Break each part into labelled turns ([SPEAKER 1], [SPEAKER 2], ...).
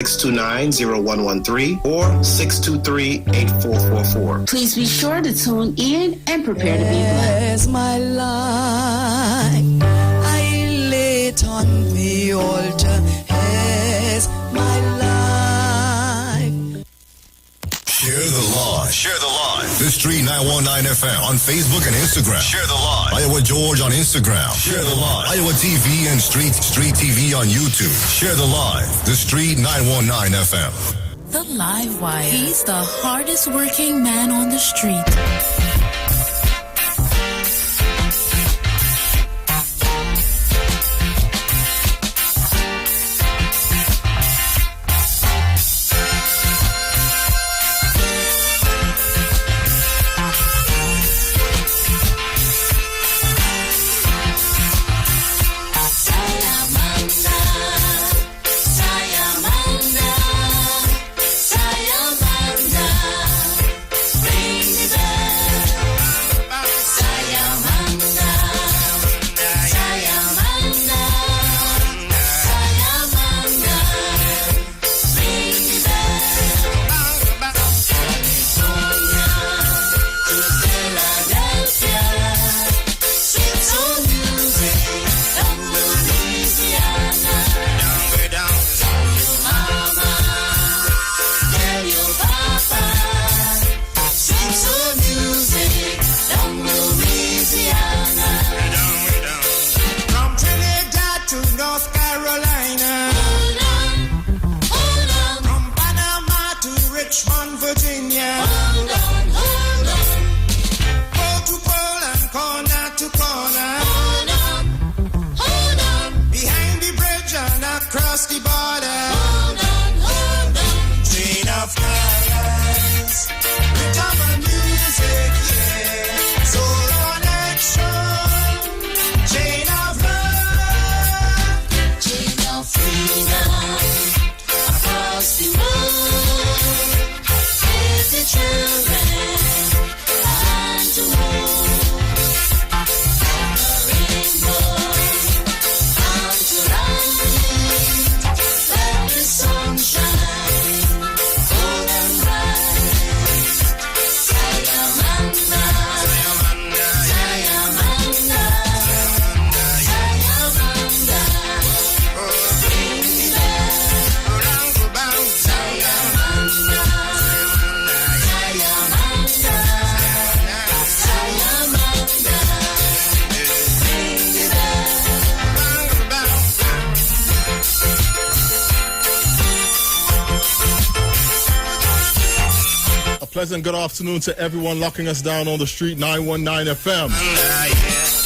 [SPEAKER 1] 629-0113 or 623-8444.
[SPEAKER 2] Please be sure to tune in and prepare to be blessed.
[SPEAKER 3] As my life I lay it on the altar, as my life.
[SPEAKER 4] Share the live. Share the live. The Street 919 FM on Facebook and Instagram. Share the live. Iowa George on Instagram. Share the live. Iowa TV and Street TV on YouTube. Share the live. The Street 919 FM.
[SPEAKER 5] The Live Wire. He's the hardest working man on the street.
[SPEAKER 6] Pleasant good afternoon to everyone locking us down on the Street 919 FM.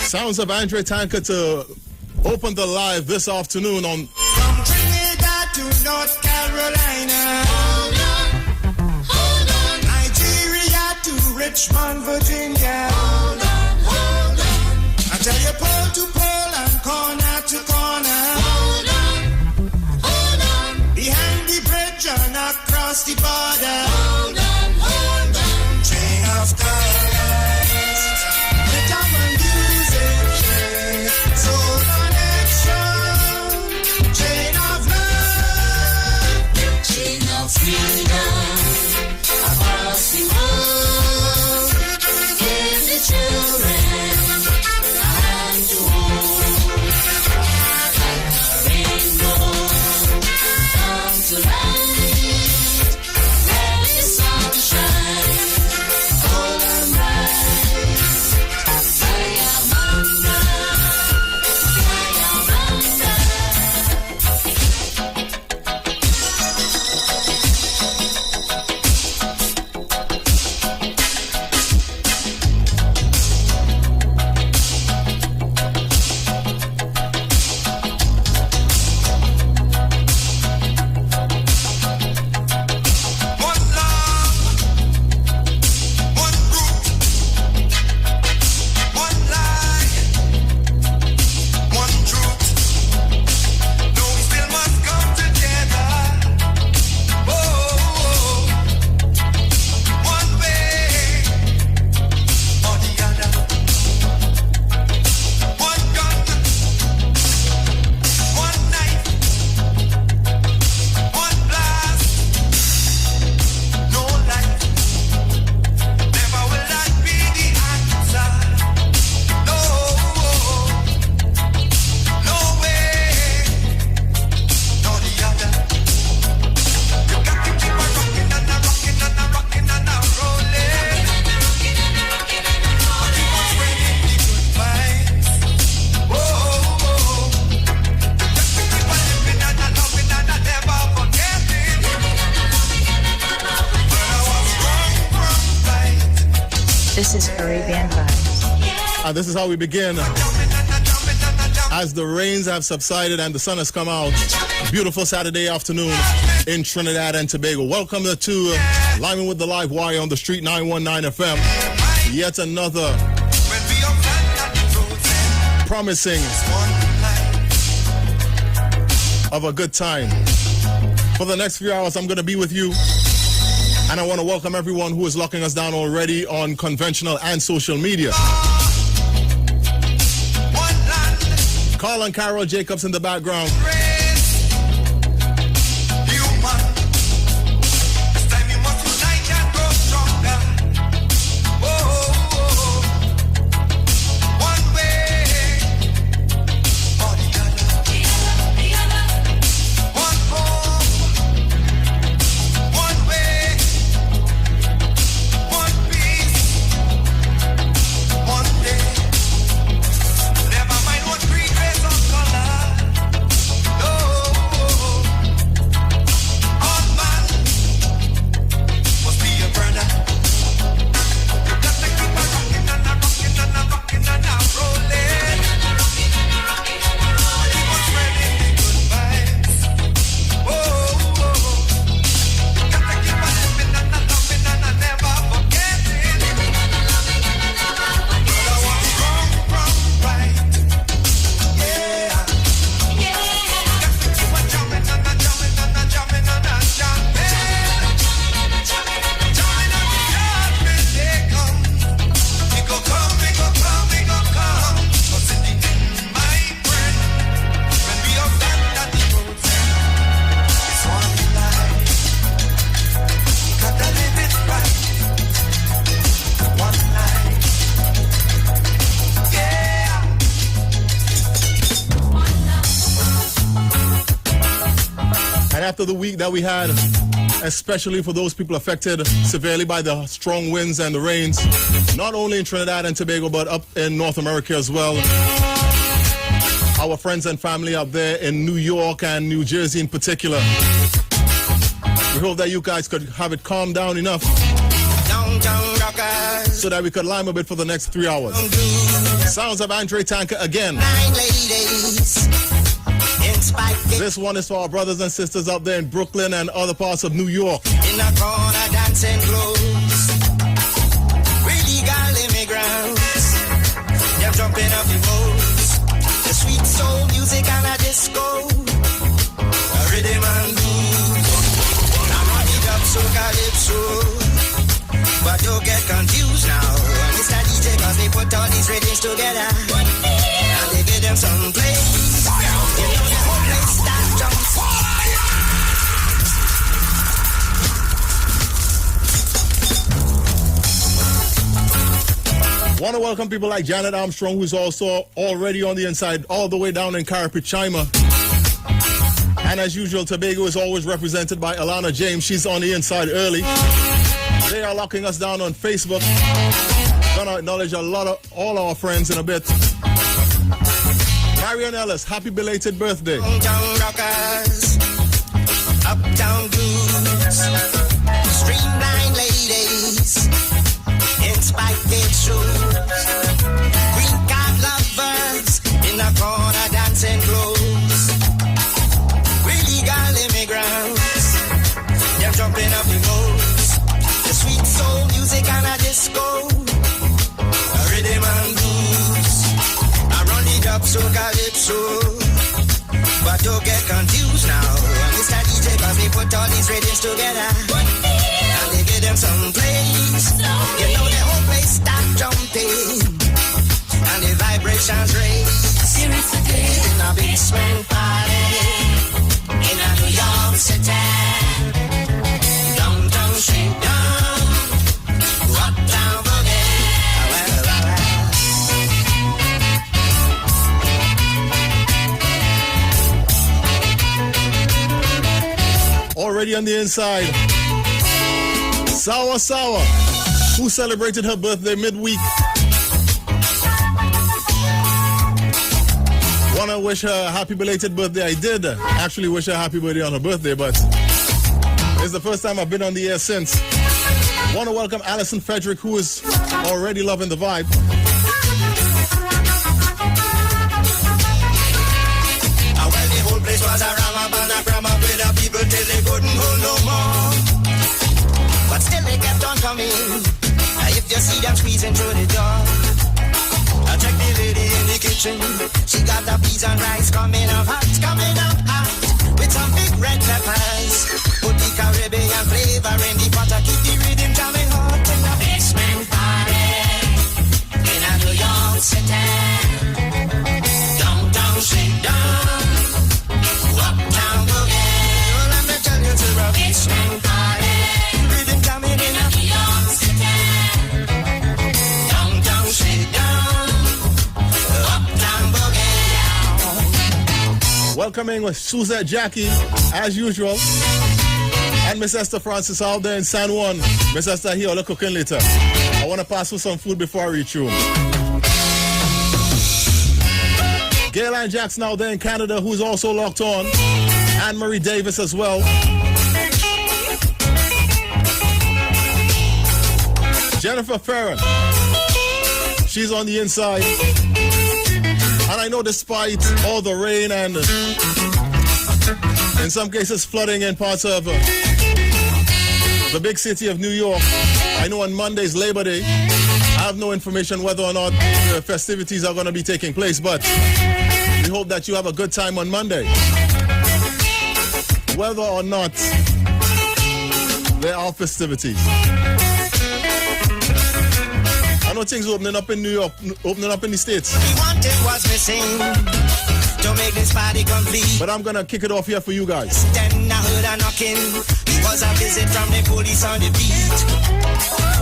[SPEAKER 6] Sounds of Andre Tanker to open the live this afternoon on
[SPEAKER 7] from Trinidad to North Carolina. Hold on. Nigeria to Richmond, Virginia. Hold on. I tell you, pole to pole and corner to corner. Behind the bridge and across the border. Hold on. Chain of colors. Rhythm and music, yeah. Soul connection. Chain of love. Chain of freedom. Across the world. Give the children and to hold. Like a rainbow. To light, let
[SPEAKER 6] And this is how we begin. As the rains have subsided and the sun has come out, beautiful Saturday afternoon in Trinidad and Tobago. Welcome to Lyman with the Live Wire on the Street 919 FM. Yet another promising of a good time. For the next few hours, I'm going to be with you. And I want to welcome everyone who is locking us down already on conventional and social media. Carl and Carol Jacobs in the background. After the week that we had, especially for those people affected severely by the strong winds and the rains, not only in Trinidad and Tobago, but up in North America as well. Our friends and family up there in New York and New Jersey in particular. We hope that you guys could have it calm down enough so that we could lime a bit for the next 3 hours. Sounds of Andre Tanker again. This one is for our brothers and sisters up there in Brooklyn and other parts of New York.
[SPEAKER 3] In the corner dancing clothes, illegal immigrants, they're jumping up the roads. The sweet soul music and a disco, a rhythm and blues. I run it up so calypso, but don't get confused now. Mr. DJ, cause they put all these rhythms together and they give them some place. You know the whole place starts jump fire.
[SPEAKER 6] Want to welcome people like Janet Armstrong, who's also already on the inside, all the way down in Carapichaima. And as usual, Tobago is always represented by Alana James. She's on the inside early. They are locking us down on Facebook. Gonna acknowledge all our friends in a bit. Marion Ellis, happy belated birthday.
[SPEAKER 3] Downtown rockers, uptown dudes, streamline ladies, in spiked shoes, green card lovers, in the corner dancing clothes, illegal immigrants, they're jumping up the roads, the sweet soul music and a disco, a rhythm and blues. I run it up so calypso, but don't get confused now. Mr. DJ, cause they put all these rhythms together and they give them some place. You know the whole place start jumping and the vibrations raise. In a basement party in a New York City, downtown street down, uptown boogie.
[SPEAKER 6] Already on the inside, Sawa Sawa, who celebrated her birthday midweek. Want to wish her a happy belated birthday. I did actually wish her a happy birthday on her birthday, but it's the first time I've been on the air since. Want to welcome Alison Frederick, who is already loving the vibe.
[SPEAKER 3] squeezing through the door. I check the lady in the kitchen. She got the peas and rice coming up hot, with some big red peppers. Put the Caribbean flavor in the pot to keep the rhythm jamming hot in the basement party in a New York City. Downtown shakedown, uptown boogie. Well, let me tell you to a basement party, rhythm jamming in a New York City. Downtown shakedown, uptown boogie.
[SPEAKER 6] Welcoming with Suzette Jackie, as usual. And Miss Esther Francis out there in San Juan. Miss Esther here, all cooking later. I want to pass you some food before I reach you. Gayline Jackson out there in Canada, who's also locked on. Anne-Marie Davis as well. Jennifer Ferrin. She's on the inside. And I know despite all the rain and in some cases flooding in parts of the big city of New York, I know on Monday's Labor Day, I have no information whether or not the festivities are going to be taking place, but we hope that you have a good time on Monday. Whether or not there are festivities. I know things opening up in New York, opening up in the States.
[SPEAKER 3] What we wanted was missing to make this party complete.
[SPEAKER 6] But I'm gonna kick it off here for you guys.
[SPEAKER 3] Then I heard a knocking. It was a visit from the police on the beat.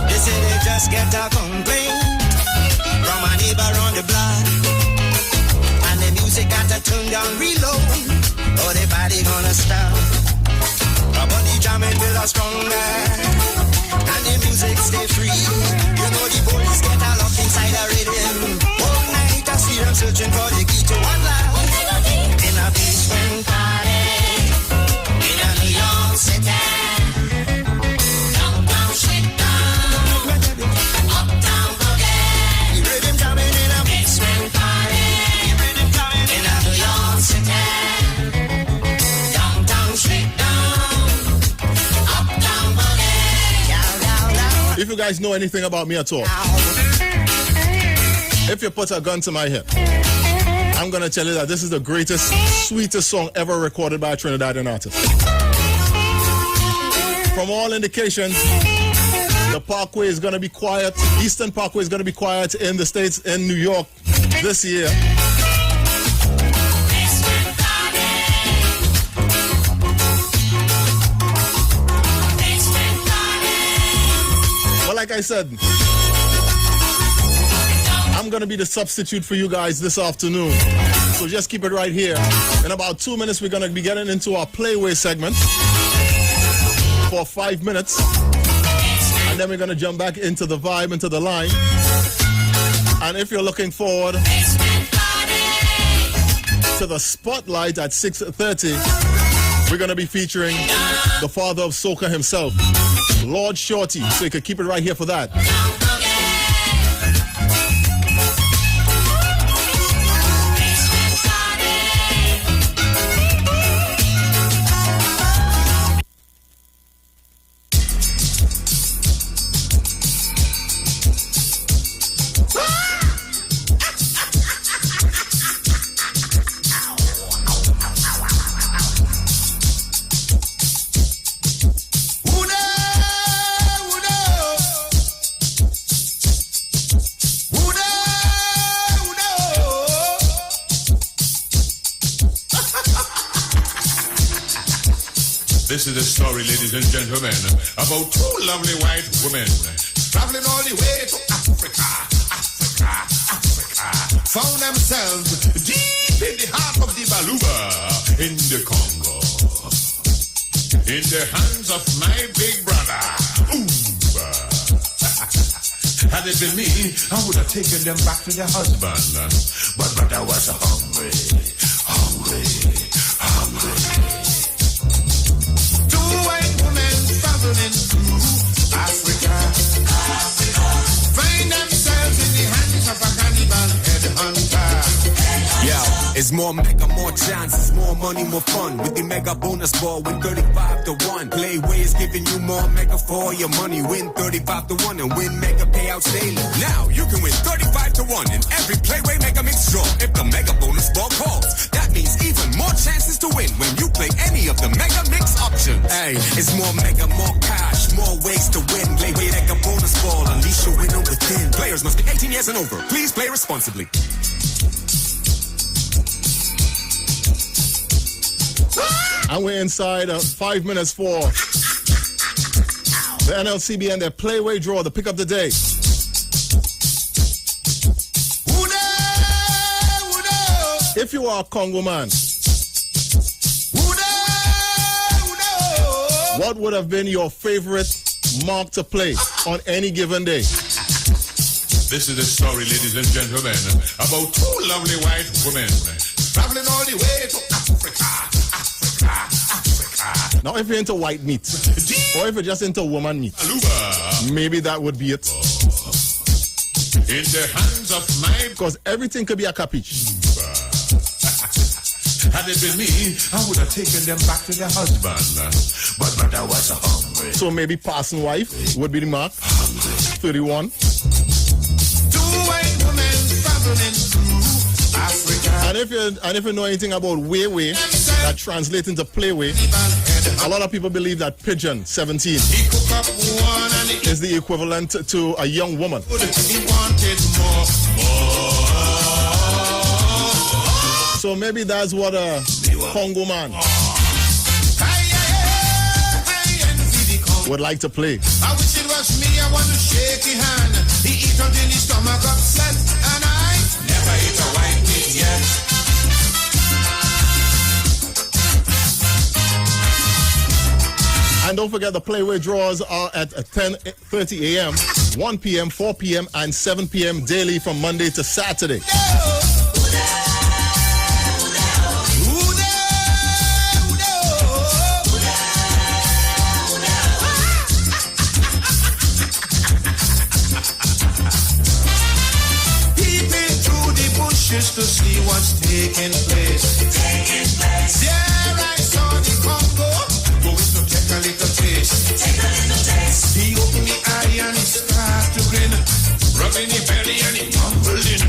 [SPEAKER 3] They said they just get a complaint from a neighbor on the block. And the music got to turn down real low, or the party gonna stop. But the jamming with a stronger, and the music stay free. You know the police get a lock inside a rhythm. All night I see them searching for the key to unlock. In a basement party in a New York City. Downtown shakedown, uptown boogie. The rhythm jamming in a basement party. The rhythm jamming in a New York City. Downtown shakedown, uptown boogie.
[SPEAKER 6] If you guys know anything about me at all, if you put a gun to my head, I'm going to tell you that this is the greatest, sweetest song ever recorded by a Trinidadian artist. From all indications, the Parkway is going to be quiet. Eastern Parkway is going to be quiet in the States, in New York this year. But like I said, I'm going to be the substitute for you guys this afternoon. So just keep it right here. In about 2 minutes, we're going to be getting into our Playway segment for 5 minutes. And then we're going to jump back into the vibe, into the line. And if you're looking forward to the Spotlight at 6:30, we're going to be featuring the father of soca himself, Lord Shorty. So you can keep it right here for that.
[SPEAKER 1] This is a story, ladies and gentlemen, about two lovely white women traveling all the way to Africa. Found themselves deep in the heart of the Baluba in the Congo. In the hands of my big brother, Oomba. Had it been me, I would have taken them back to their husband. But I was hungry. Traveling through Africa. Find themselves in the hands of a cannibal headhunter.
[SPEAKER 8] Yo, it's more mega, more chances, more money, more fun. With the mega bonus ball, win 35 to 1. Playway is giving you more mega for your money. Win 35 to 1 and win mega payouts daily. Now you can win 35 to 1 in every Playway Mega Mix draw if the mega bonus ball calls. That means even more chances to win when you play any of the mega mix options. Hey, it's more mega, more cash, more ways to win. Playway Mega Bonus Ball, unleash your winner within. Players must be 18 years and over. Please play responsibly.
[SPEAKER 6] And we're inside 5 minutes for the NLCB and their Playway draw, the pick of the day. If you are a Congo man, what would have been your favorite mark to play on any given day?
[SPEAKER 1] This is the story, ladies and gentlemen, about two lovely white women traveling all the way to Africa.
[SPEAKER 6] Now, if you're into white meat, or if you're just into woman meat, maybe that would be it.
[SPEAKER 1] In the hands of my...
[SPEAKER 6] Because everything could be a capiche.
[SPEAKER 1] Had it been me, I would have taken them back to their husband. But I was hungry.
[SPEAKER 6] So maybe passing wife would be the mark. 31.
[SPEAKER 7] Two white women traveling through Africa.
[SPEAKER 6] And if you know anything about way, that translates into playway, a lot of people believe that pigeon 17 is the equivalent to a young woman.
[SPEAKER 7] He wanted more.
[SPEAKER 6] So maybe that's what a Congo man would like to play.
[SPEAKER 7] I wish it was me, I want to shake your hand. He eat until his stomach upset, and I never ate a white meat yet.
[SPEAKER 6] And don't forget the Playway draws are at 10:30 a.m., 1 p.m., 4 p.m., and 7 p.m. daily from Monday to Saturday.
[SPEAKER 7] Just to see what's taking place. There I saw the Congo going to take a little taste. He opened the eye and he started to grin, rubbing the belly and he mumbling.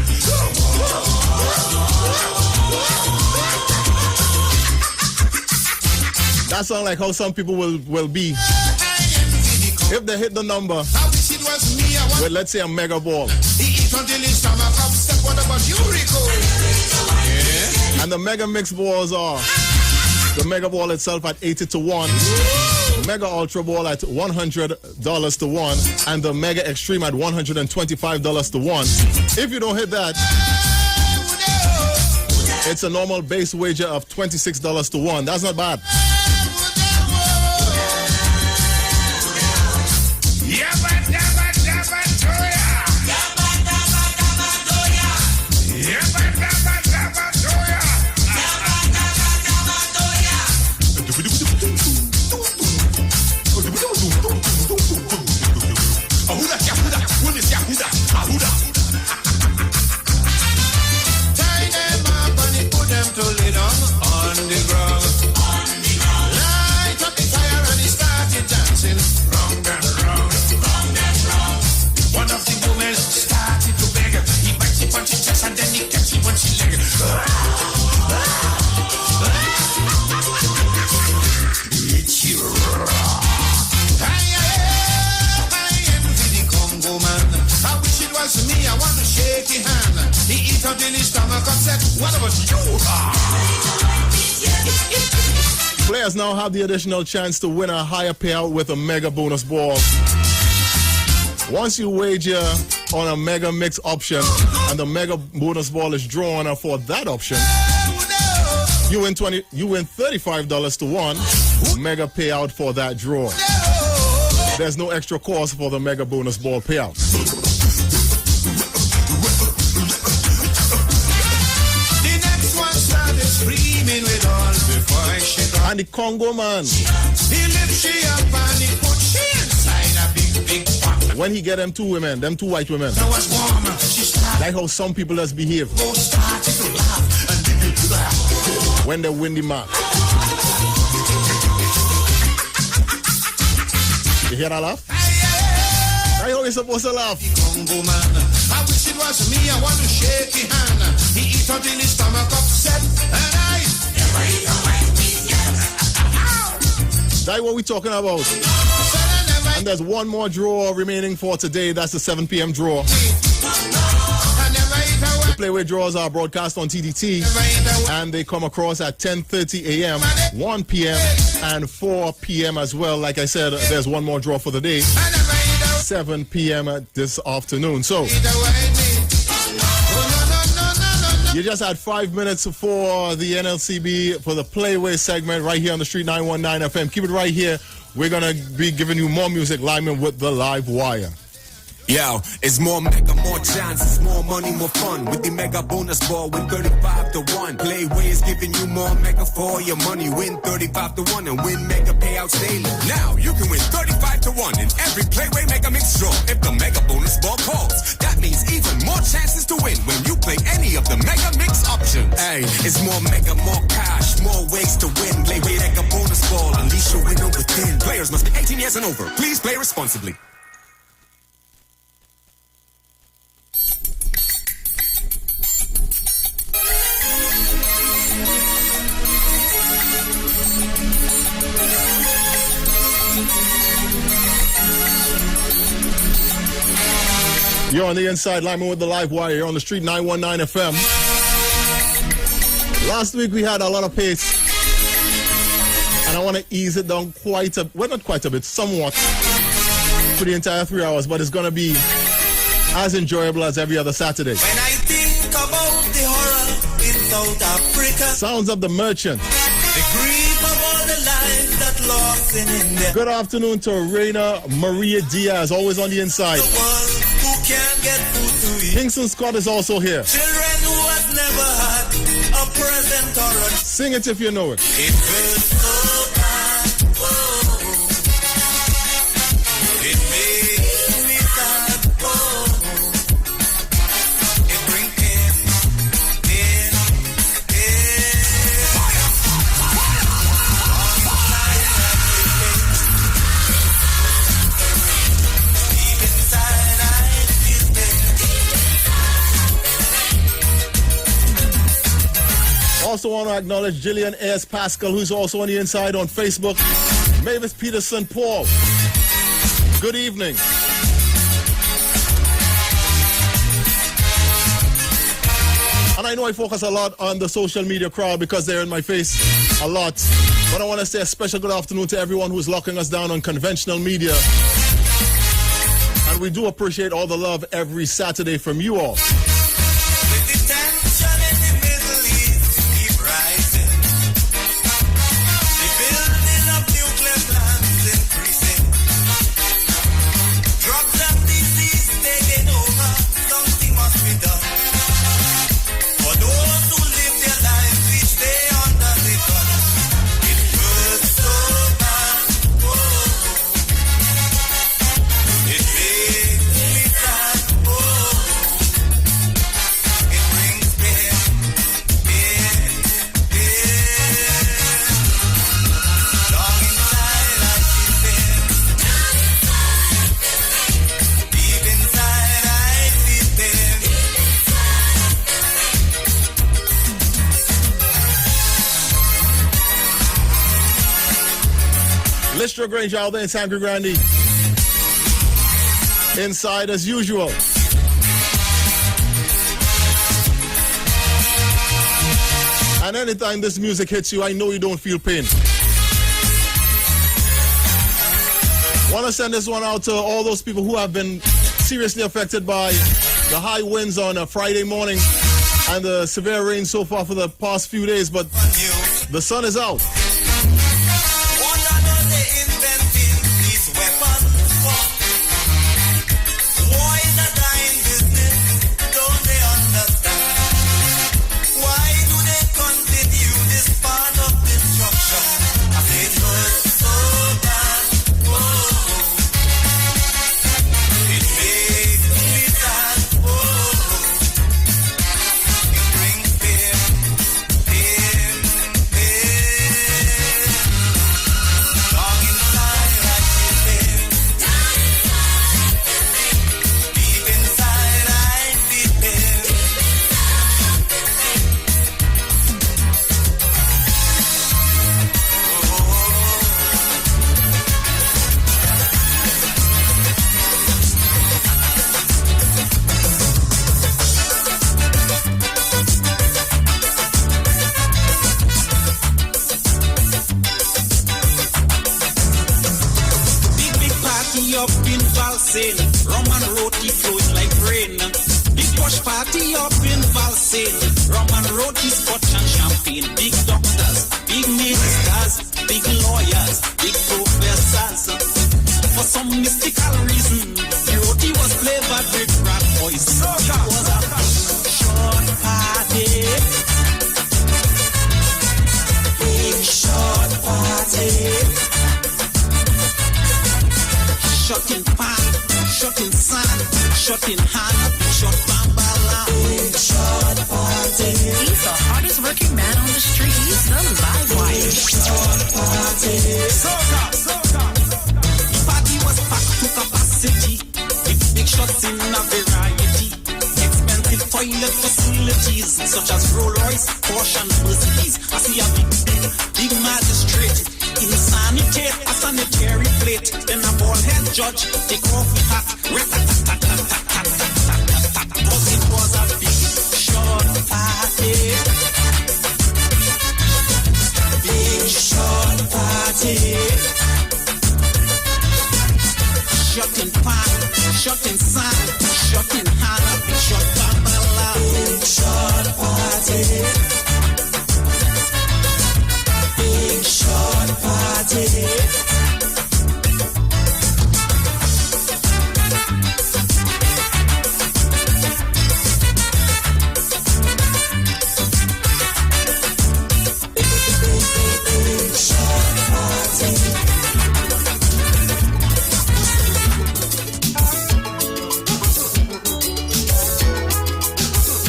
[SPEAKER 6] That sounds like how some people will be if they hit the number with, let's say, a mega ball.
[SPEAKER 7] Until his stomach upset. What about you, Rico?
[SPEAKER 6] Yeah. And the mega mix balls are the mega ball itself at 80 to 1, mega ultra ball at $100 to 1, and the mega extreme at $125 to 1. If you don't hit that, it's a normal base wager of $26 to 1. That's not bad. Players now have the additional chance to win a higher payout with a mega bonus ball. Once you wager on a mega mix option and the mega bonus ball is drawn for that option, you win $35 to 1 mega payout for that draw. There's no extra cost for the mega bonus ball payout. And the Congo man, when he get them two white women, like how some people just behave. when they win the match. You hear that laugh? I always supposed to laugh.
[SPEAKER 7] Congo man, I wish it was me. I want to shake his hand. He eat until his stomach upset, and I never eat away.
[SPEAKER 6] That's what we talking about. And there's one more draw remaining for today. That's the 7 p.m. draw. The Playway draws are broadcast on TDT, and they come across at 10:30 a.m., 1 p.m., and 4 p.m. as well. Like I said, there's one more draw for the day, 7 p.m. this afternoon. So you just had 5 minutes for the NLCB for the Playway segment right here on the Street 919 FM. Keep it right here. We're going to be giving you more music live with the live wire.
[SPEAKER 8] Yo, it's more mega, more chances, more money, more fun. With the mega bonus ball, win 35 to 1. Playway is giving you more mega for your money. Win 35 to 1 and win mega payouts daily. Now you can win 35 to 1 in every Playway mega mix draw. If the mega bonus ball calls, that means even more chances to win when you play any of the mega mix options. Hey, it's more mega, more cash, more ways to win. Playway mega bonus ball, unleash your winner within. Players must be 18 years and over. Please play responsibly.
[SPEAKER 6] You're on the inside lineman with the live wire. You're on the Street 919 FM. Last week we had a lot of pace, and I want to ease it down not quite a bit, somewhat, for the entire 3 hours, but it's going to be as enjoyable as every other Saturday.
[SPEAKER 3] When I think about the horror in South Africa,
[SPEAKER 6] Sounds of the Merchant.
[SPEAKER 3] the grief of all the lives that lost in India,
[SPEAKER 6] Good afternoon to Reina Maria Diaz, always on the inside.
[SPEAKER 3] the one who can't get food to eat,
[SPEAKER 6] Kingston Scott is also here.
[SPEAKER 3] children who has never had a present or a
[SPEAKER 6] Sing it if you know it.
[SPEAKER 3] it hurts so bad. Oh, it makes me sad. Oh, it brings pain. Deep inside I feel pain.
[SPEAKER 6] Also want to acknowledge Jillian A.S. Pascal, who's also on the inside on Facebook. Mavis Peterson Paul. Good evening. And I know I focus a lot on the social media crowd because they're in my face a lot. But I want to say a special good afternoon to everyone who's locking us down on conventional media. And we do appreciate all the love every Saturday from you all.
[SPEAKER 3] With the tension in the Middle East keep rising, the building of nuclear plants increasing, drugs and disease taking over, something must be done. For those who live their lives each day under the gun, it hurts so bad. Oh, it makes me sad. Oh, it brings pain, pain, pain. Long inside I feel pain. Deep inside I feel pain.
[SPEAKER 6] Listra Grange out there in Sangre Grande. Inside as usual. And anytime this music hits you, I know you don't feel pain. Want to send this one out to all those people who have been seriously affected by the high winds on a Friday morning and the severe rain so far for the past few days, but the sun is out.
[SPEAKER 3] What are they inventing these weapons for? War is a dying business, don't they understand? Why do they continue this path of destruction? I say it hurts so bad. Oh, it makes me sad. Oh, it brings pain, pain,
[SPEAKER 9] waltzing. Rum and roti flows like rain. Big bush party up in Valsin. Rum and roti, scotch and champagne. Big doctors, big ministers, big lawyers, big professors. For some mystical reason, the roti was flavored with rat poison. It was a short party. Big short party. Shot in pan, shot in sand, shot in hand, shot bambala. Big short party.
[SPEAKER 5] He's the hardest working man on the street. He's the live wire.
[SPEAKER 9] Short party. Soca, soca. The party was packed to capacity, with big shots in a variety. Expensive toilet facilities, such as Rolls Royce, Porsche and Mercedes. I see a big magistrate. Insanitate a sanitary plate. Then a bald head judge take off the hat. But it was a big short party. Big short party. Shot in pan, shot in sand, shot in hand, shot bambala. Big short party. Big short party.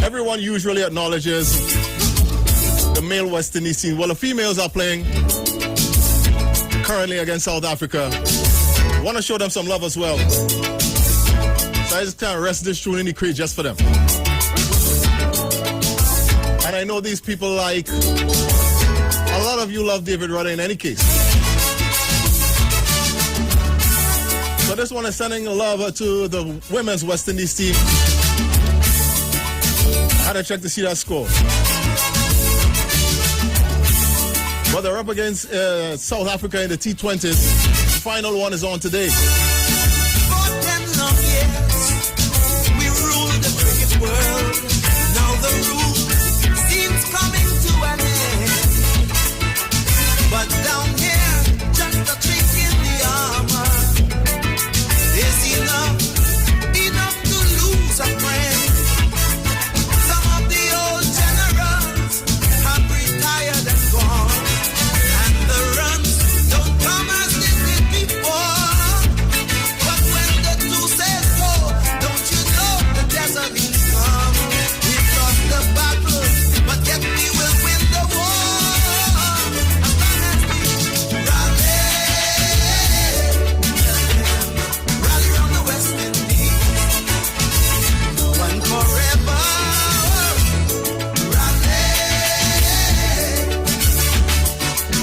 [SPEAKER 6] Everyone usually acknowledges the male West Indies scene. Well, the females are playing currently against South Africa. Want to show them some love as well. So I just kind of rest this tune in the crate just for them. And I know these people like, a lot of you love David Rudder in any case. So this one is sending love to the women's West Indies team. I had to check to see that score. But they're up against South Africa in the T20s. The final one is on today.
[SPEAKER 3] For 10 long years, we ruled the cricket world. Now the rule seems coming to an end. But down here, just a trick in the armor. There's enough to lose a friend. Some of the old generals have retired and gone. And the runs don't come as they did before. But when the two says go, don't you know the desert is come? We've lost the battle, but yet we will win the war. As long as we rally round the West Indies, one forever.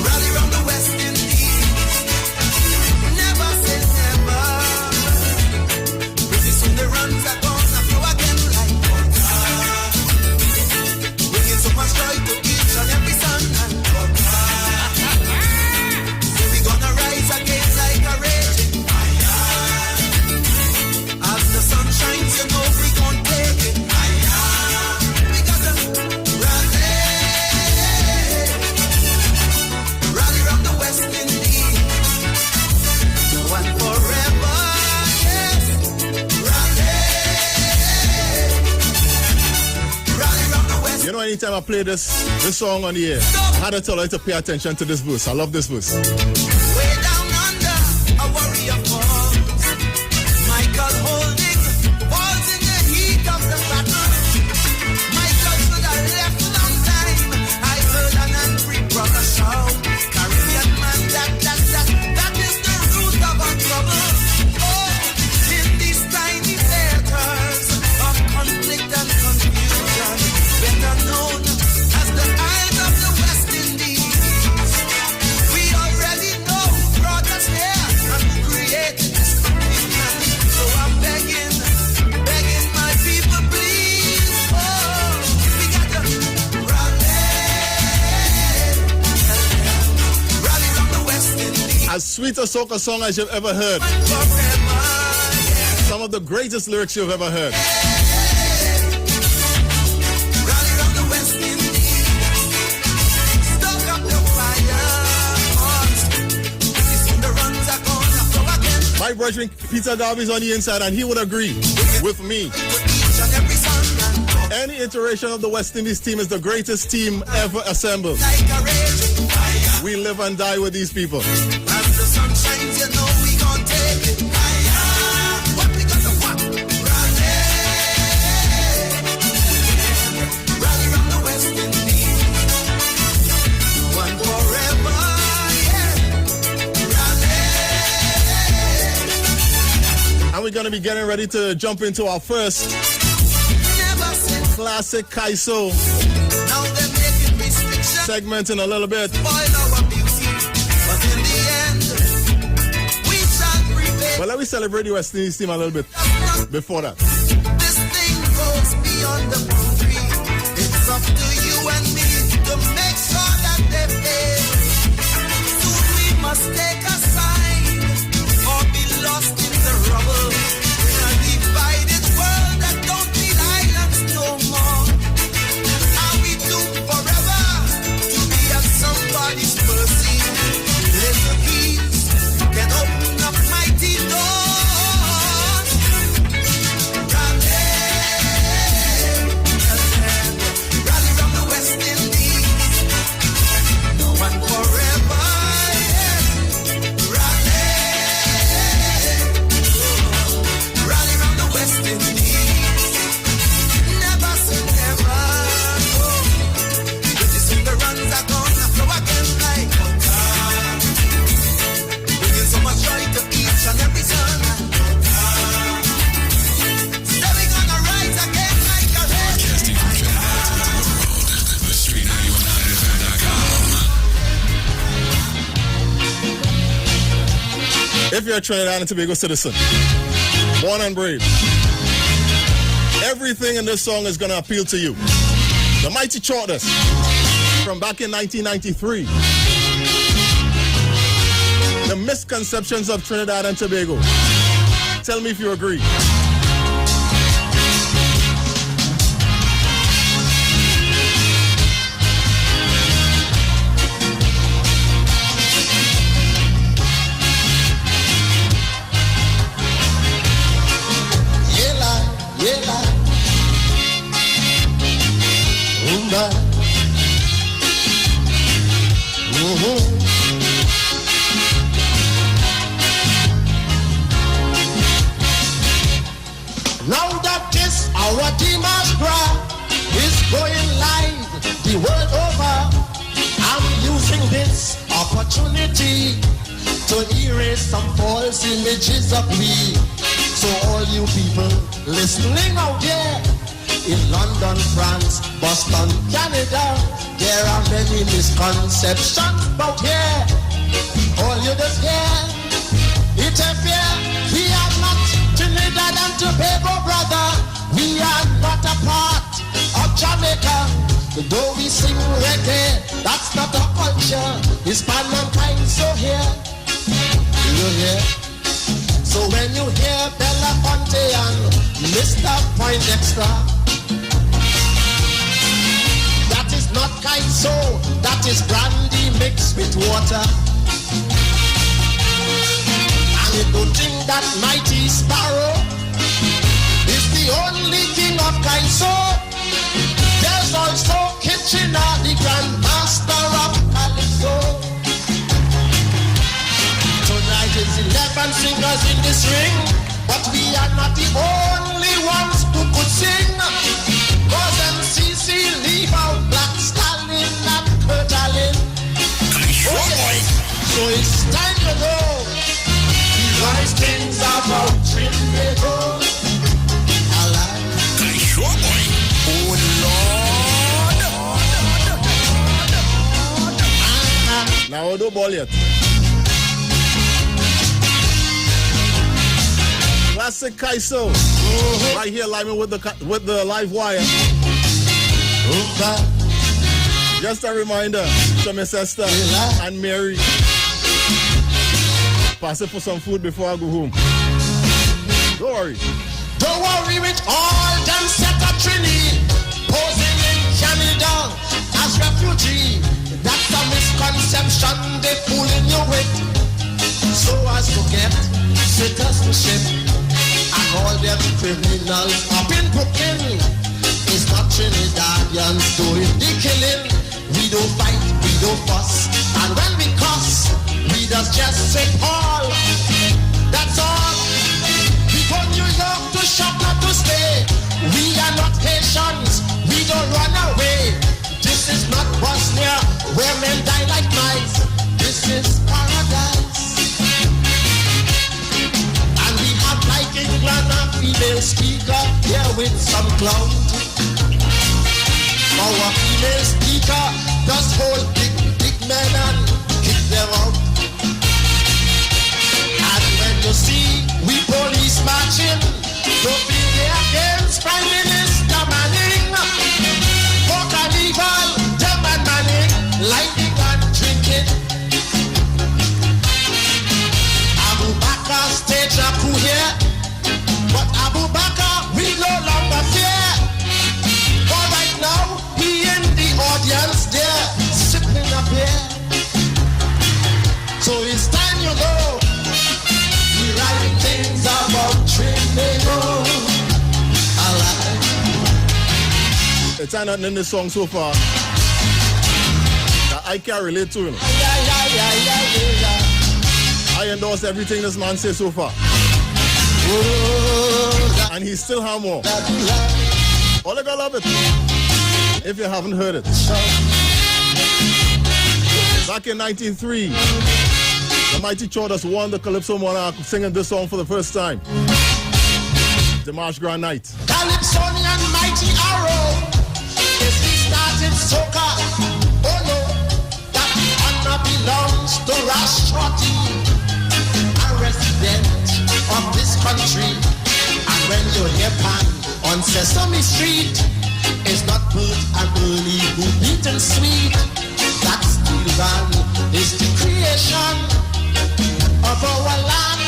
[SPEAKER 3] Rally round the West Indies, never say never. Pretty soon the runs are gonna flow again like water, bringing so much joy to each and every son and daughter. So we gonna rise again like a raging fire. As the sun shines, you know we gon' take it higher. We gotta rally round the West Indies, one forever, yes. Rally round the West.
[SPEAKER 6] You know, anytime I play this song on the air, I had to tell her to pay attention to this verse. I love this verse.
[SPEAKER 3] Way down under, a warrior falls. Michael Holding falls in the heat of the battle. Michael should have left long time. I heard an angry brother shout. Caribbean man, that is the root of our trouble. Oh, in these tiny theaters of conflict and confusion, better known as the Isles of the West Indies. We already know who brought us here and who created this confusion. So I'm begging my people, please. Oh, we got to rally round the West Indies.
[SPEAKER 6] As sweet a soca song as you've ever heard.
[SPEAKER 3] Forever, yeah.
[SPEAKER 6] of the greatest lyrics you've ever heard.
[SPEAKER 3] Rally round the West Indies. Stoke up your fire. Soon the runs are gonna flow again.
[SPEAKER 6] My brethren Peter Garvey's on the inside, and he would agree with me.
[SPEAKER 3] Each and every sun and
[SPEAKER 6] Any iteration of the West Indies team is the greatest team ever assembled.
[SPEAKER 3] like a raging fire.
[SPEAKER 6] We live and die with these people.
[SPEAKER 3] As the sun shines, you know we gon' take it higher. What we got to what? Rally. Rally round the West Indies. One forever, yeah. Rally.
[SPEAKER 6] And we're going to be getting ready to jump into our first
[SPEAKER 3] Never since
[SPEAKER 6] classic Kaiso
[SPEAKER 3] now they're making restrictions.
[SPEAKER 6] segment in a little bit.
[SPEAKER 3] Spoil our beauty. But in the end, we shall prevail.
[SPEAKER 6] But let me celebrate the West Indies team a little bit before that.
[SPEAKER 3] This thing goes beyond the boundary. It's up to you and me to make sure that they pay. Soon we must take a sign or be lost in the rubble. In a divided world that don't need islands no more. Are we doomed forever to be at somebody's mercy? Little keys can open up mighty doors. Rally from the West Indies. No one forever. Yeah. Rally from the West Indies. Never say never. No. Pretty soon the runs are gonna flow again like water. Bringing so much joy to each and every son. Stepping on the rise again like a red.
[SPEAKER 10] Broadcasting from Trinidad to the world. The Street 919FM.com.
[SPEAKER 6] If you're a Trinidad and Tobago citizen, born and bred, everything in this song is going to appeal to you. The Mighty Charters from back in 1993. The misconceptions of Trinidad and Tobago. Tell me if you agree.
[SPEAKER 3] Yela, yela. Rumba. Now that this our Dimash Bra is going live the world over, I'm using this opportunity to erase some false images of me. So all you people listening out there in London, France, Boston, Canada, there are many misconceptions about here. All you just hear, interfere. We are not Trinidad and Tobago, brother. We are not a part of Jamaica. Though we sing reggae, that's not a culture. It's pan and kind, so here. You hear? So when you hear Belafonte and Mr. Poindexter, that is not Kaiso, that is brandy mixed with water. And you don't think that Mighty Sparrow is the only king of Kaiso. There's also Kitchener, the Grand Master of Calypso. Tonight is 11 singers in this ring, but we are not the only ones who could sing. Cause MCC leave out Black Stalin and Kurt Allen. Oh yeah. So it's time to know the right things about Trinidad.
[SPEAKER 10] Oh, Lord.
[SPEAKER 6] Now I don't ball yet. Classic Kaiso. Right here, live with the live wire. Just a reminder to Miss Esther and Mary. Pass it for some food before I go home. Don't worry.
[SPEAKER 3] Don't worry with all them set up Trini, posing in Canada as refugee. That's a misconception they fooling you with, so as to get citizenship. And all them criminals up in Brooklyn is not Trinidadians doing the killing. We don't fight, we don't fuss, and when we cuss, we just say Paul. That's all. We go New York to shop, not to stay. We are not Haitians, we don't run away. This is not Bosnia, where men die like mice. This is paradise. And we have like England a female speaker here with some clout. Our female speaker does hold big men and kick them out. And when you see we police marching, don't be there against Prime Minister Manning. For carnival, them and Manning, lighting and drinking. Abu Bakr stage a coup here, but Abu Bakr we no longer fear. For right now, he in the audience there, sipping a beer. So it's time you know, we writing things about Trinidad.
[SPEAKER 6] It's nothing in this song so far that I can't relate to. I endorse everything this man says so far. And he still have more. All I gotta love it. If you haven't heard it. Back in 1903, the Mighty Chorders won the Calypso Monarch singing this song for the first time. The March Grand Night.
[SPEAKER 3] Calypsonian Mighty Arrow. If he started soca, oh no, that honor belongs to Rashtrati, a resident of this country. And when you hear pan on Sesame Street, it's not good and early, who neat and sweet. That steel band is the creation of our land,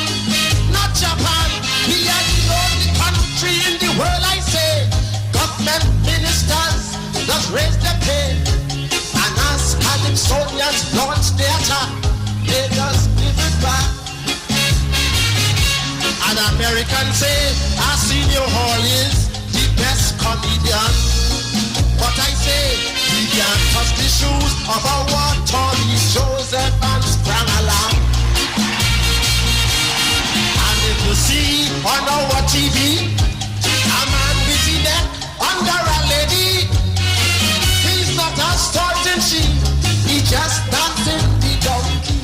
[SPEAKER 3] not Japan. We are the only country in the world, I say. Government ministers just raise their pay, and as Calypsonians launch their attack, they just give it back. And Americans say Arsenio Hall is the best comedian, but I say we can't touch the shoes of our Tommy Joseph and Sprang Along. And if you see on our TV a man with the neck under a lady, he's not a starting sheep, he just dancing the donkey.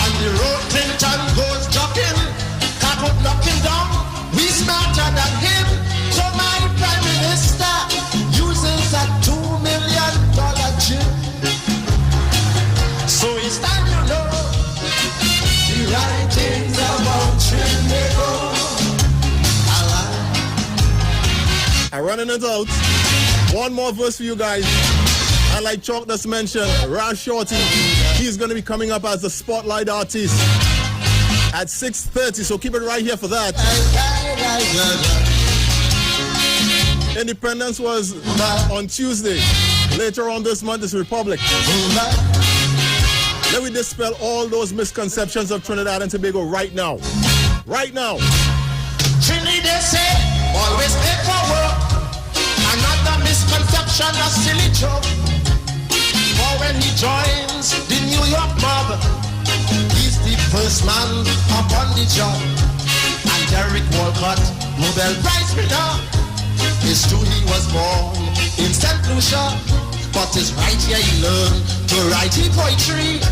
[SPEAKER 3] On the road Clinton goes jogging, Catholic knocking down, we smarter than him. So my Prime Minister uses a $2 million gym. So it's time you know the right things about Trinidad.
[SPEAKER 6] I'm running it out. One more verse for you guys. And like Chalk just mentioned, Rash Shorty, he's going to be coming up as the spotlight artist at 6:30. So keep it right here for that. Independence was on Tuesday. Later on this month is Republic. Let me dispel all those misconceptions of Trinidad and Tobago right now. Right now.
[SPEAKER 3] Trinidad say, always pay for work. Another misconception, a silly joke. For when he joins the New York mob, he's the first man up on the job. And Derek Walcott, Nobel Prize winner. It's true he was born in St. Lucia, but it's right here he learned to write his poetry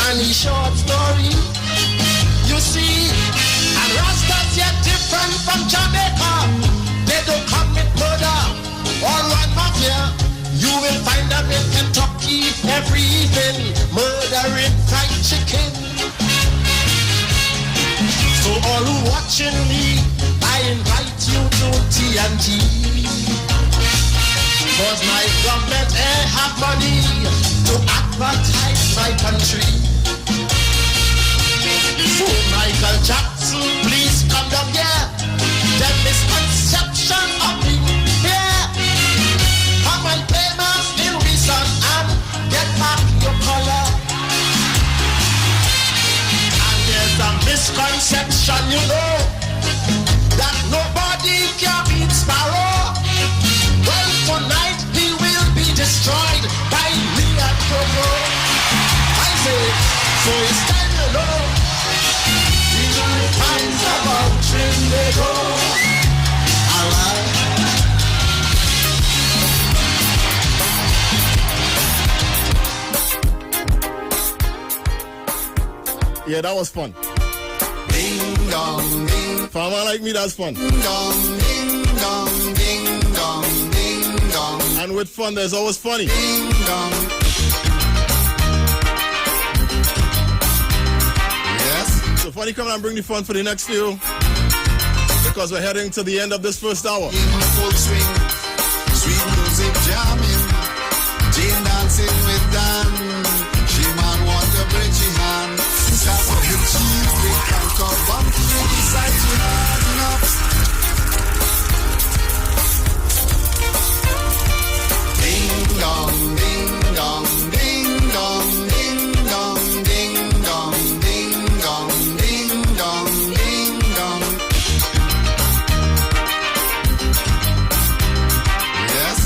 [SPEAKER 3] and his short story. You see, and Rastas yet different from Jamaica. They don't commit murder or run mafia. You will find them in Kentucky every evening, murdering fried chicken. So all who watching me, I invite you to TNT. Cause my government have money to advertise my country.
[SPEAKER 7] So Michael Jackson, please come down here. The misconception of me here. Come and play my still reason and get back your color. And there's a misconception, you know, that nobody can beat Sparrow. Well, tonight he will be destroyed by me and Coco. I say, so it's time you know. The times about Trinidad. Alright.
[SPEAKER 6] Yeah, that was fun.
[SPEAKER 7] Ding dong, ding.
[SPEAKER 6] For a man like me, that's fun.
[SPEAKER 7] Ding dong, ding dong, ding dong, ding dong.
[SPEAKER 6] And with fun, there's always funny.
[SPEAKER 7] Ding dong. Yes.
[SPEAKER 6] So funny, come and bring the fun for the next few, because we're heading to the end of this first hour.
[SPEAKER 7] In full swing, sweet music jamming, Jane dancing with Dan. She man want to break she hand. Stop with the cheese, they can't come back. Decide to hard enough. Ding dong, ding dong, ding dong, ding dong, ding dong, ding dong, ding dong, ding dong. Yes.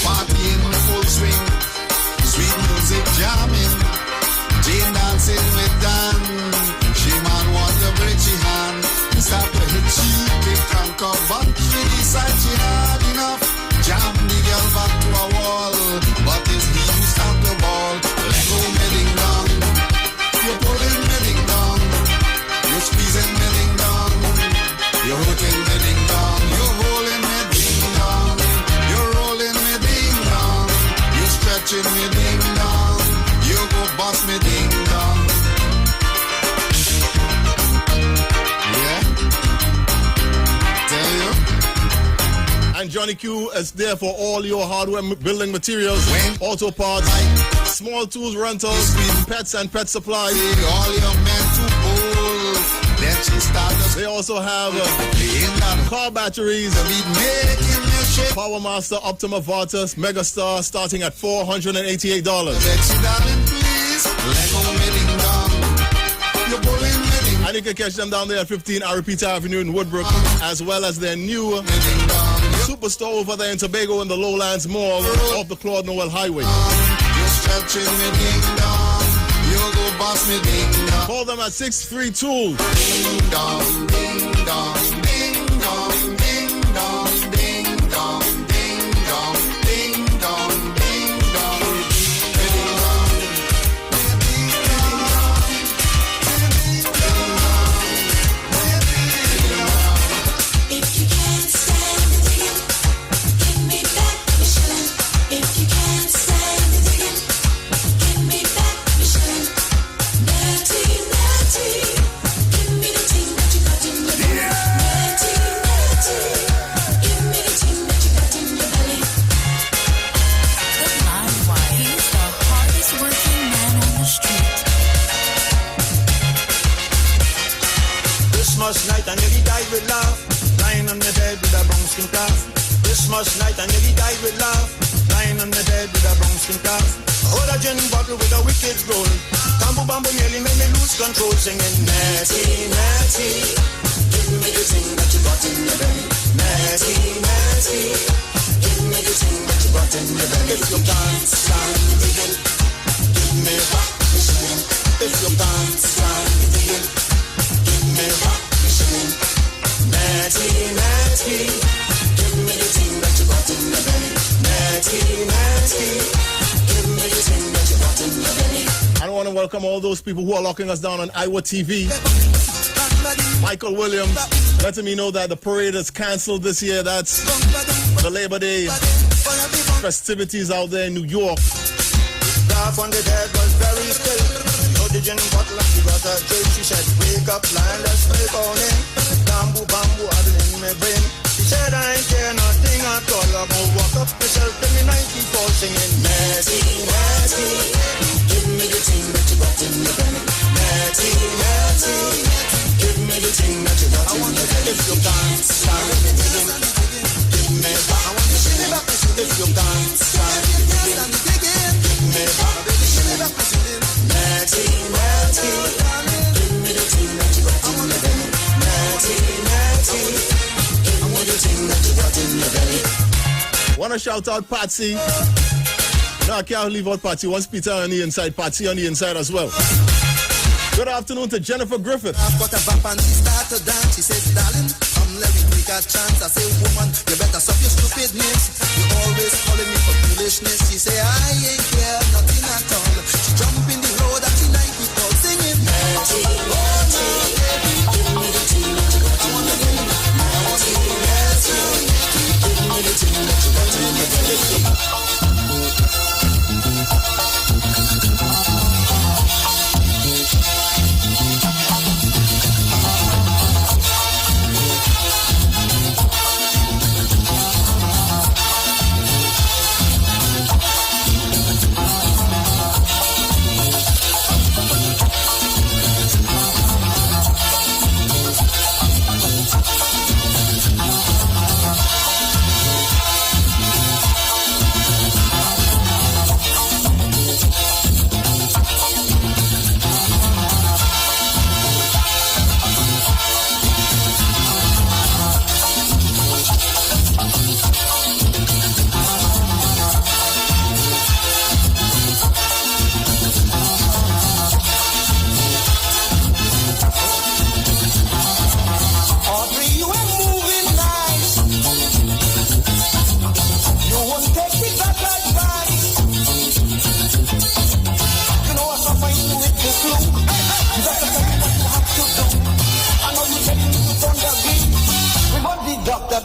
[SPEAKER 7] Party in full swing, sweet music jamming, Jane dancing with Dan. She man want to break she hand. Stop with her cheek, it can't come back. She decide she had enough. Jam the girl back to a wall, but it's me who stop the ball. Let go me ding dong. You're pulling me ding dong. You're squeezing me ding dong. You're hooking me ding dong. You're holding me ding dong. You're rolling me ding dong. You're stretching me ding dong. You go boss me ding dong. Yeah. Tell you.
[SPEAKER 6] And Johnny Q is there for all your hardware building materials, auto parts, small tools rentals, pets and pet supplies.
[SPEAKER 7] All your men to bowl. Then she started.
[SPEAKER 6] They also have car batteries,
[SPEAKER 7] making me shake.
[SPEAKER 6] Power Master Optima Vartus Megastar starting at $488.
[SPEAKER 7] Bet you darling, please. Let go me ding dong. You're pulling me ding.
[SPEAKER 6] And you can catch them down there at 15 Arapita Avenue in Woodbrook, as well as their new superstore over there in Tobago in the Lowlands Mall off the Claude Noel Highway.
[SPEAKER 7] You're stretching me ding dong. You go boss me ding dong.
[SPEAKER 6] Call them at 632
[SPEAKER 7] Ding dong, ding dong, ding dong, ding dong, ding dong, ding dong, ding dong, ding dong, ding dong.
[SPEAKER 11] If you can't stand the digging, give me back the shilling. If you can't stand the digging, give me back the shilling. Natty, natty, give me the thing that you got in your belly. Natty, natty, give me the thing that you got in your belly.
[SPEAKER 5] The Live Wire. He's the hardest working man on the street.
[SPEAKER 9] Christmas night I nearly died with laugh, lying on the bed with a brown skin calf. Christmas night I nearly died with laugh, lying on the bed with a brown skin calf. Hold a gin bottle with a wicked roll. Tambo bambo nearly made me lose control, singing Natty, natty, give me the thing that you got in your belly. Natty, natty, give me the thing that you got in your belly. If you can't stand the digging, give me back the shilling. If you can't stand the digging, give me back the shilling. Natty, natty, give me the thing that you got in your belly. Natty, natty, give me the thing that you got in your belly.
[SPEAKER 6] I want to welcome all those people who are locking us down on Iwer TV. Michael Williams letting me know that the parade is canceled this year. That's the Labor Day festivities out there in New York.
[SPEAKER 9] Laugh on the bed was very still. No the gin bottle and she got a drill. She said, wake up, line, let's break on in. Bamboo, bamboo, I in my brain. She said, I ain't care nothing at all. I'm gonna walk up myself in the 94 singing Natty, natty,
[SPEAKER 6] Wanna shout out Patsy. No, I can't leave out Patsy. Once Peter on the inside, Patsy on the inside as well. Good afternoon to Jennifer Griffith.
[SPEAKER 3] I've got a bump and she start to dance. She says, darling, come let me take a chance. I say, woman, you better stop your stupidness. You always calling me for foolishness. She say, I ain't care, nothing at all. She jump in the road and she like people singing. Naughty, naughty, baby, give me the tea that you got in your belly. Naughty, naughty, give me the tea that you got in your belly.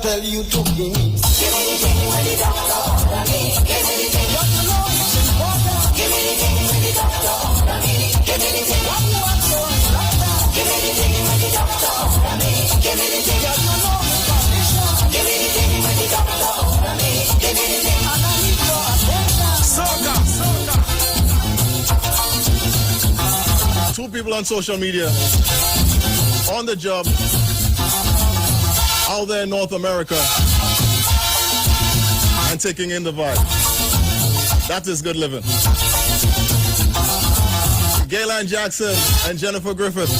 [SPEAKER 3] Tell you to give me. Give me the thing when the doctor order me. Give me the thing. What you know is important. Give me the thing when the doctor order me. Give me the thing. What you want so important. Give me the thing when the doctor order me. Give me the thing. What you know is condition. Give me the thing when the doctor order me. Give me the thing. And I need your attention.
[SPEAKER 6] Soca, soca. Two people on social media, on the job, out there in North America, and taking in the vibe. That is good living. Gaylan Jackson and Jennifer Griffith.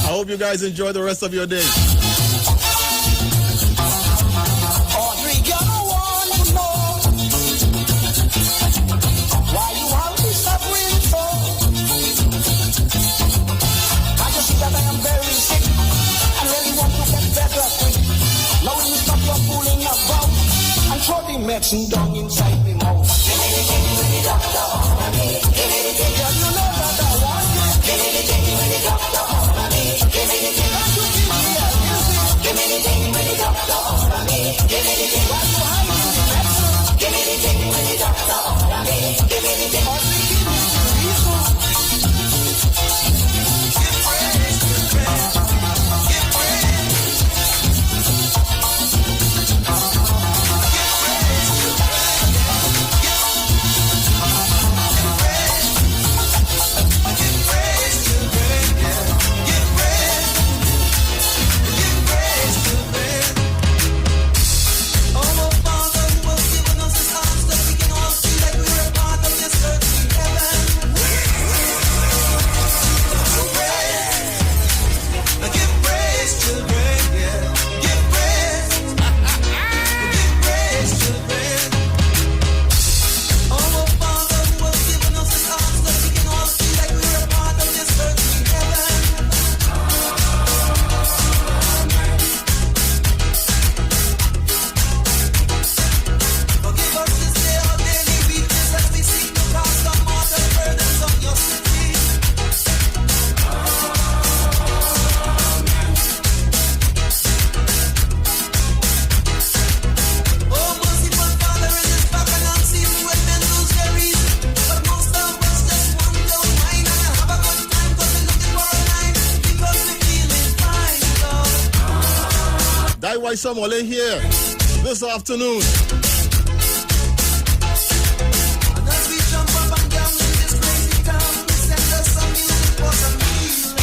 [SPEAKER 6] I hope you guys enjoy the rest of your day.
[SPEAKER 3] Audrey, you want to know why you have been suffering so. I just see that I am very sick. I really want to get better quick. Now when you stop your fooling about and throw the medicine down inside me mouth. Give me the thing when the doctor order me. Give me the thing. Yeah, you know that I want it. Give me the thing when the doctor order me. Give me the thing. Can't you give me a music? Give me the thing when the doctor order me. Give me the thing. Why you hiding the medicine? Give me the thing when the doctor order me. Give me the thing. Only give me the reason. Give praise to praise.
[SPEAKER 6] Why someone in here this afternoon.
[SPEAKER 3] And as we jump up and down in this crazy town, send us some music for some healing.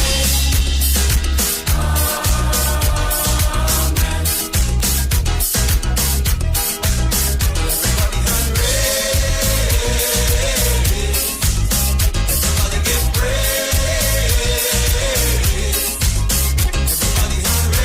[SPEAKER 3] Everybody hungry. Everybody give praise. Everybody hungry.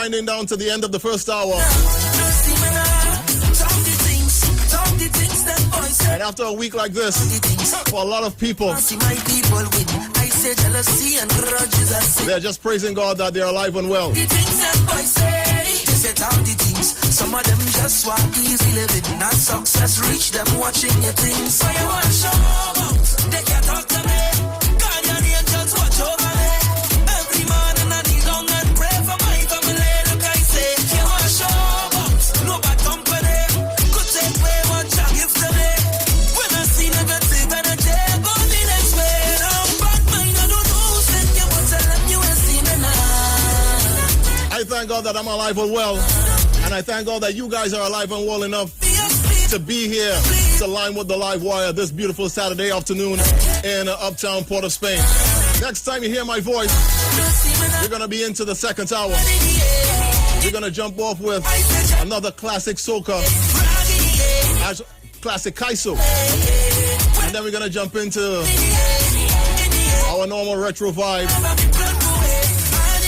[SPEAKER 6] winding down to the end of the first hour. And after a week like this, for a lot of people, they're just praising God that they're alive and well.
[SPEAKER 12] Some of them just want easy living, not success reach them watching your things. So you want to show out, they can't talk to me. Guardian angels watch over me. Every morning I kneel down and pray for my family. Look, I say, you want to show out, no bad company. Could take away what you give to me. When I see negative energy, go the next way. I'm bad mind, I don't know who sent you, but tell them you ain't seen me now.
[SPEAKER 6] I thank God that I'm alive and well. And I thank God that you guys are alive and well enough to be here to line with the live wire this beautiful Saturday afternoon in uptown Port of Spain. Next time you hear my voice, we're going to be into the second hour. We're going to jump off with another classic soca, classic Kaiso. And then we're going to jump into our normal retro vibe,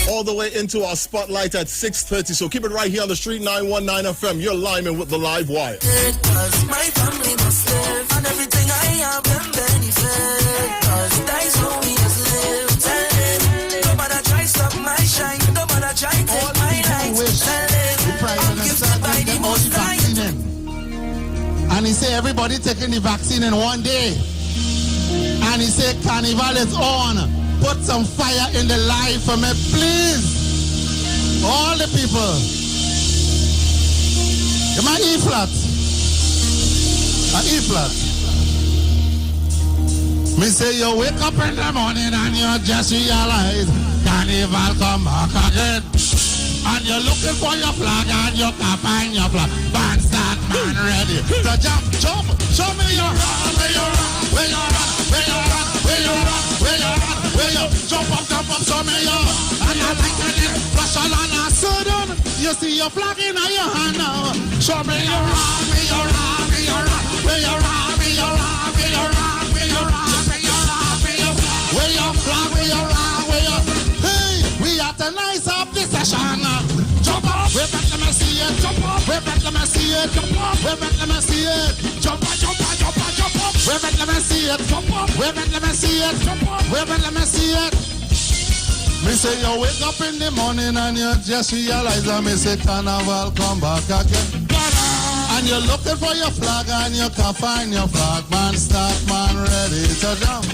[SPEAKER 6] all the way into our spotlight at 6:30. So keep it right here on the Street 919 FM. You're liming with the live wire.
[SPEAKER 12] Cause my family must live, and everything I have them benefit. Cause that's how we must live. Tell them, no matter try stop my shine, no matter try take my light. Tell them, I'm gifted by the most high.
[SPEAKER 13] And he say everybody taking the vaccine in one day. And he say carnival is on. Put some fire in the life for me, please. All the people. Come on, E flat. E flat. Me say you wake up in the morning and you just realize carnival come back again. And you're looking for your flag and you can't find your flag. Band start, man ready to jump, jump. Show me your run, where you run, where you run, where you run, where you run, where you run. Where you jump up, show me your. And I like it, flash all on a sudden. You see your flag in your hand now. Show me your run, where you run, where you run, where you run, where you run, where you run, where you run, where you run, where you run, where your flag, where you run, where you. Hey, we are the nice of this session. Jump up, we bet let me see it. Jump up, we bet let me see it. Jump up, we bet let me see it. Jump up, jump up, jump up, jump up. We bet let me see it. Jump up, we bet let me see it. Jump up, we bet let me see it. Me say you wake up in the morning and you just realize that me say carnival come back again. And you're looking for your flag and you can't find your flag. Man, start, man, ready to jump.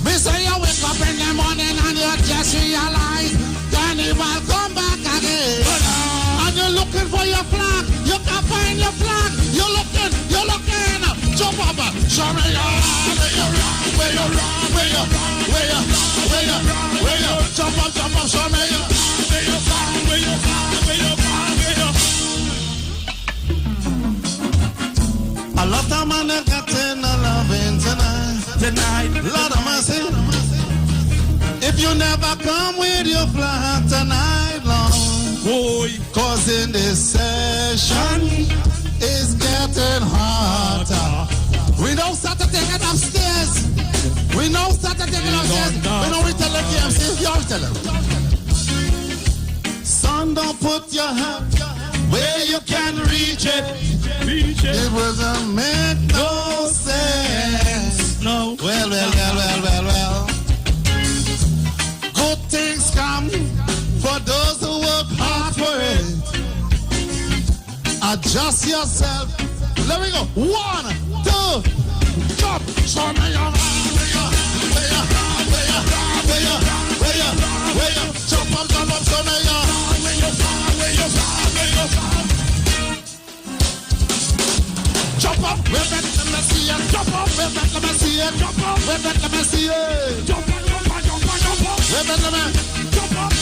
[SPEAKER 13] Me say you wake up in the morning and you just realize carnival come back again. And you're looking for your flag, you can't find your flag. You're looking, jump up, show me your where you run, where you run, where you run, where you run, where you run, where you jump up, show me your where you run, where you run, where you run, where you. A lot of men are getting a loving tonight, Lord of mercy. If you never come with your flag tonight long, boy, cause in this session it's getting hotter. We don't start to take it upstairs. We don't start to take it upstairs. We don't tell the KMC. You all tell them. Son, don't put your hand where you can reach it. It doesn't make no sense. No. Well. Good things come for those who work hard for it. Adjust yourself. Let me go. 1, 2, jump. Show me your where you jump up, show me your where you jump up, we bet let me see it. Jump up, we bet let me see it. Jump up, we bet let me see it. Jump up, we bet let me jump up.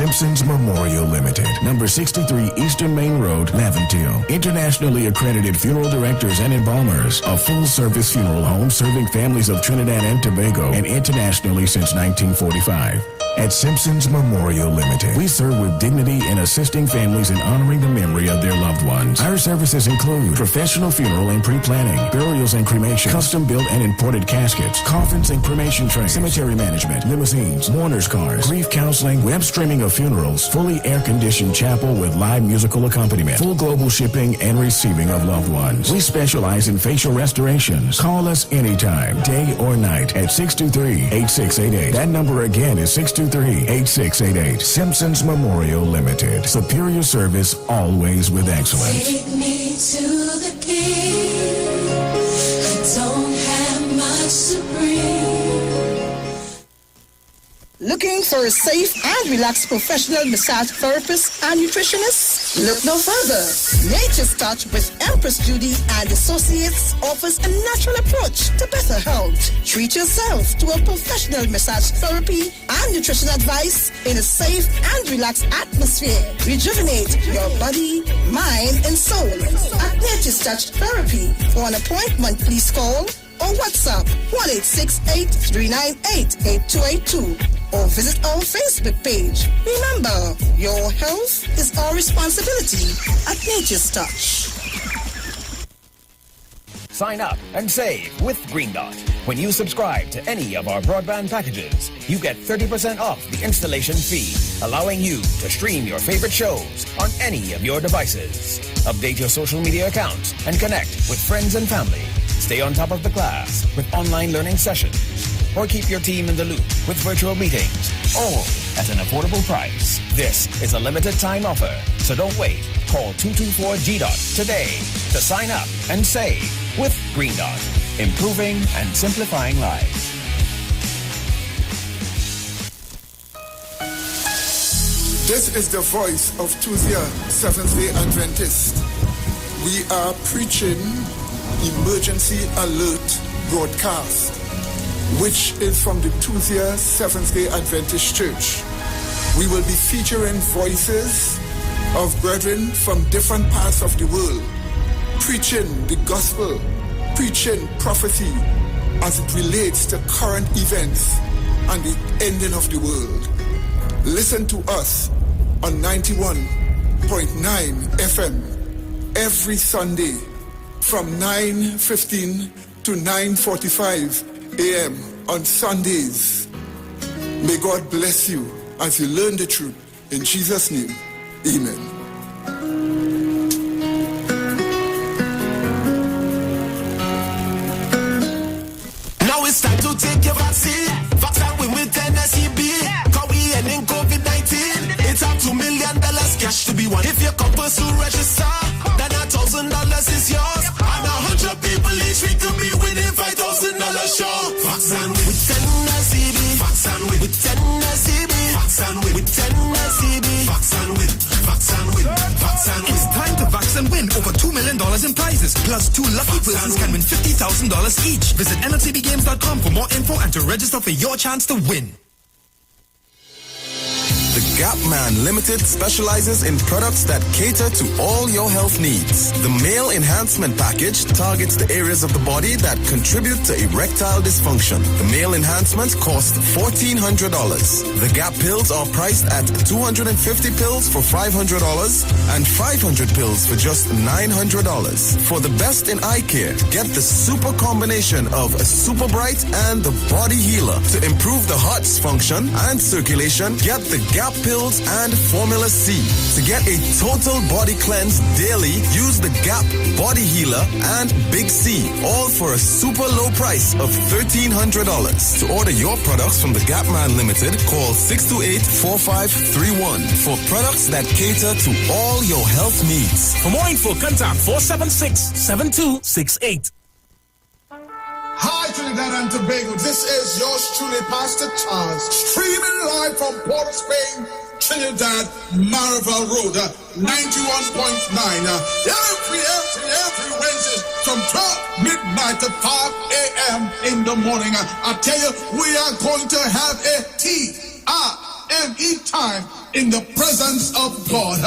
[SPEAKER 14] Simpsons Memorial Limited, number 63 Eastern Main Road, Laventille. Internationally accredited funeral directors and embalmers, a full-service funeral home serving families of Trinidad and Tobago and internationally since 1945. At Simpsons Memorial Limited, we serve with dignity in assisting families in honoring the memory of their loved ones. Our services include professional funeral and pre-planning, burials and cremation, custom-built and imported caskets, coffins and cremation trays, cemetery management, limousines, mourners cars, grief counseling, web streaming of funerals, fully air-conditioned chapel with live musical accompaniment, full global shipping and receiving of loved ones. We specialize in facial restorations. Call us anytime, day or night, at 623-8688. That number again is 623-8688. Simpsons Memorial Limited. Superior service, always with excellence.
[SPEAKER 11] Take me to the king. I don't have much to bring.
[SPEAKER 15] Looking for a safe and relaxed professional massage therapist and nutritionist? Look no further. Nature's Touch with Empress Judy and Associates offers a natural approach to better health. Treat yourself to a professional massage therapy and nutrition advice in a safe and relaxed atmosphere. Rejuvenate your body, mind, and soul at Nature's Touch Therapy. For an appointment, please call or WhatsApp 1-868-398-8282 or visit our Facebook page. Remember, your health is our responsibility at Nature's Touch.
[SPEAKER 16] Sign up and save with Green Dot. When you subscribe to any of our broadband packages, you get 30% off the installation fee, allowing you to stream your favorite shows on any of your devices. Update your social media accounts and connect with friends and family. Stay on top of the class with online learning sessions, or keep your team in the loop with virtual meetings, all at an affordable price. This is a limited time offer, so don't wait. Call 224-GDOT today to sign up and save with Green Dot, improving and simplifying lives.
[SPEAKER 17] This is the voice of Tuesday, Seventh-day Adventist. We are preaching Emergency Alert broadcast, which is from the Tuesday Seventh-day Adventist Church. We will be featuring voices of brethren from different parts of the world, preaching the gospel, preaching prophecy as it relates to current events and the ending of the world. Listen to us on 91.9 FM every Sunday from 9:15 to 9:45 a.m. on Sundays. May God bless you as you learn the truth. In Jesus' name, amen.
[SPEAKER 3] Now it's time to take your vaccine. Vaccine with NSEB. Cause we ending COVID-19. It's up $2 million cash to be won. If you come to register, then $1,000 is yours. And 100 people each week can be winning $5,000 show. Vaccine with NSEB. Vaccine with NSEB. Vaccine with NSEB. Vaccine with.
[SPEAKER 18] It's time to vax and win over $2 million in prizes. Plus 2 lucky persons can win $50,000 each. Visit nlcbgames.com for more info and to register for your chance to win.
[SPEAKER 19] The Gap Man Limited specializes in products that cater to all your health needs. The Male Enhancement Package targets the areas of the body that contribute to erectile dysfunction. The Male Enhancement costs $1,400. The Gap pills are priced at 250 pills for $500 and 500 pills for just $900. For the best in eye care, get the super combination of a Super Bright and the Body Healer. To improve the heart's function and circulation, get the Gap pills and Formula C. To get a total body cleanse daily, use the Gap Body Healer and Big C, all for a super low price of $1,300. To order your products from the Gap Man Limited, call 628-4531 for products that cater to all your health needs.
[SPEAKER 18] For more info, contact 476-7268.
[SPEAKER 20] Hi, Trinidad and Tobago. This is yours truly, Pastor Charles, streaming live from Port of Spain, Trinidad, Marvel Road, 91.9. Every Wednesday from 12 midnight to 5 a.m. in the morning. I tell you, we are going to have a TIME time in the presence of God.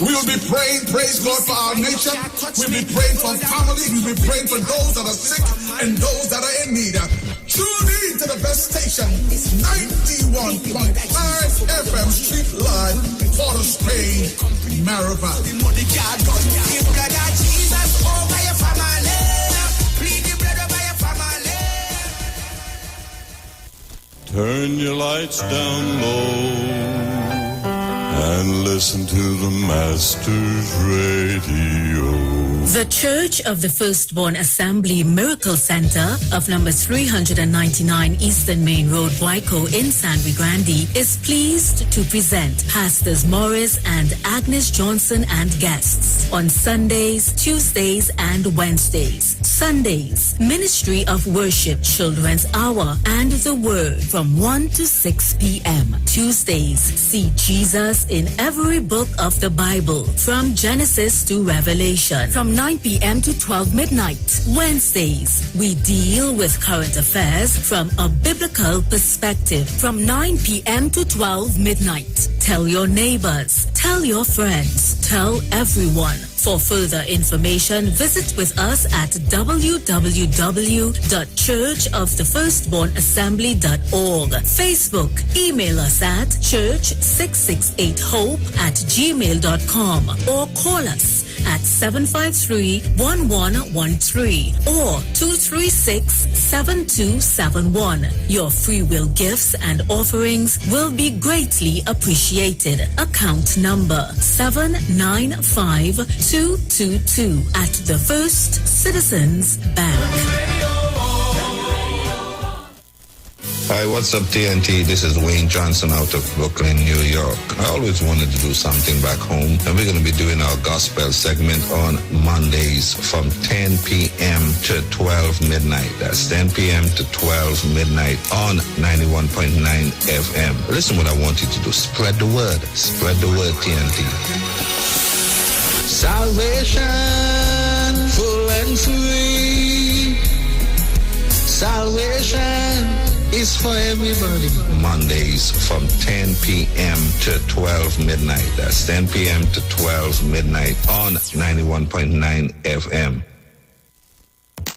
[SPEAKER 20] We will be praying, praise God, for our nation. We'll be praying for family. We'll be praying for those that are sick and those that are in need. Tune in to the best station, 91.5 FM Street Live, Port of Spain, Maribel.
[SPEAKER 10] Turn your lights down low and listen to the Master's Radio.
[SPEAKER 21] The Church of the Firstborn Assembly Miracle Center of number 399 Eastern Main Road, Waiko in San Luis Grande is pleased to present Pastors Morris and Agnes Johnson and guests on Sundays, Tuesdays, and Wednesdays. Sundays, Ministry of Worship Children's Hour and the Word from 1 to 6 p.m. Tuesdays, see Jesus in every book of the Bible from Genesis to Revelation from 9 p.m. to 12 midnight. Wednesdays, we deal with current affairs from a biblical perspective from 9 p.m. to 12 midnight. Tell your neighbors, tell your friends, tell everyone. For further information, visit with us at www.churchofthefirstbornassembly.org. Facebook, email us at church668hope@gmail.com or call us at 753-1113 or 236-7271. Your free will gifts and offerings will be greatly appreciated. Account number 795222 at the First Citizens Bank.
[SPEAKER 22] Hi, what's up, TNT? This is Wayne Johnson out of Brooklyn, New York. I always wanted to do something back home, and we're going to be doing our gospel segment on Mondays from 10 p.m. to 12 midnight. That's 10 p.m. to 12 midnight on 91.9 FM. Listen what I want you to do. Spread the word. Spread the word, TNT. Salvation, full and free. Salvation is for everybody. Mondays from 10 p.m. to 12 midnight. That's 10 p.m. to 12 midnight on 91.9 FM.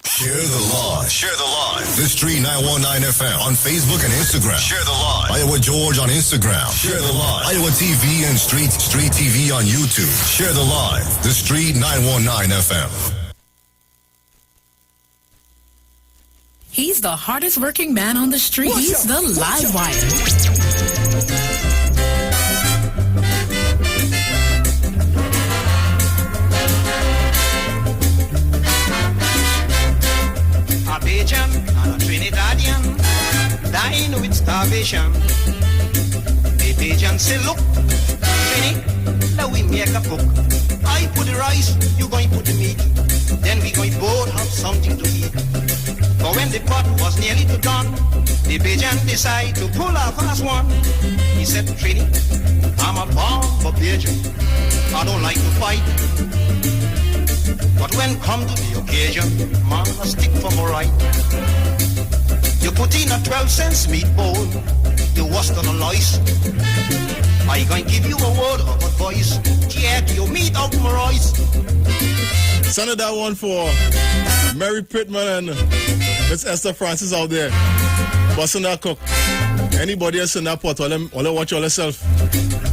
[SPEAKER 4] Share the live. Share the live. The Street 919 FM on Facebook and Instagram. Share the live. Iowa George on Instagram. Share the live. Iowa TV and Street TV on YouTube. Share the live. The Street 919 FM.
[SPEAKER 5] He's the hardest working man on the street. He's the live wire.
[SPEAKER 9] A Bajan and a Trinidadian dying with starvation. The Bajan say, look, Trini, now we make a cook. I put the rice, you going to put the meat. Then we going both have something to eat. But when the pot was nearly to done, the Bajan decided to pull a fast one. He said, Trini, I'm a born Bajan. I don't like to fight. But when come to the occasion, man, I stick for my right. You put in a 12-cent meatball, you was on a noise. I going to give you a word of advice. Get your meat out my rice.
[SPEAKER 6] Send that one for Mary Pittman and Miss Esther Francis out there. Busting that cook. Anybody else in that pot, all them watch all yourself.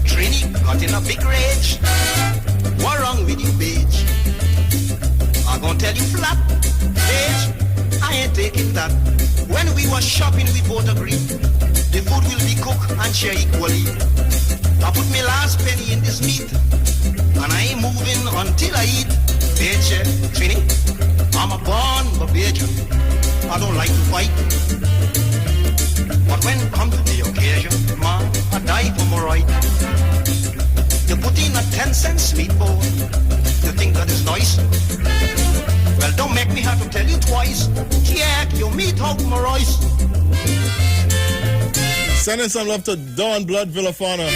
[SPEAKER 9] Trini got in a big rage. What wrong with you, bitch? I'm gonna tell you flat, bitch, I ain't taking that. When we was shopping, we both agreed the food will be cooked and share equally. I put my last penny in this meat, and I ain't moving until I eat. Bitch, Trini, I'm a born Bajan. I don't like to fight. But when it comes to the occasion, man, I die for my right. You put in a 10-cent meatball. You think that is nice? Well, don't make me have to tell you twice. Jack, your meat out my rice.
[SPEAKER 6] Sending some love to Dawn Blood Villafana.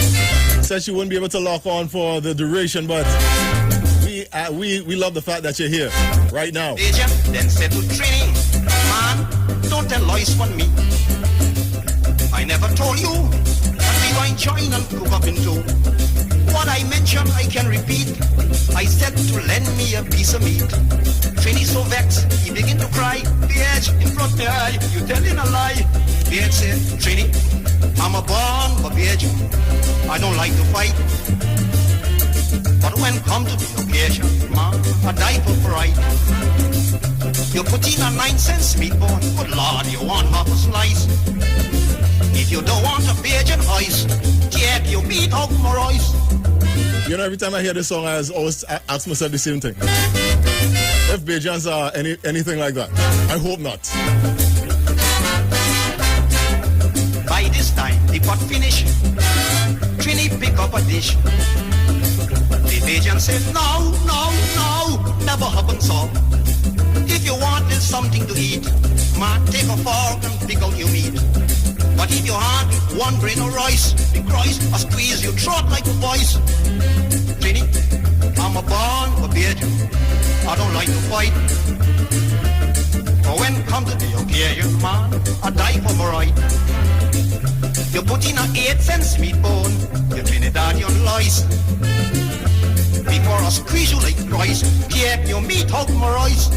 [SPEAKER 6] Said she wouldn't be able to lock on for the duration, but we love the fact that you're here right now.
[SPEAKER 9] Agent then said to Trini, man, don't tell lies on me. I never told you that we
[SPEAKER 1] find join and cook up into. What I mentioned, I can repeat. I said to lend me a piece of meat. Trini so vexed, he begin to cry. Bitch, in front of me eye, you telling a lie. Bitch said, Trini, I'm a born for bitch. I don't like to fight. But when come to the occasion, man, I die for pride. You put in a 9-cent meatball, but Lord, you want half a slice. If you don't want a Bajan ice, take your meat out my rice.
[SPEAKER 6] You know, every time I hear this song, I always ask myself the same thing. If Bajans are anything like that, I hope not.
[SPEAKER 1] By this time, the pot finish. Trini pick up a dish. The Bajan said, no, never happen so. If you want there's something to eat, man, take a fork and pick out your meat. But if you had one grain of rice, the Christ, I squeeze your throat like a voice. Trini, I'm a born for Bajan. I don't like to fight. But when come to the occasion, man, I die for my right. You put in a 8-cent meatbone, you Trinidadian lice. Before I squeeze you like rice, keep your meat out my rice.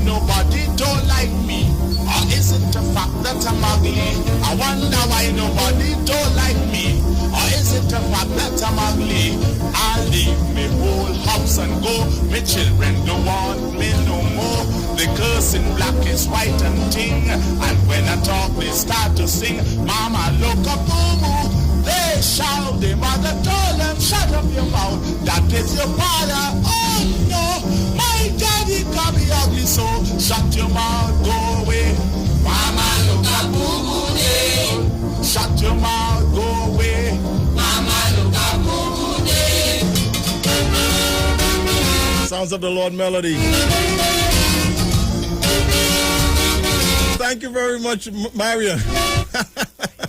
[SPEAKER 20] Nobody don't like me, or is it the fact that I'm ugly? I wonder why nobody don't like me, or is it the fact that I'm ugly? I leave me whole house and go, my children don't want me no more. The curse in black is white and ting, and when I talk they start to sing. Mama look up, boo-boo, they shout. The mother told them, shut up your mouth, that is your father. Oh no, my daddy can be ugly, so shut your mouth, go away. Mama look at boo-boo day. Shut your mouth, go away. Mama look at boo-boo day.
[SPEAKER 6] Sounds of the Lord melody. Thank you very much, Maria.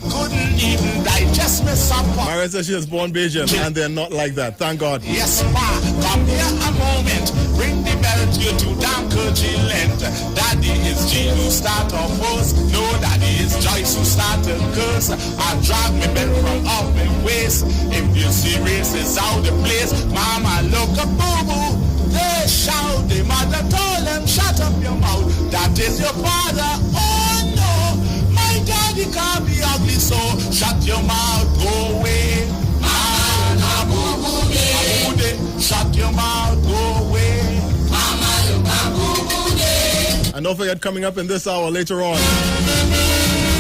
[SPEAKER 20] Couldn't even digest me supper.
[SPEAKER 6] Maria says she was born Bajan, and they're not like that. Thank God.
[SPEAKER 20] Yes, ma, come here a moment. Ring the bell to you to Danko Lent. Daddy is G who start off first. No, Daddy is Joyce who start to curse. I drag me bell from up my waist. If you see races out the place, Mama look a boo-boo. They shout, the mother told them, shut up your mouth. That is your father. Oh no, my daddy can't be ugly, so shut your mouth, go away. Mama, boo-boo day. Shut your mouth, go away. Mama, boo-boo day.
[SPEAKER 6] And don't forget, coming up in this hour later on,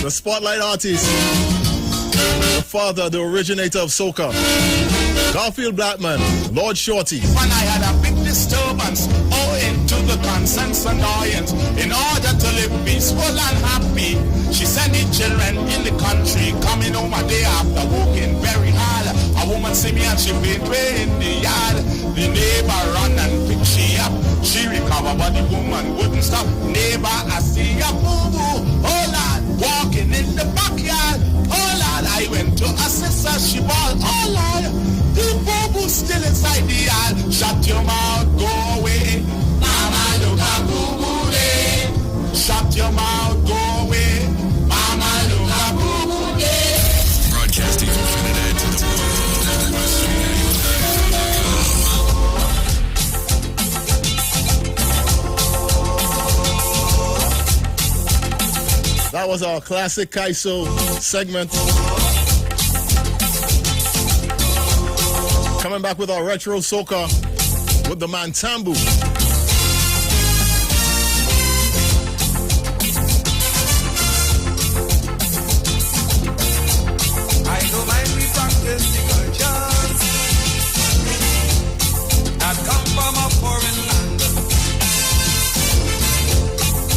[SPEAKER 6] the Spotlight artist, the father, the originator of soca, Garfield Blackman, Lord Shorty.
[SPEAKER 20] When I had a big disturbance owing to the conscience annoyance, in order to live peaceful and happy, she sent the children in the country, coming home a day after working very hard. A woman see me and she beat way in the yard. The neighbor run and pick she up. She recover but the woman wouldn't stop. Neighbor, I see a boo-boo, oh Lord, walking in the backyard. Oh Lord, I went to assist her, she bawled, oh Lord, the boo-boo still inside the yard. Shut your mouth, go away. Mama, look at boo-boo day. Shut your mouth, go away. Mama, look at boo-boo day.
[SPEAKER 10] Broadcasting from Trinidad to the world.
[SPEAKER 6] That was our classic Kaiso segment. Coming back with our retro soca with the man Tambu.
[SPEAKER 9] I don't mind we practice the cultures that come from a foreign land,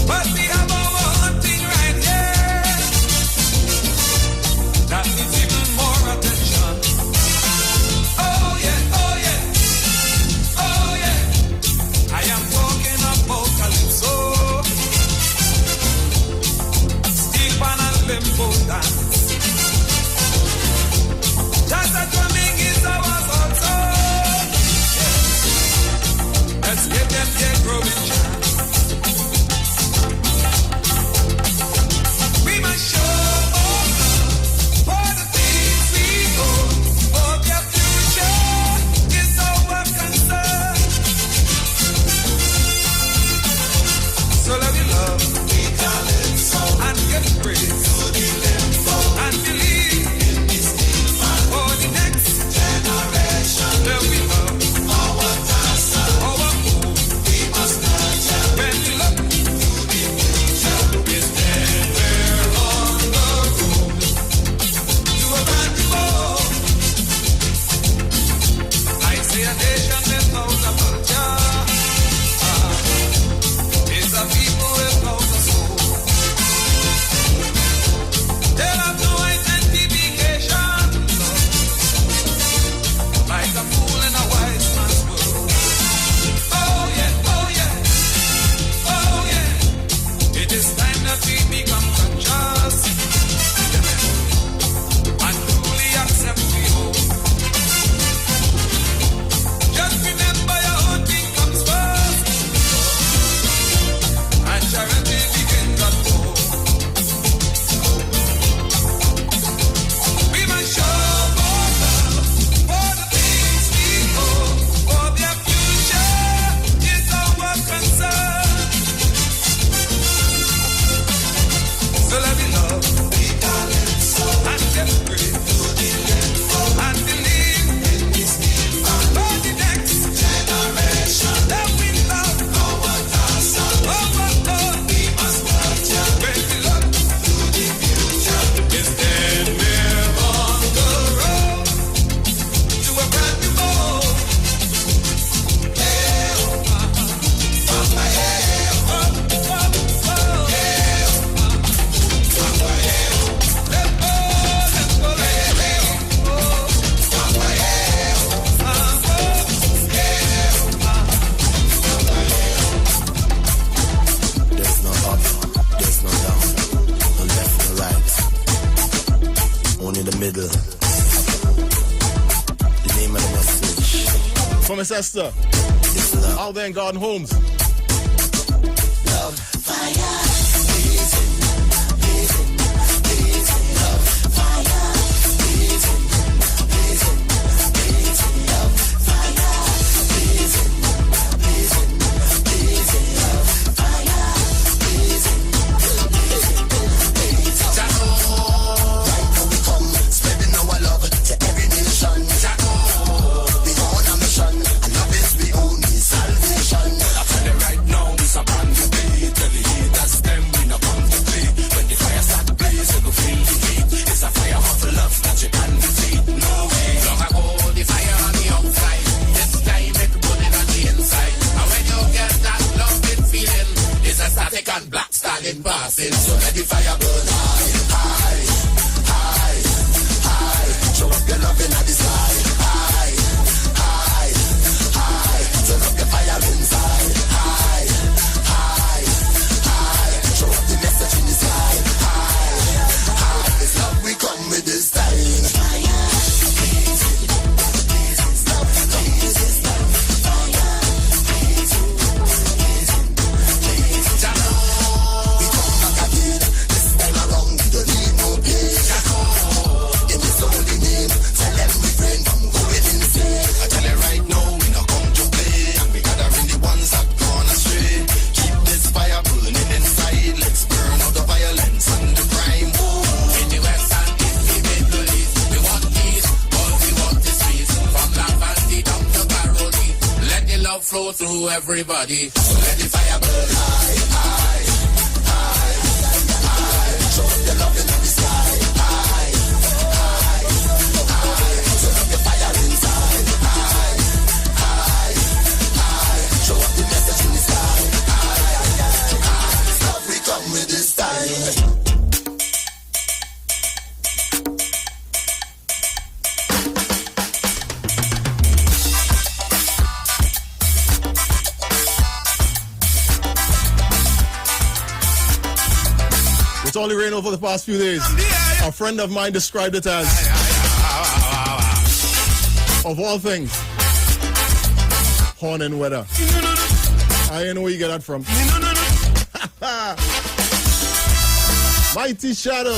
[SPEAKER 9] but we have our own thing right here that needs even more attention. Oh yeah, oh yeah, oh yeah. I We must show for the things we own, for their future is our concern. So let me love, we call it so, and give praise to the Lamb, and believe in this divine for the next generation. Let me love our pastor, our home. We must nurture when we look to the future. Is there we're on the road to a brand new world? I say a nation without a culture. It's a people without a soul. They have no identification, like a fool in a wise man's world. Oh yeah, oh yeah, oh yeah. It is time that we become conscious and truly accept we own. Just remember your own thing comes first, and charity begins at home. We must show for love, for the things we owe, for their future is our concern. So let me love, we call it so, and give praise to the Lamb, and believe in this divine for the next generation. That we love our pastor, our God. We must nurture when we look to the future. Instead we're on the road to a brand new world. Hey, oh, Papa, hey, oh, oh, oh, hey, oh, Papa, hey, oh. Let's go, hey, oh, Papa, hey, oh, Papa, hey, oh, Papa, hey, oh.
[SPEAKER 3] There's no up, there's no down, no left, no right, only the middle. The name of the message
[SPEAKER 6] From Miss Esther,
[SPEAKER 3] is love.
[SPEAKER 6] out there in Garden Homes.
[SPEAKER 3] Love, fire, blazing, blazing, blazing, love, fire, blazing, blazing, blazing, love, fire, blazing, blazing, blazing, love, fire, blazing, blazing, blazing. Right now we come, spreading our love to every nation. We on a mission, and love is the only salvation. I tell you right now, this a brand new day. Tell the haters them we no come to play. When the fire start to blaze, you go feel the heat. It's a fire of love that you can't defeat. No way. Long ago, the fire on the outside. This time it burning on the inside. And when you get that loving feeling, it's a static and black starting passing. So let the fire burn high, high, high, high. Show up your love in the sky. High, high, high. Turn up your fire inside. High, high, high. Show up the message in the sky. High, high. This love we come with this time. Fire, blazing, blazing, love, blazing, love, fire, blazing, blazing, blazing. We come back again. This time around we don't need no pain. In this holy name, tell them we bring from going insane. I tell you right now, we not come to play, and we gathering the ones that gone astray. Keep this fire burning inside. Let's burn out the violence and the crime. In the west and in the Middle East, we want peace, all we want is peace. From Lavanti down to Barodi, let the love flow through everybody. So let the fire burn high, high, high, high. Show up the love in the sky. High, high, high. Turn up the fire inside. High, high, high. Show up the message in the sky. High, high. This love we come with this time.
[SPEAKER 6] It's only rained over the past few days. A friend of mine described it as, of all things, horn and weather. I ain't know where you get that from. Mighty Shadow,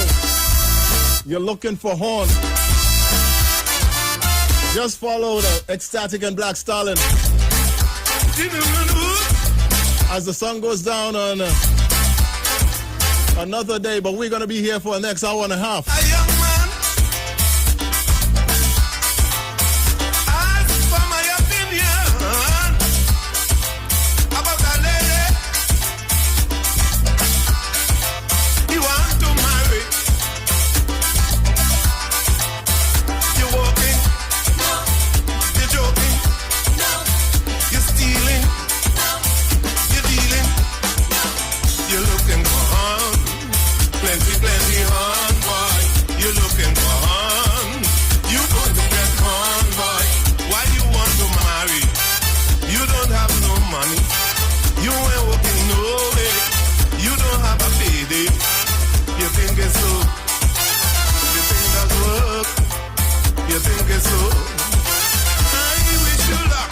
[SPEAKER 6] you're looking for horn. Just follow the Ecstatic and Black Stallion as the sun goes down on another day, but we're gonna be here for the next hour and a half.
[SPEAKER 7] A young man asked for my opinion about a lady he want to marry. You walking? No. You joking? No. You stealing? No. You dealing? No. You looking for home? Plenty hon, boy. You looking for hon? You going to get hon, boy. Why you want to marry? You don't have no money. You ain't working no way. You don't have a baby. You think it's so? You think that's work? You think it's so? I wish you luck.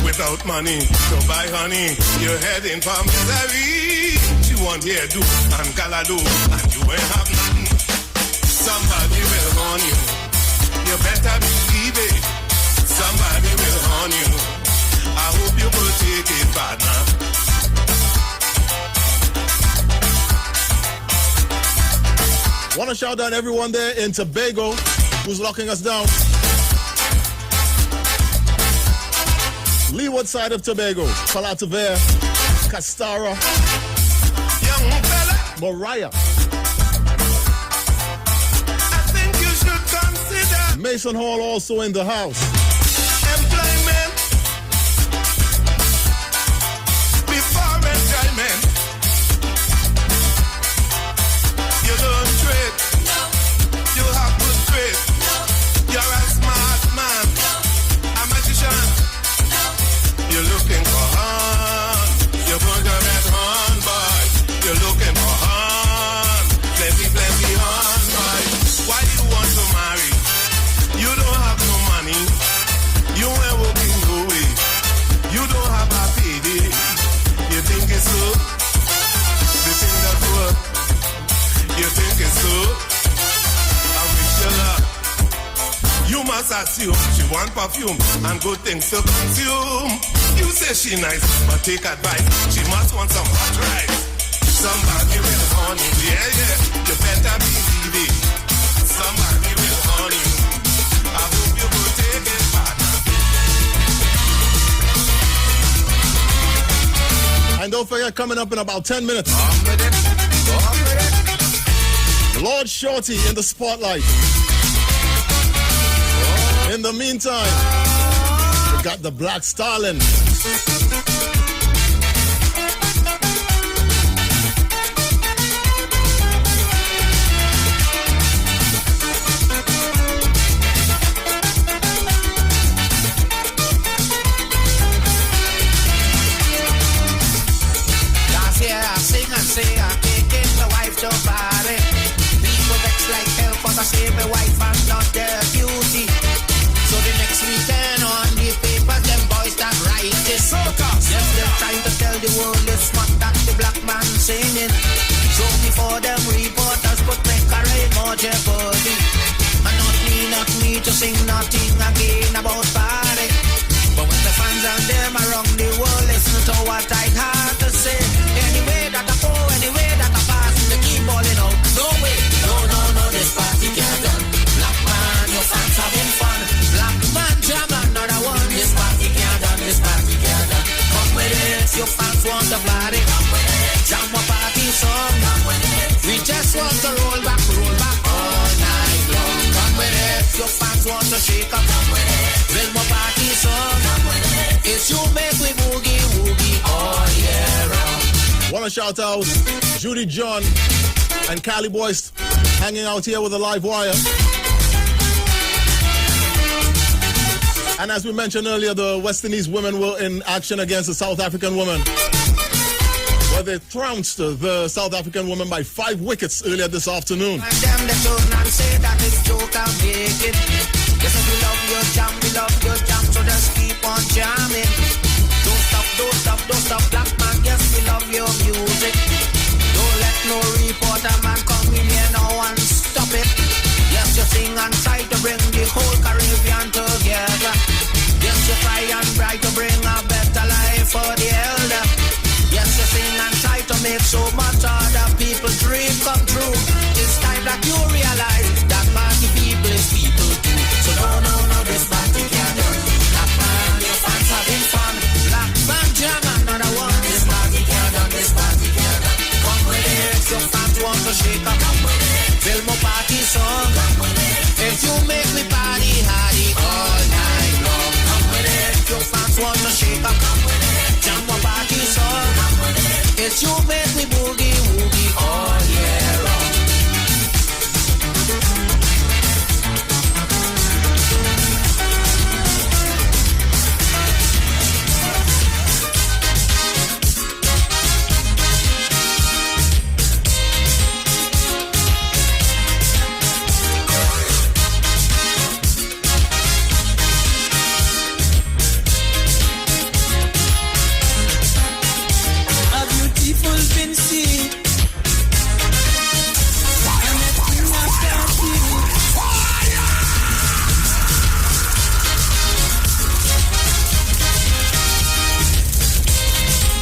[SPEAKER 7] Without money to buy honey, you're heading for misery. You want hairdo and galado, and you ain't have nothing. Somebody will warn you. You better believe it. Somebody will warn you. I hope you will take it, partner.
[SPEAKER 6] Want to shout out everyone there in Tobago who's locking us down. Leeward side of Tobago, Palatavere, Castara,
[SPEAKER 7] Young fella,
[SPEAKER 6] Mariah,
[SPEAKER 7] I think you should consider
[SPEAKER 6] Mason Hall also in the house.
[SPEAKER 7] employment before enjoyment. You learn trade. You have good trade. You're a smart man. A magician. You're looking for hon. You're going to get hon, boy. You're looking for hon. Plenty hon, boy. Why you want to marry? You don't have no money. You ain't working no way. You don't have a baby. You think it's so? You think that's work? You think it's so? I wish you luck. You must assume she want perfume and good things to consume. You say she nice, but take advice. She must want some hot rice. Somebody will warn you, yeah. You better believe it. Somebody will warn you. I hope you will take it, partner.
[SPEAKER 6] And don't forget, coming up in about 10 minutes, Lord Shorty in the spotlight. In the meantime, we got the Black Stallion.
[SPEAKER 2] Last year I sing and say I'm taking the wife to party. People vex like hell for the same my wife and not their beauty. So the next weekend on the paper, them boys start writing. Yes, they're trying to tell the world it's not that the black man singing. So before them reporters put make a rain more jeopardy. And not me to sing nothing again about party. But when the fans and them around the world listen to what I had to say. Anyway that I go, anyway that I pass, they keep balling out. No way, no, this party can't done. Black man, your fans having fun. Black man, jam another one. This party can't done, this party can't done. Come with it, your fans want to party. Come with it, jam a party song. Come with it, we just want to roll back all night long. Come with it, your fans want to shake up. Come with it, build my party song. Come with it, it's you make we boogie woogie all year round.
[SPEAKER 6] Want to shout out Judy John and Cali Boys hanging out here with a live wire. And as we mentioned earlier, the West Indies women were in action against the South African women, where they trounced the South African women by 5 wickets earlier this afternoon.
[SPEAKER 2] And them they turn and say that it's joke and make it. Yes, we love your jam, so just keep on jamming. Don't stop, Those of black man, yes, we love your music. Don't let no reporter man come in here now and stop it. Yes, you sing and try to bring the whole Caribbean together. Yes, you try and try to bring a better life for the elder. Yes, you sing and try to make so much other people's dream come true. It's time that you realize that party people is people too. So no, this party can't done. Black man, your fans having fun. Black man, jam another one. This party can't done, this party can't done. Come with it, your fans want to shake up. Come with it, feel my party song. If you make me party hardy all night long. Come with it, your fans want to shake up. Come with it, jam my party song. It's you make me boogie woogie all year round.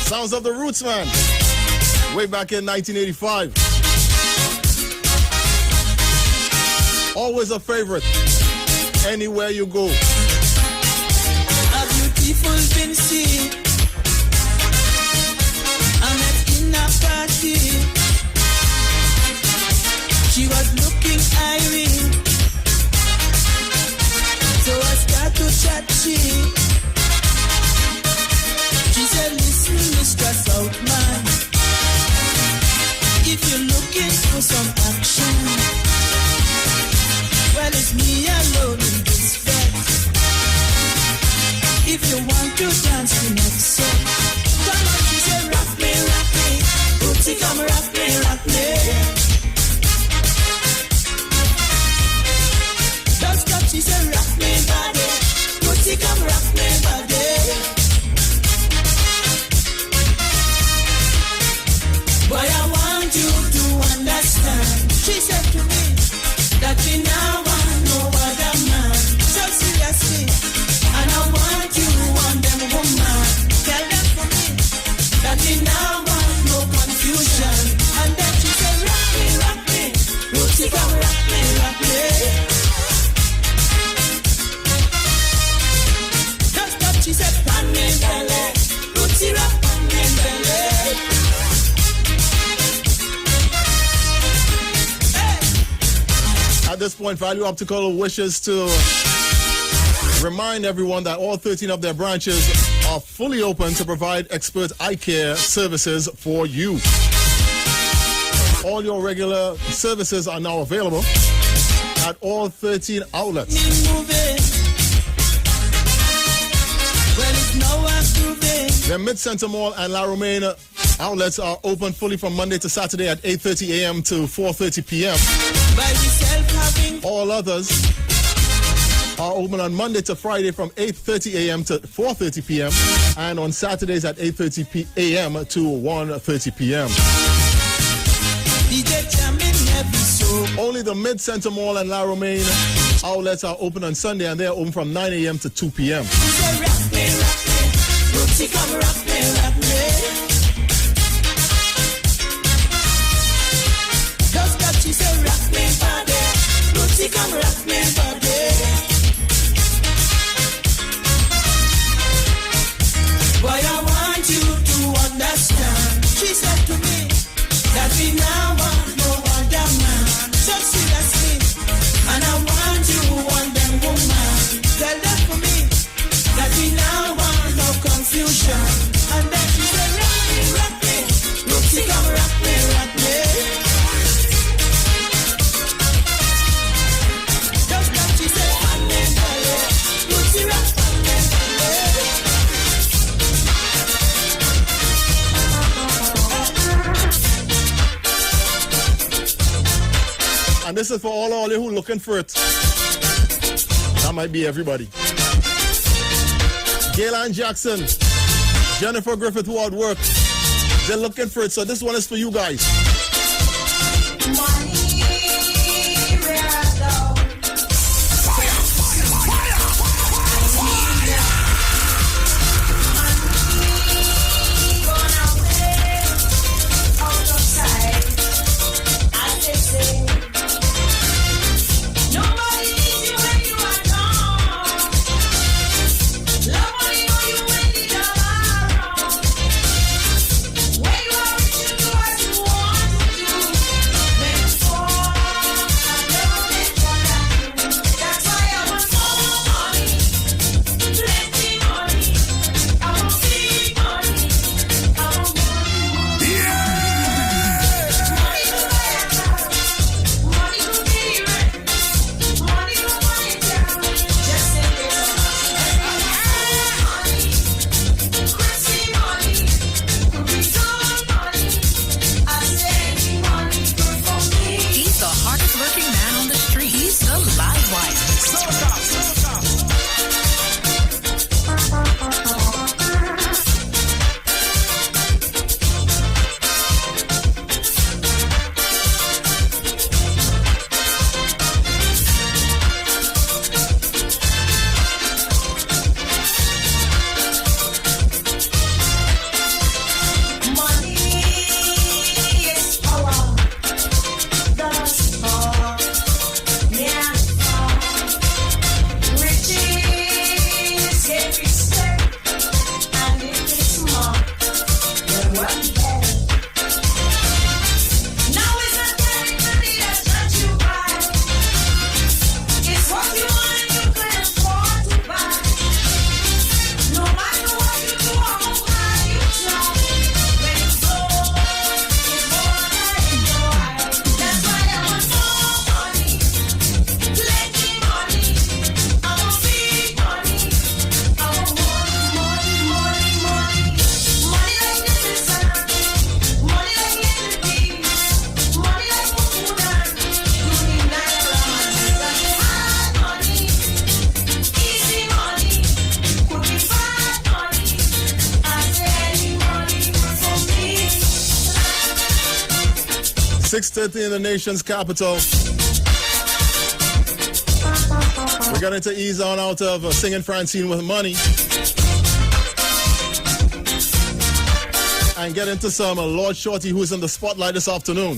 [SPEAKER 6] Sounds of the Roots, man. Way back in 1985. Always a favorite. Anywhere you go.
[SPEAKER 9] A beautiful Vinci. I met in a party. She was looking irate. So I start to chat she. She said, listen, Mr. Southman, if you're looking for some action, well, it's me alone in this bed. If you want to dance the next set, come on, she said, rock me, Bootsy, come rock me, Don't stop, she said, rock me, body, Bootsy, come rock me, body. Boy, I want you to understand. She said to me that we now want no other man. So seriously, and I want you, want them woman. Tell them for me that we now want no confusion. And then she said, rock me, Rootsy, come rock me. Just stop, she said, pan me belly, Rootsy, rock me belly.
[SPEAKER 6] At this point, Value Optical wishes to remind everyone that all 13 of their branches are fully open to provide expert eye care services for you. All your regular services are now available at all 13 outlets. The Mid-Center Mall and La Romaine outlets are open fully from Monday to Saturday at 8:30 a.m. to 4:30 p.m. All others are open on Monday to Friday from 8:30 a.m. to 4:30 p.m. and on Saturdays at 8:30 a.m. to 1:30 p.m. Only the Mid-Center Mall and La Romaine outlets are open on Sunday, and they are open from 9 a.m. to 2 p.m.
[SPEAKER 9] Come rock me, body. Boy, I want you to understand. She said to me that we now want no other man. So seriously, and I want you, want them woman. Tell them for me that we now want no confusion. And then she said, rock me, Rootsy, come rock me.
[SPEAKER 6] And this is for all you who looking for it. That might be everybody. Gaylan Jackson, Jennifer Griffith who out work. They're looking for it, so this one is for you guys. .6:30 in the nation's capital. We're going to ease on out of Singing Francine with Money and get into some Lord Shorty, who's in the spotlight this afternoon.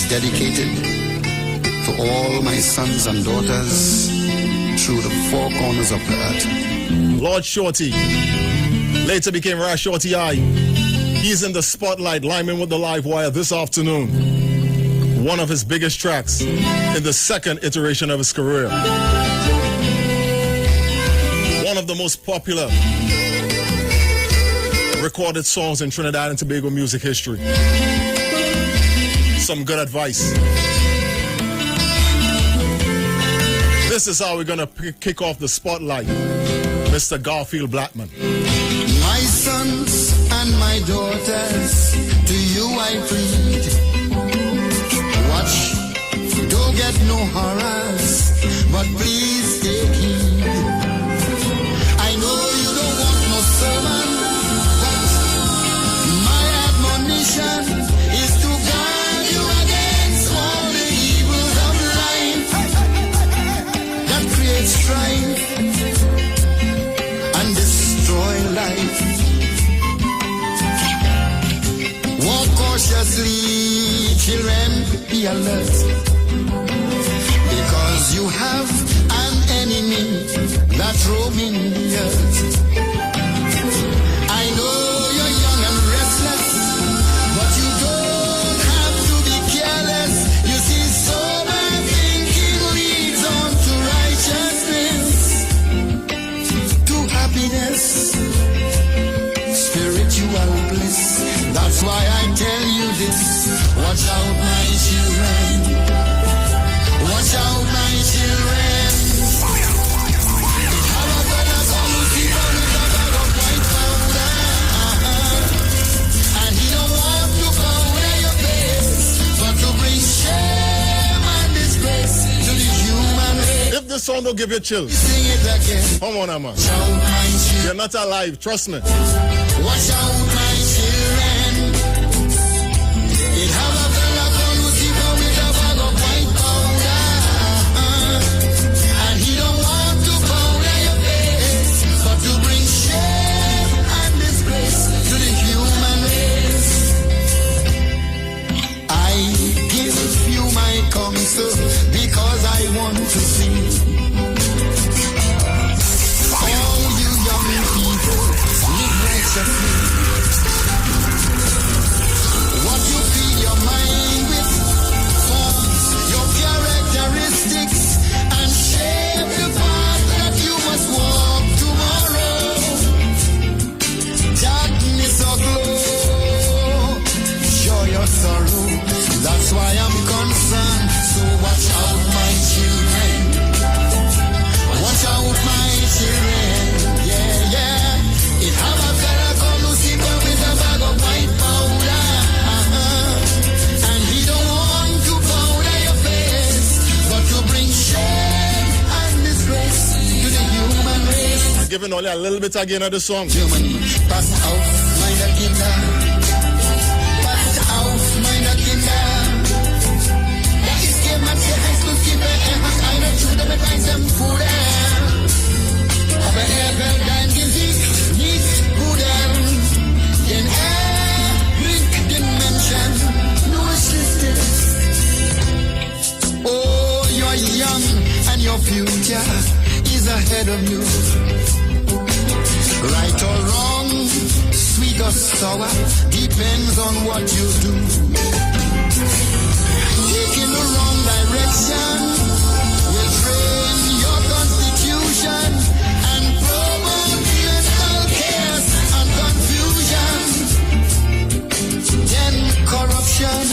[SPEAKER 8] Dedicated to all my sons and daughters through the four corners of the earth.
[SPEAKER 6] Lord Shorty, later became Rash Shorty I. He's in the spotlight, lineman with the live wire this afternoon. One of his biggest tracks in the second iteration of his career. One of the most popular recorded songs in Trinidad and Tobago music history. Some good advice. This is how we're gonna kick off the spotlight, Mr. Garfield Blackman.
[SPEAKER 8] My sons and my daughters, to you I plead. Watch, don't get no horrors, but please take heed.
[SPEAKER 3] be alert, because you have an enemy that's roaming the earth. I know you're young and restless, but you don't have to be careless. You see, sober thinking leads on to righteousness, to happiness, spiritual bliss. That's why I tell you this. Watch out, my children. Watch out, my children. And he don't want to powder your face, but to bring shame and disgrace to the human race.
[SPEAKER 6] If this song don't give you chills,
[SPEAKER 3] sing it again.
[SPEAKER 6] Come on, man. You're not alive, trust me.
[SPEAKER 3] Watch out, my children. It have a fella called Lucifer with a bag of white powder. And he don't want to powder your face, but to bring shame and disgrace to the human race. I give you my counsel because I want to see all you young people live righteously. What you feed your mind with forms your characteristics and shape the path that you must walk tomorrow. Darkness or glow, joy or sorrow, that's why I'm concerned. So watch out, my children. Watch out, my children. Yeah, yeah. It have a fella called Lucifer with a bag of white powder. And he don't want to powder your face, but to bring shame and disgrace to the human race.
[SPEAKER 6] I'm giving only a little bit again of the song.
[SPEAKER 3] Germany, pass out, meine Kinder. Pass out, meine Kinder. Da ist jemand, der heißt Lucifer, hat eine Schule mit weißem Puder. Aber will dein Gesicht nicht pudern, denn bringt den Menschen nur Schlechtes. Oh, you're young and your future is ahead of you. Right or wrong, sweet or sour, depends on what you do. Taking the wrong direction will drain your constitution and promote mental chaos and confusion. Then corruption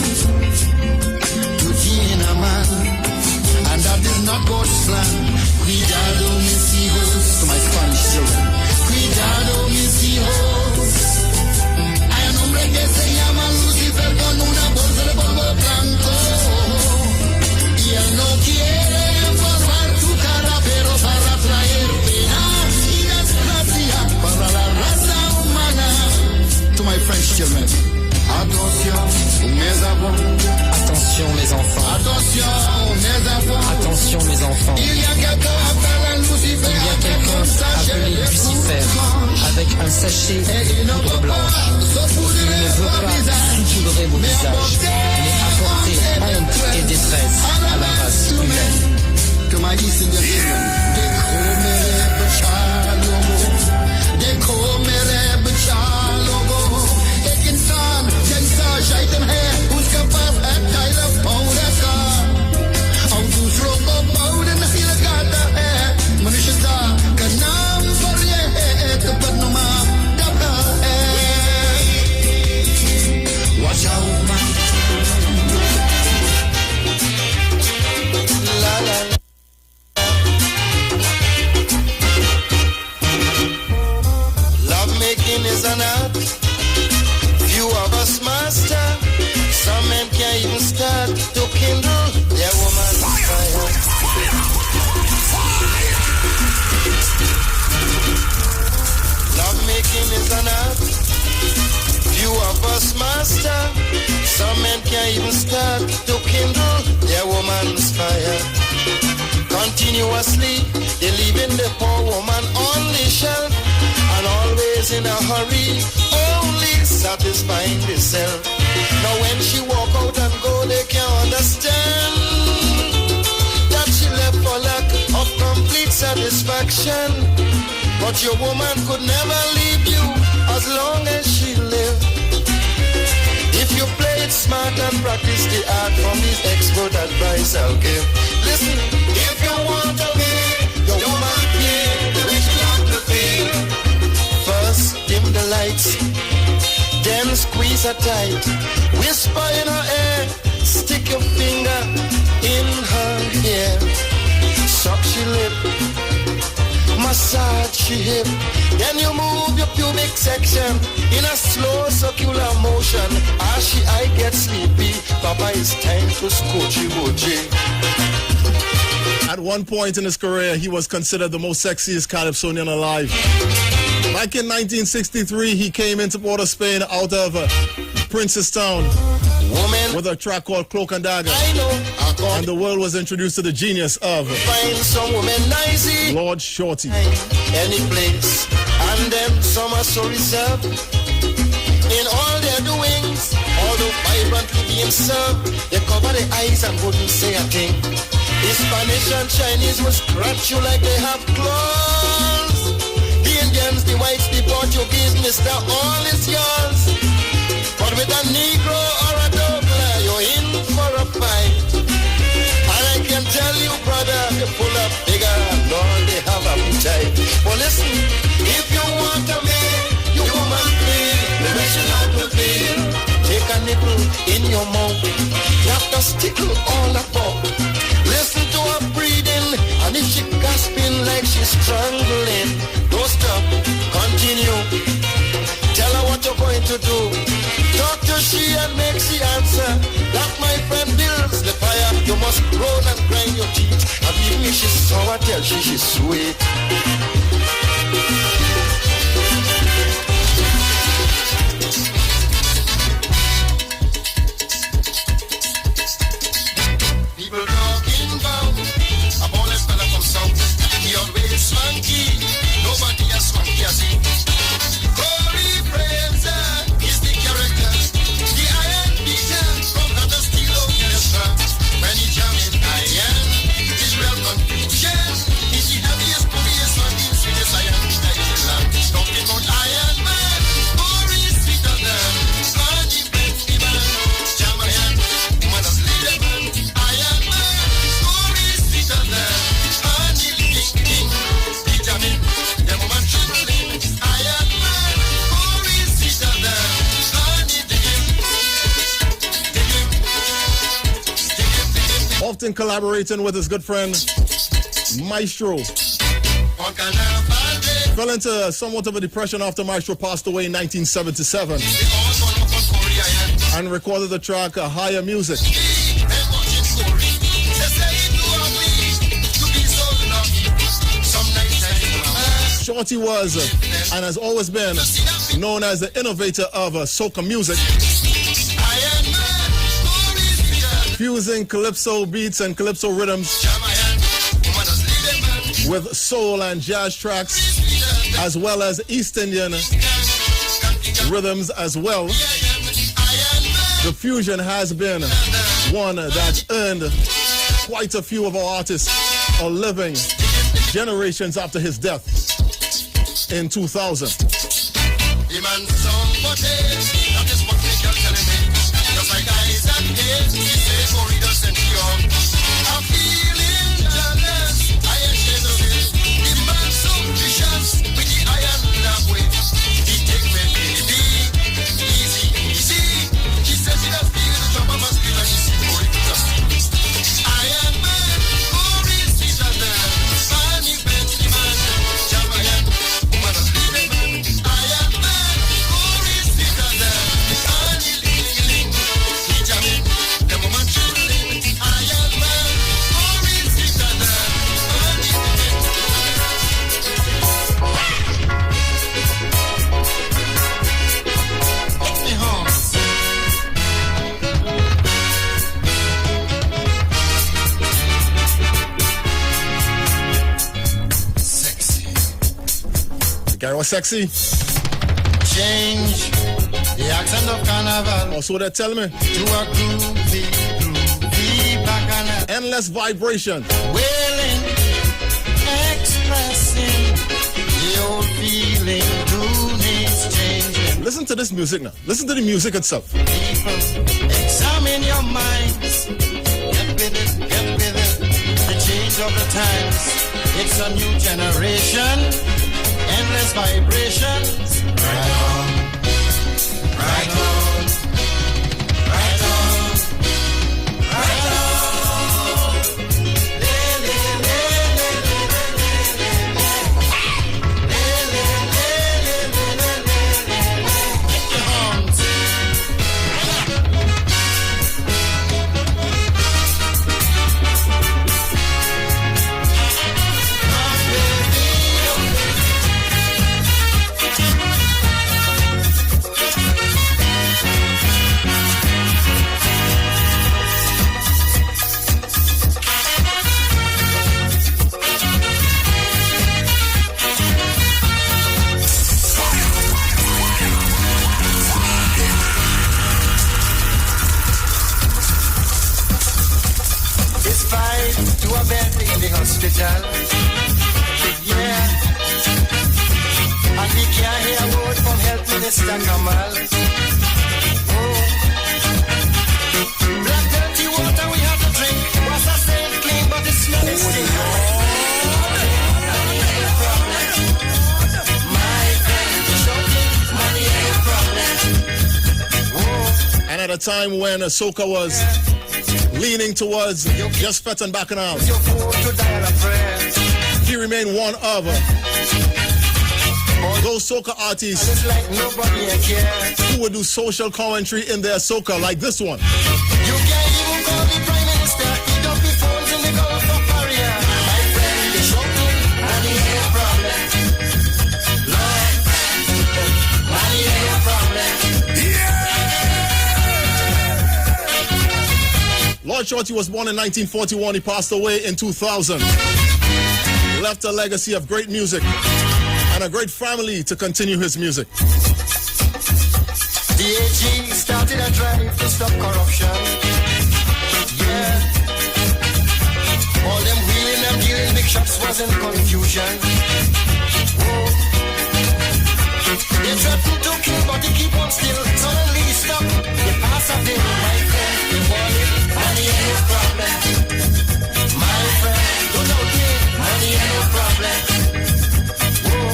[SPEAKER 3] to gain a man, and that is not God's plan. Cuidado, mis hijos, to my Spanish children. Cuidado, mis hijos. Hay un hombre que se llama Lucifer con una bolsa de polvo blanco. Y él no quiere formar tu cara, pero para traer pena y desgracia para la raza humana. To my French children. Attention, mes enfants.
[SPEAKER 12] Attention mes enfants.
[SPEAKER 3] Attention, mes enfants.
[SPEAKER 12] Attention mes enfants.
[SPEAKER 3] Il y a quelqu'un appelé Lucifer.
[SPEAKER 12] Il y a quelqu'un appelé Lucifer avec un sachet de poudre blanche. Il ne veut pas saupoudrer vos visages, mais apporter honte et détresse à la race humaine.
[SPEAKER 3] To my Eastern children, they call me Rebbe Chalogo. एक इंसान जैसा शैतान है, उसके पास है Tyler powder का, और दूसरों को पाउडर नहीं लगाता है. मनुष्यता का नाम पर ये है तो बदनुमा दबा है. Watch out, man. La la la. affection, but your woman could never leave you as long as she lived. If you play it smart and practice the art from the expert advice I'll give. Listen, if you want to be your woman play the way she want to feel. First, dim the lights, then squeeze her tight. Whisper in her ear, stick your finger in her hair. Suck she lip, massage she hip. Then you move your pubic section in a slow circular motion. As she eye gets sleepy, Papa, it's time to scoochie woochie.
[SPEAKER 6] At one point in his career, he was considered the most sexiest Calypsonian alive. Back in 1963, he came into Port of Spain out of Princestown with a track called Cloak and Dagger. And the world was introduced to the genius of
[SPEAKER 3] Find some woman nicey
[SPEAKER 6] Lord Shorty.
[SPEAKER 3] any place, and them some are so reserved in all their doings. Although vibrantly being served, they cover their eyes and wouldn't say a thing. The Spanish and Chinese will scratch you like they have claws. The Indians, the whites, the Portuguese, Mr. All is yours. But with a Negro or a Douglas, you're in for a fight. And I can tell you, brother, they pull up bigger and all they have appetite. Well, listen, if you want to make your woman feel the way she like to feel, take a nipple in your mouth, wrap the stickle all about. Listen to her breathing, and if she gasping like she's strangling, don't stop, continue. Tell her what you're going to do. Talk to she and make she answer. That, my friend, builds the fire. You must roll and grind your teeth. And even if she's sour, tell she's sweet. People talking about a boneless fella from south. He always swanky. Nobody as swanky as him. Corey Fraser is the character. The iron beater from the steel orchestra. When he jam in iron, his real confusion. He's the heaviest, bulliest one in Swedish iron beater in the land. Talking about Iron Man. Corey is sweeter than Funny Benny Man. Jam iron, mother's leader man. Iron Man. Corey is sweeter than Honey King King. He jam in, the woman trembling. Iron Man. Corey is sweeter than Honey
[SPEAKER 6] Often collaborating with his good friend Maestro. Fell into somewhat of a depression after Maestro passed away in 1977 and recorded the track Higher Music. Shorty was and has always been known as the innovator of soca music, fusing calypso beats and calypso rhythms with soul and jazz tracks, as well as East Indian rhythms as well. The fusion has been one that earned quite a few of our artists a living generations after his death in 2000.
[SPEAKER 3] The man's song for days, that is what they are telling me. Just like eyes and ears, he says, for he doesn't cure. I'm feeling jealous, I am jealous. The man's so vicious, with the iron love way. He take me baby, easy, easy. She says she does feel the drop of my skin and she see for it just. Iron Man, for his sweeter than Fanny Bentley man. Jamayan, woman of living man. Iron Man, for his sweeter than Fanny Ling Ling. He jamming, the woman trembling. Iron Man, for his sweeter than Fanny Ling Ling. Up the horns.
[SPEAKER 6] The guy was sexy.
[SPEAKER 3] Change the accent of carnival.
[SPEAKER 6] Also, they tell me.
[SPEAKER 3] To a groovy, groovy bacchanal.
[SPEAKER 6] Endless vibration.
[SPEAKER 3] Wailing, expressing
[SPEAKER 6] this music now. Listen to the music itself.
[SPEAKER 9] Examine your minds. Get with it, get with it. The change of the times. It's a new generation. Endless vibrations. Right on. Right on. Right on. Right on. To a bed in the hospital. Yeah. And we can't hear a word from Health Minister Kamal. Oh. Black dirty water we have to drink. Was a safe clean, but the smell is still. My friend, shouting, money ain't a problem.
[SPEAKER 6] And at a time when soca was leaning towards just fat and bacchanal, he remained one of those soca artists who would do social commentary in their soca, like this one.
[SPEAKER 9] You can't even call the Prime Minister. He don't be phones in the Gulf of Paria. My friend, the shouting, money ain't a problem. Lord, money ain't a problem.
[SPEAKER 6] Lord Shorty was born in 1941. He passed away in 2000. He left a legacy of great music and a great family to continue his music.
[SPEAKER 9] The AG started a drive to stop corruption. Yeah. All them wheeling and dealing big shots was in confusion. Whoa. They threatened to kill, but they keep on still. Suddenly stop. They pass a bill, my friend. They want it. Money ain't no problem. My friend, don't know me. Money ain't no problem. Whoa.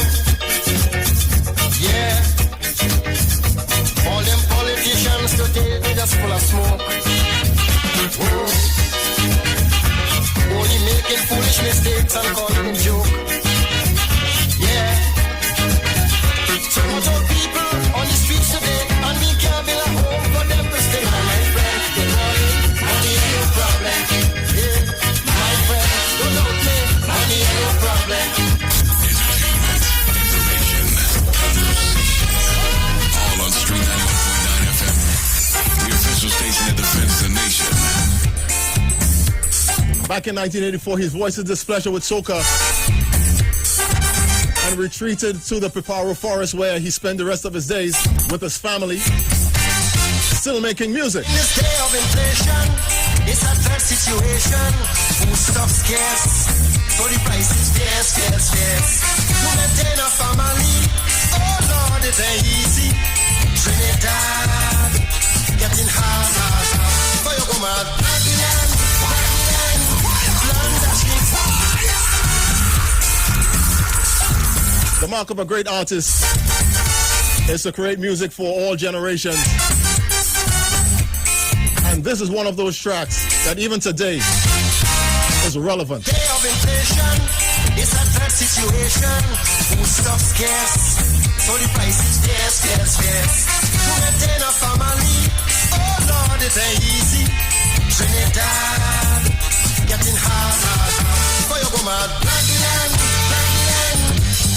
[SPEAKER 9] Yeah. All them politicians today, they just full of smoke. Whoa. Only making foolish mistakes and calling it joke. Yeah. So much of people on the streets today, and we can't build a home for them to stay. My friend, they call it money ain't no problem. Yeah. My friend, don't know me. Money ain't no problem.
[SPEAKER 10] All on Street 91.9 FM. The official station that defends the nation.
[SPEAKER 6] Back in 1984, he voiced his displeasure with soca and retreated to the Piparo Forest, where he spent the rest of his days with his family, still making music.
[SPEAKER 9] In this day of inflation, it's a third situation. Food stuff scarce, so the price is fierce. To maintain a family, oh Lord, it ain't easy. Trinidad, getting hard. For you go mad, Babylon, London, fire.
[SPEAKER 6] The mark of a great artist is to create music for all generations. And this is one of those tracks that even today is relevant.
[SPEAKER 9] Day of inflation, it's a third situation. Food stuff scarce, so the price is fierce. To maintain a family, oh Lord, it ain't easy. Trinidad, getting hard. For you go mad, Babylon,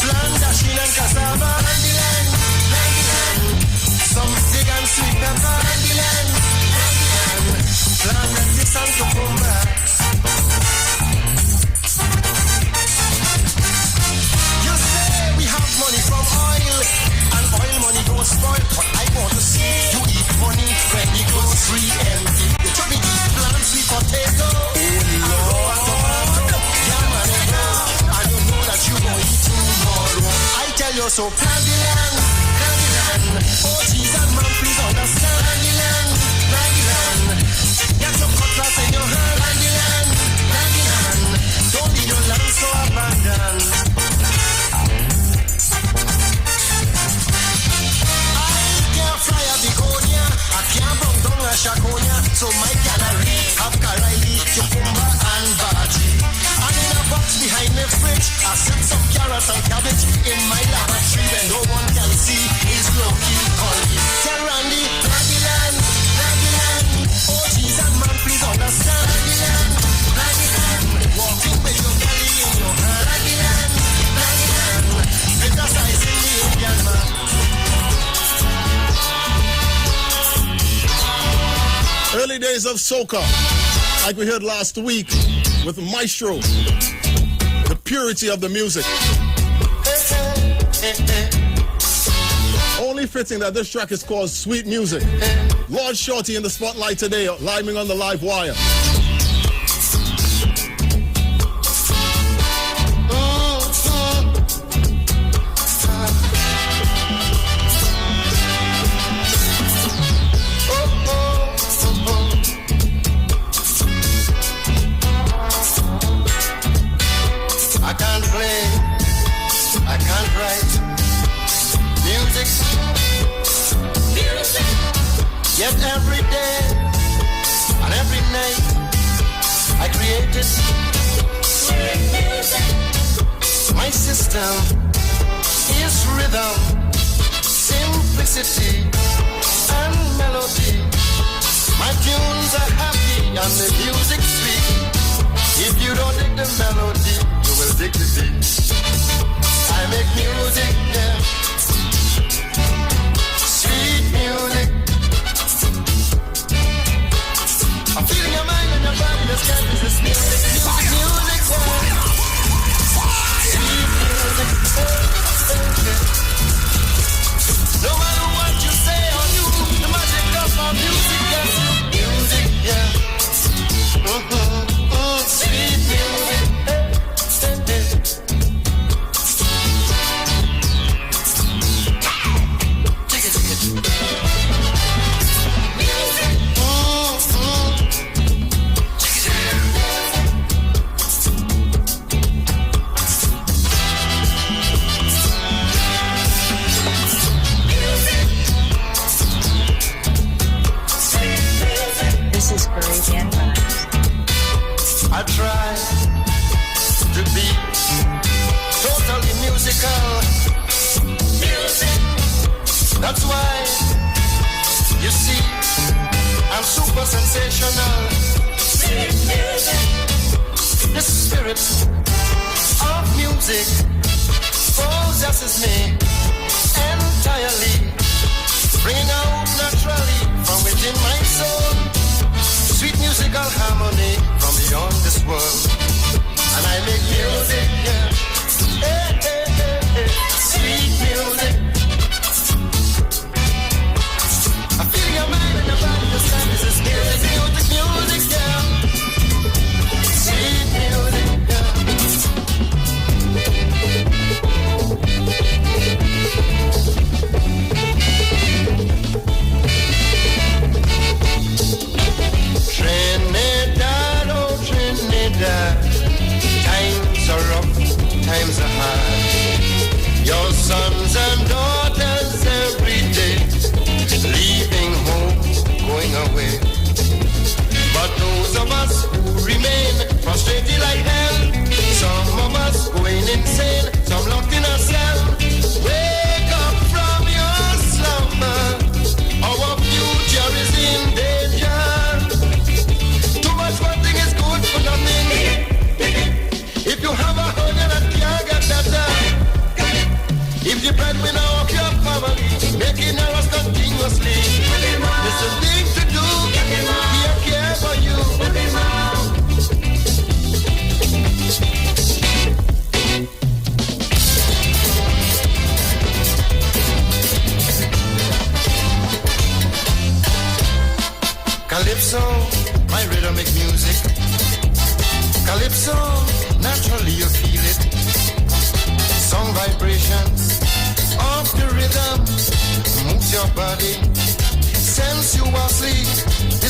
[SPEAKER 9] plantation and cassava, some fig and sweet pepper, plant lettuce and cucumber. You say we have money from oil, and oil money don't spoil, but I want to see you eat money when it goes free empty. You took me eat plants, sweet potato, tomato, yam and and you know that you gon' eat tomorrow. I tell you so, plan the land,
[SPEAKER 3] land. Oh, Jesus, man, please understand. Land, get your cutlass in your hand. Land, don't leave your land so abandoned. I can't fly a begonia, I can't bring down a shakonia, so my canary have Karaili, cucumber and baji. And in a box behind the fridge, I set some carrots and cabbage in my lavatory where no one can see. Is low-key collie. Tell Randy, Land. Oh, Jesus, man, please understand. Land. Walking with your belly in your hand. Land. Criticizing the Indian man.
[SPEAKER 6] Early days of soca, like we heard last week with Maestro, the purity of the music. Only fitting that this track is called Sweet Music. Lord Shorty in the spotlight today, living on the live wire.
[SPEAKER 3] I can't play, I can't write music. Yet every day and every night I created my system is rhythm, simplicity and melody. My tunes are happy and the music sweet. If you don't dig the melody, you will dig the beat. I make music, yeah. Sweet music. I'm feeling your mind and your body, the sky is this music, yeah. Sweet music. No matter what you say or do, the magic of my music, yeah. Music, yeah. Sweet music.
[SPEAKER 13] This is Caribbean Vibes.
[SPEAKER 3] I try to be totally musical. Music. That's why you see I'm super sensational. Music. The spirit of music possesses me entirely, bringing out naturally from within my soul sweet musical harmony from beyond this world. And I make music, yeah. Hey, hey, hey, hey. Sweet music. I feel your mind and your body, the sound is this music, yeah. Sweet music, yeah. Trinidad, oh Trinidad, times are rough, times are hard. Your sons and daughters every day, leaving home, going away. But those of us who remain frustrated like hell, some of us going insane, some locked in a cell. Wake up from your slumber, our future is in danger. Too much one thing is good for nothing. If you have a hole that can't get better, if the breadwinner of your family making errors continuously, it's a thing to do. He care for you. Calypso, my rhythmic music. Calypso, naturally you feel it. Song vibrations of the rhythm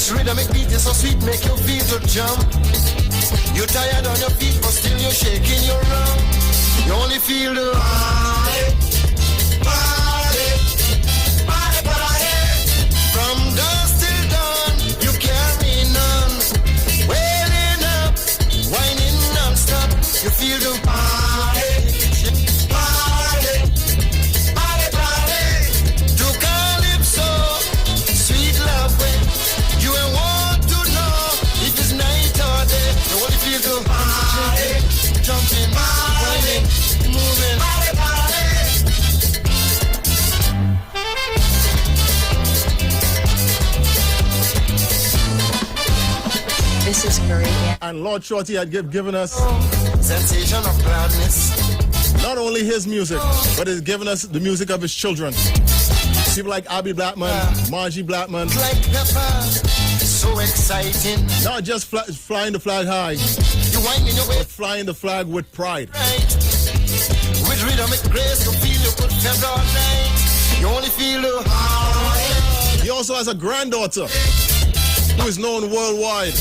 [SPEAKER 3] This rhythm it beat is so sweet, make you feel to jump. You're tired on your feet, but still you're shaking your rump. You only feel the party, party, party, party. From dusk till dawn, you carry none. Wailing up, whining non-stop. You feel the party, party, party, party. To calypso, sweet love way. You ain't want to know if it's night or day. You only feel the party, jumping, whining, moving. Party, party.
[SPEAKER 13] This is Caribbean.
[SPEAKER 6] And Lord Shorty had given us
[SPEAKER 3] sensation of gladness.
[SPEAKER 6] Not only his music, but he's given us the music of his children. People like Abby Blackman, Margie Blackman.
[SPEAKER 3] Like pepper, so exciting.
[SPEAKER 6] Not just flying the flag high,
[SPEAKER 3] You wind in your way
[SPEAKER 6] but flying the flag with pride.
[SPEAKER 3] right. With rhythm and grace, you feel you could feel all night. You only feel the heart.
[SPEAKER 6] He also has a granddaughter who is known worldwide.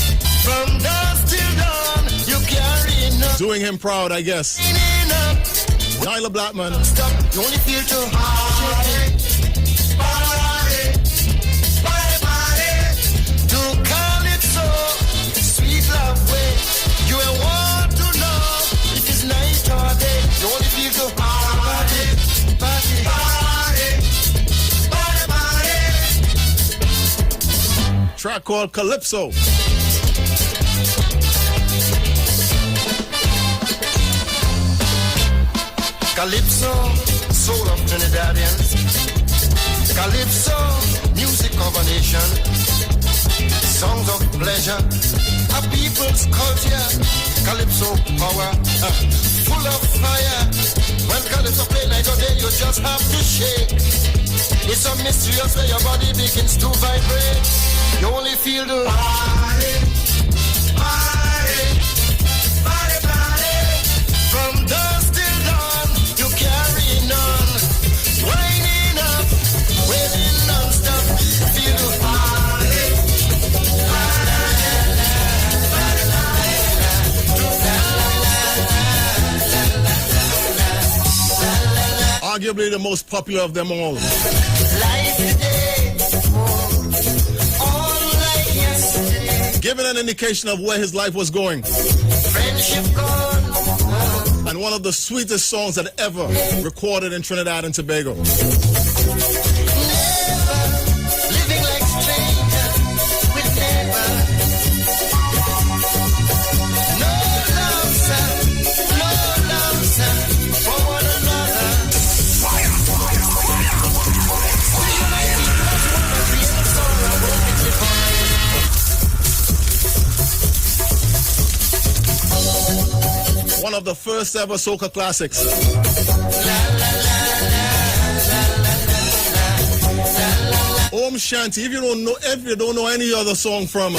[SPEAKER 3] From dusk till dawn, you carry enough.
[SPEAKER 6] Doing him proud, I guess. Nyla Blackman.
[SPEAKER 3] Stop, you only feel too hard. Party, party, party. To calypso, sweet love way. You ain't want to know if it's night or day. You only feel too hard. Party, party, party, party.
[SPEAKER 6] Track called Calypso.
[SPEAKER 3] Calypso, soul of Trinidadians. Calypso, music of a nation. Songs of pleasure, a people's culture. Calypso power, full of fire. When Calypso play night or day, you just have to shake. It's so mysterious where your body begins to vibrate. You only feel the party, party, party, party. From dusk till dawn, you carry none. Winding up, wailing non-stop. Feel the party,
[SPEAKER 6] Arguably the most popular of them all.
[SPEAKER 3] life today, all like yesterday.
[SPEAKER 6] Giving an indication of where his life was going.
[SPEAKER 3] Friendship gone.
[SPEAKER 6] And one of the sweetest songs that ever recorded in Trinidad and Tobago.
[SPEAKER 3] Living like strangers with never. No love, sir. No love, sir. For one another.
[SPEAKER 6] One of the first ever soca classics. Om Shanti. If you don't know any other song from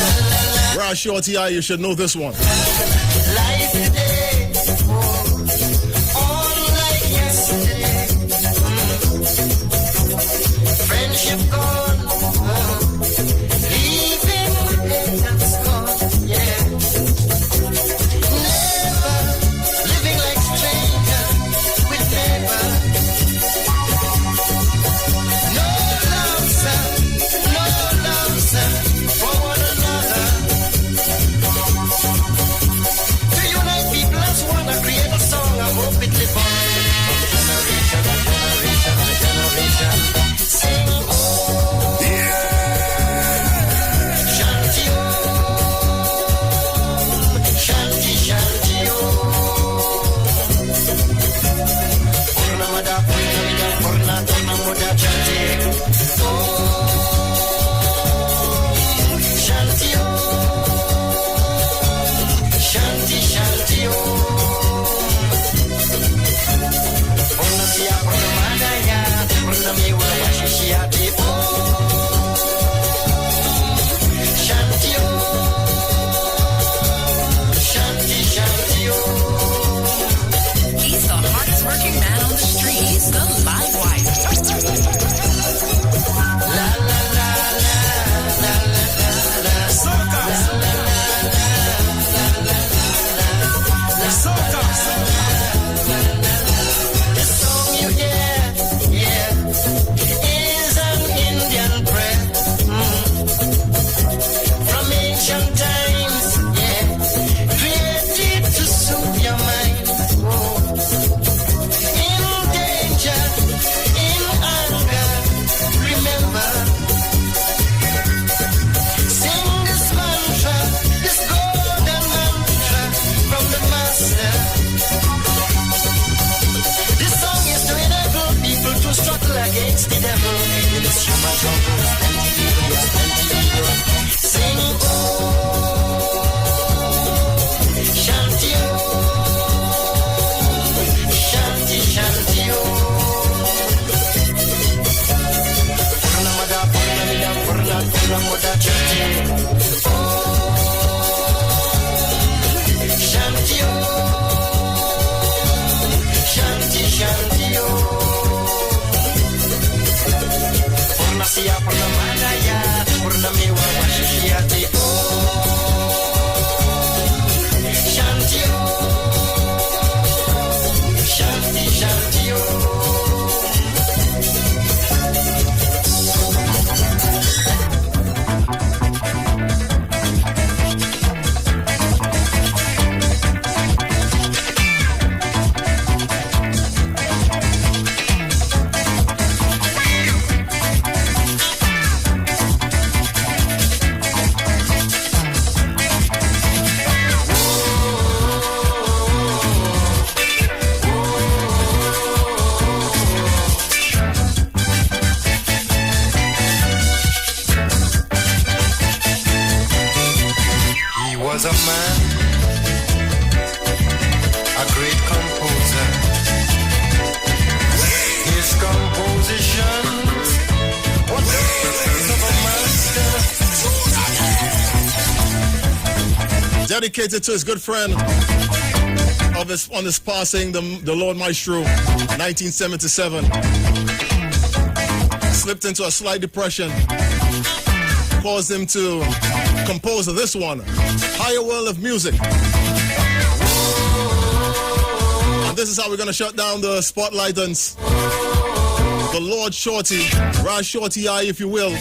[SPEAKER 6] Ra Shorty I, you should know this one.
[SPEAKER 3] Life today, all like yesterday. Friendship gone, leaving haters gone, yeah. Never living like strangers with never. No love, sir, no love, sir, for one another. To unite people as one, I create a song, I hope it live on. From generation to generation to generation. Sing, oh, Shanti, oh, Shanti, Shanti, oh. Purnamada, Purnamida, Purnamuda, Shanti. Oh, Shanti, oh, Shanti, Shanti, oh. Purnamia, Purnamada, ya, Purnamiwa, Washishiati, oh, Shanti, oh, Shanti, Shanti, oh.
[SPEAKER 5] He's the hardest working man on the street. He's the live wire.
[SPEAKER 3] La la la la la la la la. the devil in this human jungle. Plenty evil, yes, plenty evil. Sing, oh, shanty, oh, shanty, shanty, oh. Purna mada, purna mida, purna moda, shanty, oh, shanty, oh, shanty, shanty, oh. Purna siya, purna madaya, purna miwa, washishiyate, oh, shanty, oh, shanty, shanty, oh. Was a man, a great composer. His compositions were those of a master.
[SPEAKER 6] Dedicated to his good friend of his on his passing, the Lord Maestro, 1977. Slipped into a slight depression, caused him to compose this one, Higher World of Music. And this is how we're going to shut down the spotlight on the Lord Shorty, Raz Shorty I, if you will,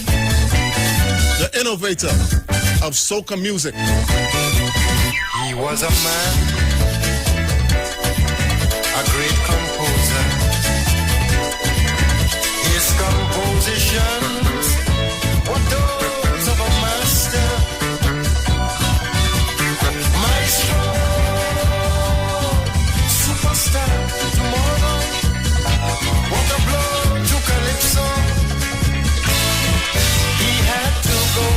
[SPEAKER 6] the innovator of soca music.
[SPEAKER 3] He was a man, a great composer. His compositions were those of a master. Maestro, superstar, tomorrow, what a blow to Calypso. He had to go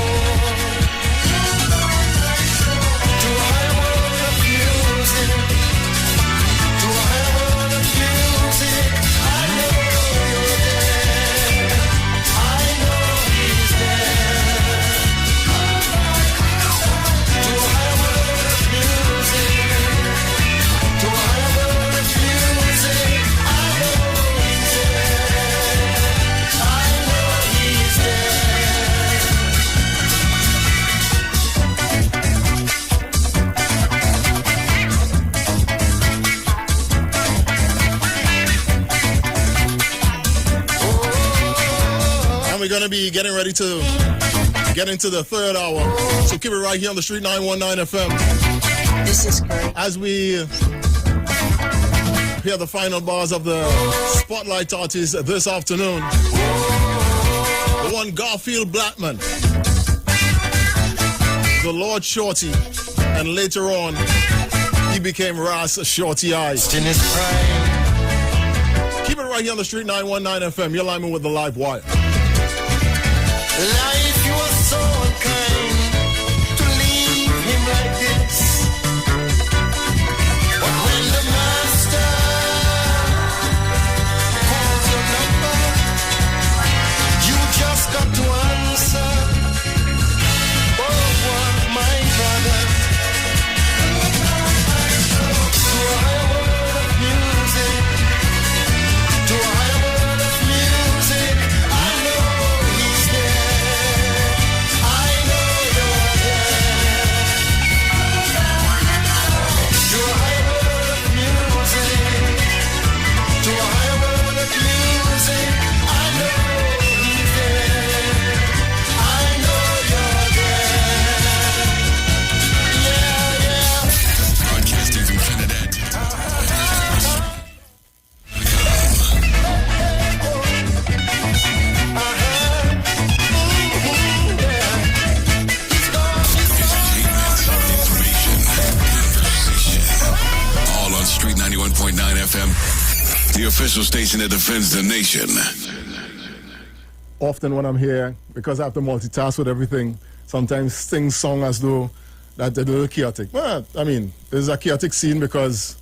[SPEAKER 3] to a higher world of music, to a higher world of music. I know you're there, I know he's there. To a higher world of music, to a higher world of music. I know he's there, I know he's there.
[SPEAKER 6] And we're going to be getting ready to get into the third hour. So keep it right here on the Street 919 FM.
[SPEAKER 15] This is great.
[SPEAKER 6] As we hear the final bars of the Spotlight artists this afternoon. The one Garfield Blackman, the Lord Shorty, and later on he became Raz Shorty I.
[SPEAKER 3] In his prime,
[SPEAKER 6] Keep it right here on the Street 919 FM. You're live with the live wire.
[SPEAKER 3] life you were so unkind to leave him like this. But when the master calls your number, you just got to answer. Oh, what my brother. To a higher world of music, to a higher world of music. I know he's there, I know you're there. To a higher world of music, to a higher world of music. I know he's there, I know you're there. Yeah, yeah.
[SPEAKER 10] Broadcasting from Trinidad. All on Street 91.9 FM, the official station that defends the nation.
[SPEAKER 6] often when I'm here, because I have to multitask with everything, sometimes sing song as though that's a little chaotic. Well, I mean, it's a chaotic scene because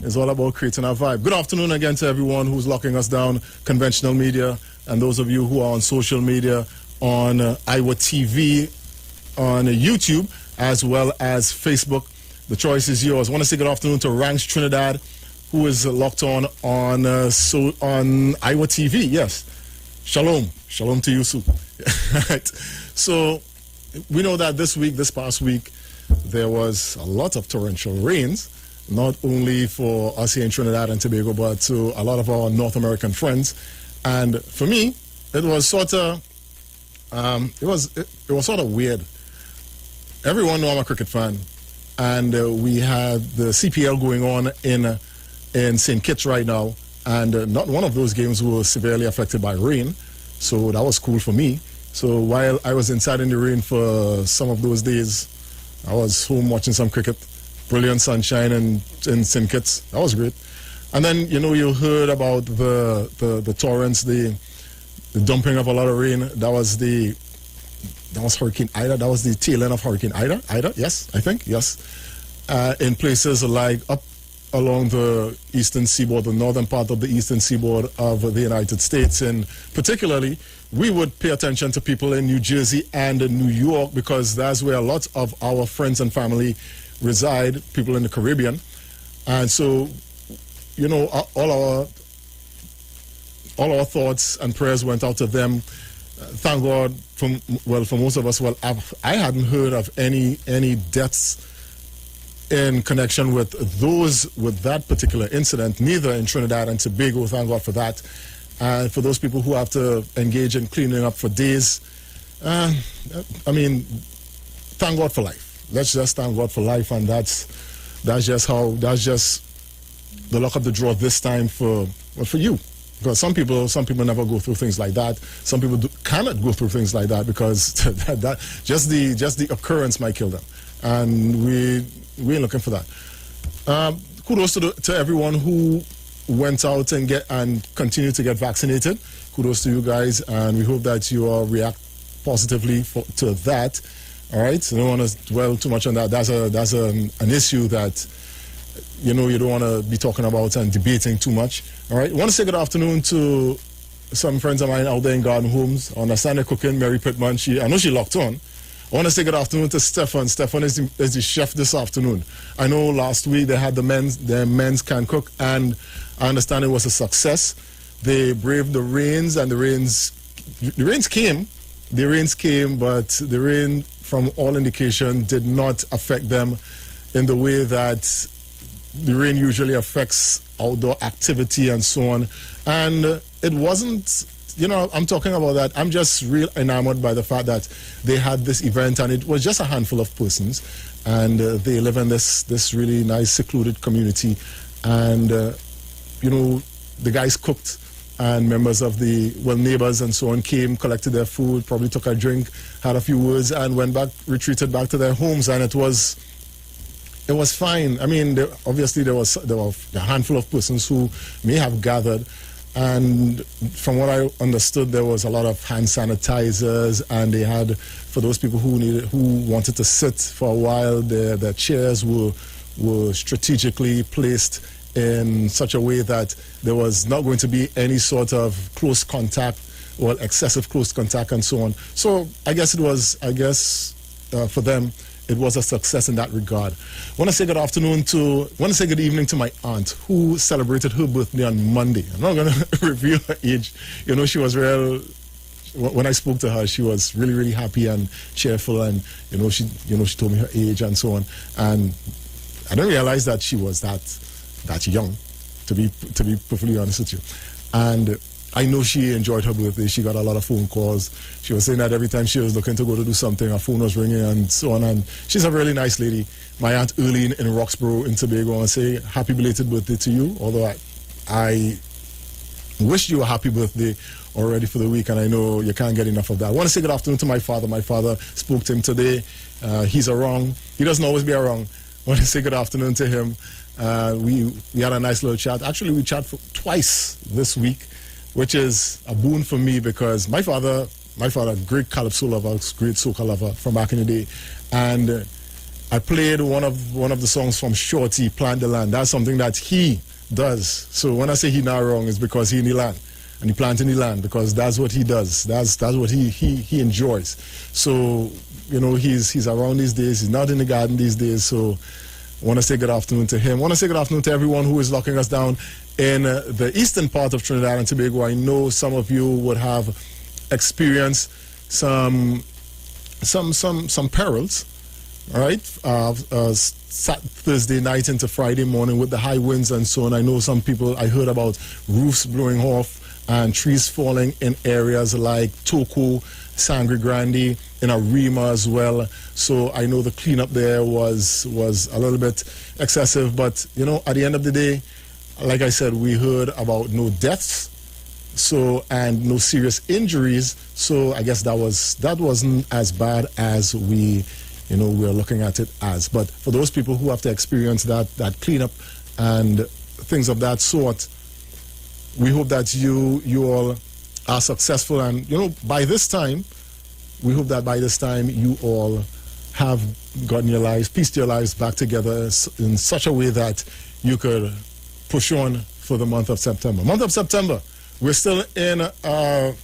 [SPEAKER 6] it's all about creating a vibe. Good afternoon again to everyone who's locking us down, conventional media, and those of you who are on social media, on Iwer TV, on YouTube, as well as Facebook. The choice is yours. I want to say good afternoon to Ranks Trinidad, who is locked on Iwer TV. Yes. Shalom. Shalom to you, Sue. Right. So we know that this past week, there was a lot of torrential rains, not only for us here in Trinidad and Tobago, but to a lot of our North American friends. And for me, it was sort of sort of weird. Everyone know I'm a cricket fan, and we had the CPL going on in St. Kitts right now, and not one of those games was severely affected by rain, so that was cool for me. So while I was inside in the rain for some of those days, I was home watching some cricket. Brilliant sunshine in St. Kitts. That was great. And then, you heard about the torrents, the dumping of a lot of rain. That was Hurricane Ida. That was the tail end of Hurricane Ida. Yes, I think, yes. In places like up along the eastern seaboard, the northern part of the eastern seaboard of the United States. And particularly, we would pay attention to people in New Jersey and New York, because that's where a lot of our friends and family reside, people in the Caribbean. And so, all our thoughts and prayers went out to them. Thank God, for most of us, I hadn't heard of any deaths in connection with that particular incident, neither in Trinidad and Tobago. Thank God for that. And for those people who have to engage in cleaning up for days, thank God for life. Let's just thank God for life, and that's just the luck of the draw this time for you. Because some people never go through things like that. Some people cannot go through things like that because that just the occurrence might kill them, and we ain't looking for that. Kudos to everyone who went out and continue to get vaccinated. Kudos to you guys, and we hope that you all react positively to that. All right, so I don't want to dwell too much on that. That's an issue that you don't want to be talking about and debating too much. All right, I want to say good afternoon to some friends of mine out there in Garden Homes. On a Sunday cooking, Mary Pittman. I know she locked on. I want to say good afternoon to Stefan. Stefan is the chef this afternoon. I know last week they had their men's can cook, and I understand it was a success. They braved the rains, and the rains came. The rains came, but the rain, from all indication, did not affect them in the way that the rain usually affects outdoor activity and so on. And it wasn't, I'm talking about that. I'm just real enamored by the fact that they had this event, and it was just a handful of persons, and they live in this really nice secluded community. And, the guys cooked, and members of neighbors and so on came, collected their food, probably took a drink, had a few words, and retreated back to their homes, and it was fine. I mean, obviously there were a handful of persons who may have gathered, and from what I understood, there was a lot of hand sanitizers, and they had, for those people who wanted to sit for a while, their chairs were strategically placed in such a way that there was not going to be any sort of close contact or excessive close contact and so on. So I guess for them, it was a success in that regard. I want to say good evening to my aunt, who celebrated her birthday on Monday. I'm not going to reveal her age. She was when I spoke to her, she was really, really happy and cheerful, and she told me her age and so on. And I didn't realize that she was that young, to be perfectly honest with you. And I know she enjoyed her birthday. She got a lot of phone calls. She was saying that every time she was looking to go to do something, her phone was ringing and so on. And she's a really nice lady. My aunt Earlene in Roxborough in Tobago, I want to say happy belated birthday to you. Although I wish you a happy birthday already for the week, and I know you can't get enough of that. I want to say good afternoon to my father. My father spoke to him today. He's around. He doesn't always be around. I want to say good afternoon to him. We had a nice little chat. Actually, we chatted twice this week. which is a boon for me because my father, great calypso lover, great soca lover from back in the day, and I played one of the songs from Shorty, Plant the Land. That's something that he does. So when I say he not wrong, it's because he in the land. And he planting the land because that's what he does. That's what he enjoys. So, you know, he's around these days. He's not in the garden these days. So I want to say good afternoon to him. I want to say good afternoon to everyone who is locking us down in the eastern part of Trinidad and Tobago. I know some of you would have experienced some perils. All right, Thursday night into Friday morning with the high winds and so on. I know some people, I heard about roofs blowing off and trees falling in areas like Toko, Sangre Grande, in Arima as well. So I know the cleanup there was a little bit excessive, but you know, at the end of the day, like I said, we heard about no deaths, so and no serious injuries. So I guess that wasn't as bad as we're looking at it as. But for those people who have to experience that cleanup and things of that sort, we hope that you all are successful. And, you know, by this time, we hope that by this time you all have gotten your lives, pieced your lives back together in such a way that you could push on for the month of September. Month of September, we're still in a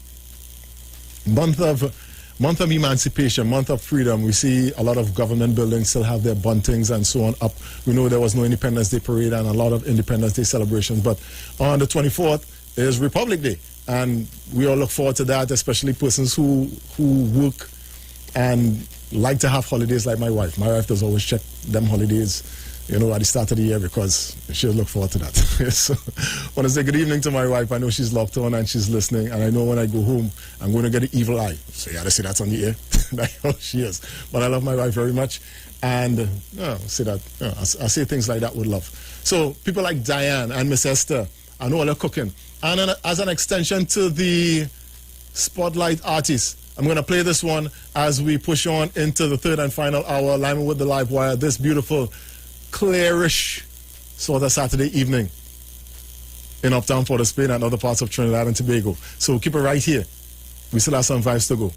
[SPEAKER 6] month of emancipation, month of freedom. We see a lot of government buildings still have their buntings and so on up. We know there was no Independence Day parade and a lot of Independence Day celebrations, but on the 24th is Republic Day, and we all look forward to that, especially persons who work and like to have holidays like my wife. My wife does always check them holidays, you know, at the start of the year because she'll look forward to that. So I want to say good evening to my wife. I know she's locked on and she's listening, and I know when I go home, I'm going to get the evil eye. So you got to say that's on the air. That's how she is. But I love my wife very much, and I say things like that with love. So people like Diane and Miss Esther, I know all are cooking. And as an extension to the Spotlight artists, I'm going to play this one as we push on into the third and final hour, alignment with the live wire, this beautiful, clearish sort of Saturday evening in Uptown Port of Spain and other parts of Trinidad and Tobago. So keep it right here. We still have some vibes to go.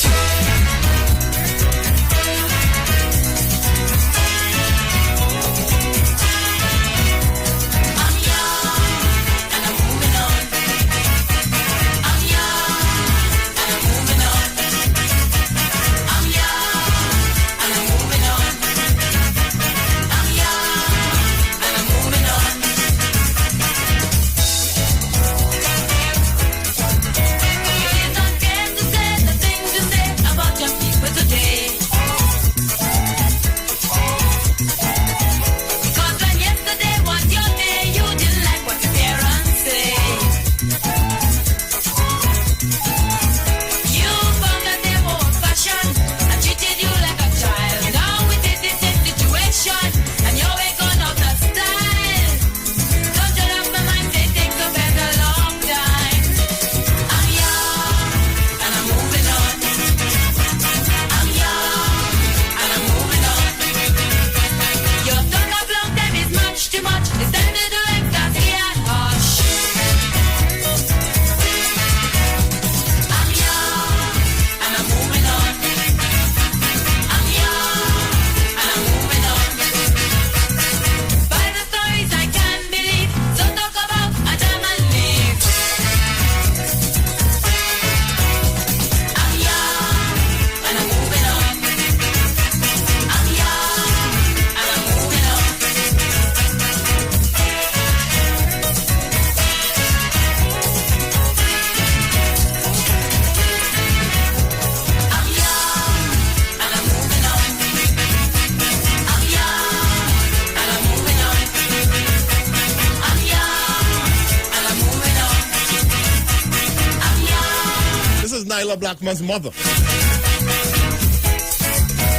[SPEAKER 6] Blackman's mother.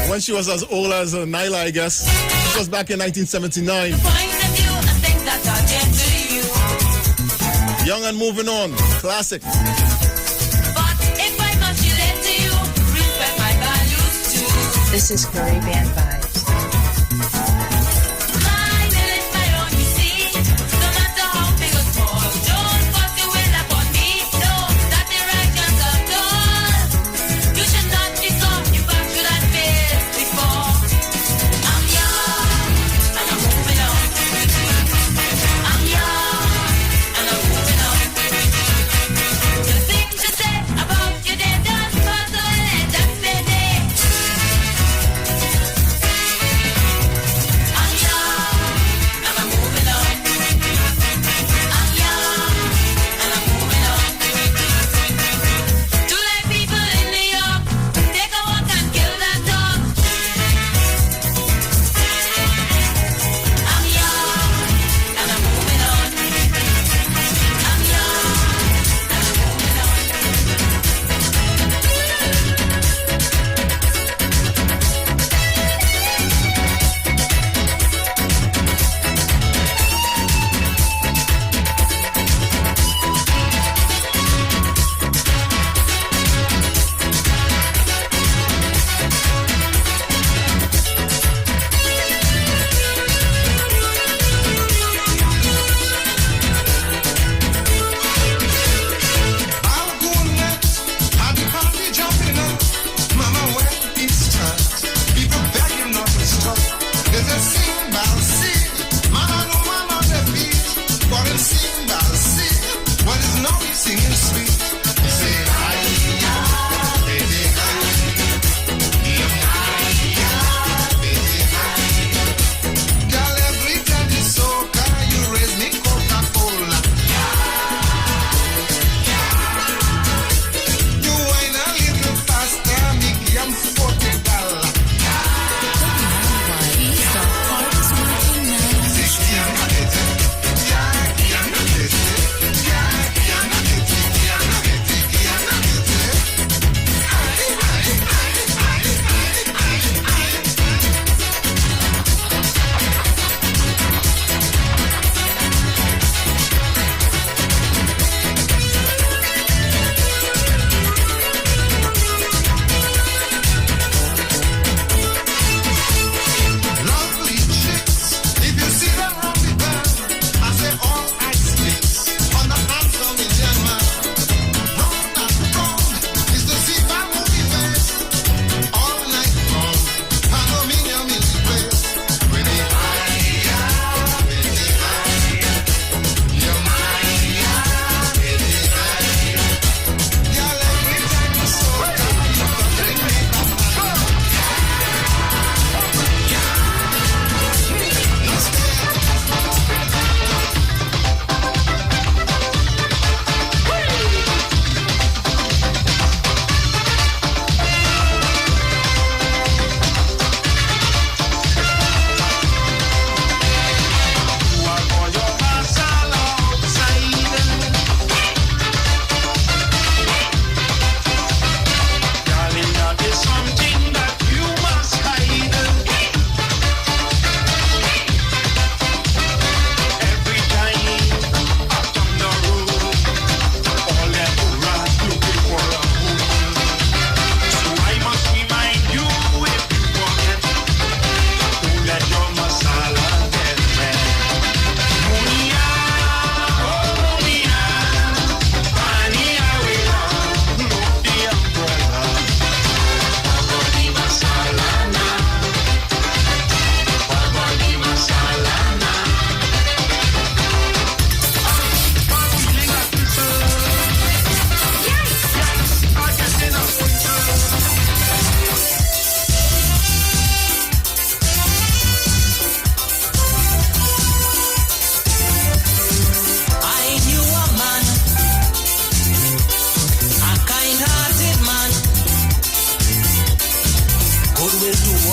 [SPEAKER 6] When she was as old as Nyla, I guess. It was back in 1979. Young and Moving On, classic.
[SPEAKER 13] This is Caribbean Vibes.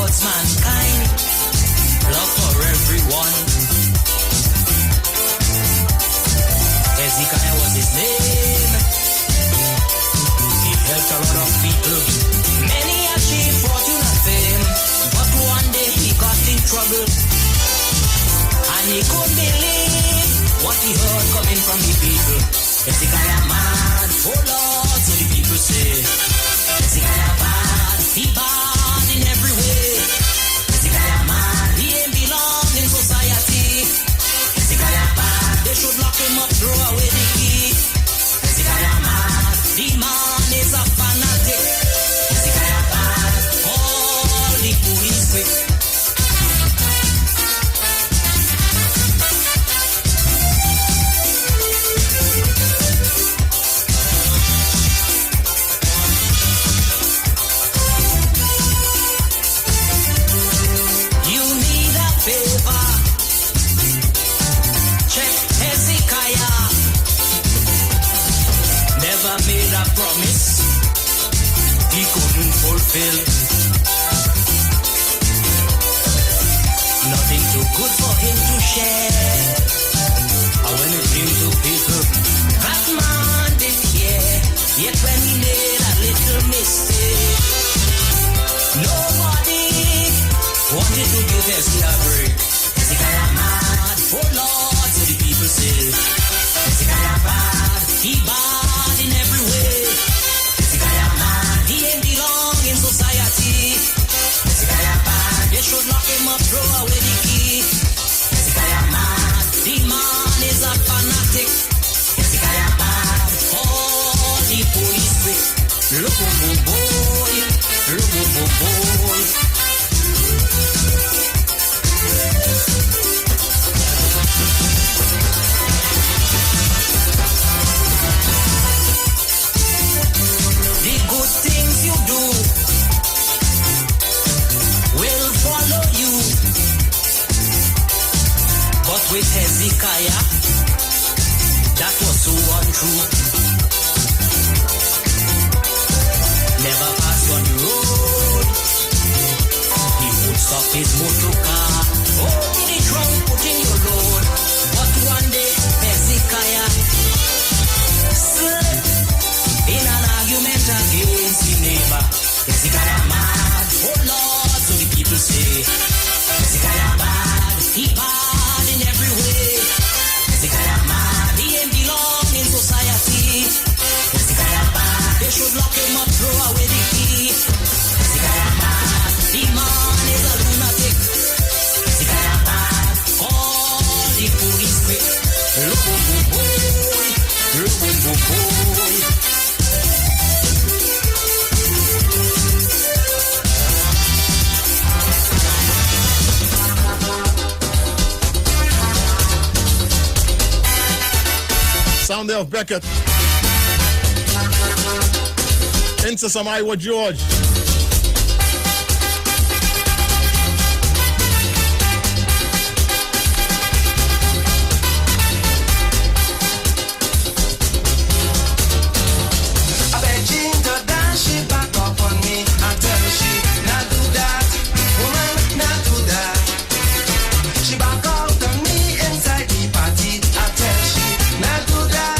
[SPEAKER 11] towards mankind, love for everyone. Hezekiah was his name. He helped a lot of people. Many achieved fortune and fame, but one day he got in trouble, and he couldn't believe what he heard coming from the people. Hezekiah mad, oh Lord, so the people say. Hezekiah bad, he bad in every way. Hezekiah mad, he ain't belong in society. Hezekiah bad, they should lock him up, throw away the key. Hezekiah mad, the man is a fanatic. Hezekiah bad, all the police quick. Made a promise he couldn't fulfill. Nothing too good for him to share. And when it came to people, that man didn't care. Yet when he made a little mistake, nobody wanted to give Hezekiah a break. Hezekiah mad, oh Lord, so the people say. Hezekiah bad, he bad in every way. Hezekiah man, he ain't belong in society. Hezekiah bad, they should lock him up, throw away the key. Hezekiah man, the man is a fanatic. Hezekiah bad, all the police quick. Look, boy, look, boy. The good things you do will follow you. But with Hezekiah, that was so untrue. Never pass on the road. He would stop his motor car. Oh, the trunk put in your load. But one day, Hezekiah slipped in an argument against the neighbor. Hezekiah mad, oh Lord, so the people say. Hezekiah bad, he bad in every way. Hezekiah mad, he ain't belong in society. Hezekiah bad, they should lock him up, throw away the key. Hezekiah mad, the man is a lunatic. Hezekiah bad, all the police quick. Look, boy, look, boy.
[SPEAKER 6] Sound there of Beckett. Into some Iwer George.
[SPEAKER 9] I bet Jean to dance, she back up on me. I tell she, not do that. Woman, not do that. She back out on me inside the party. I tell she, not do that.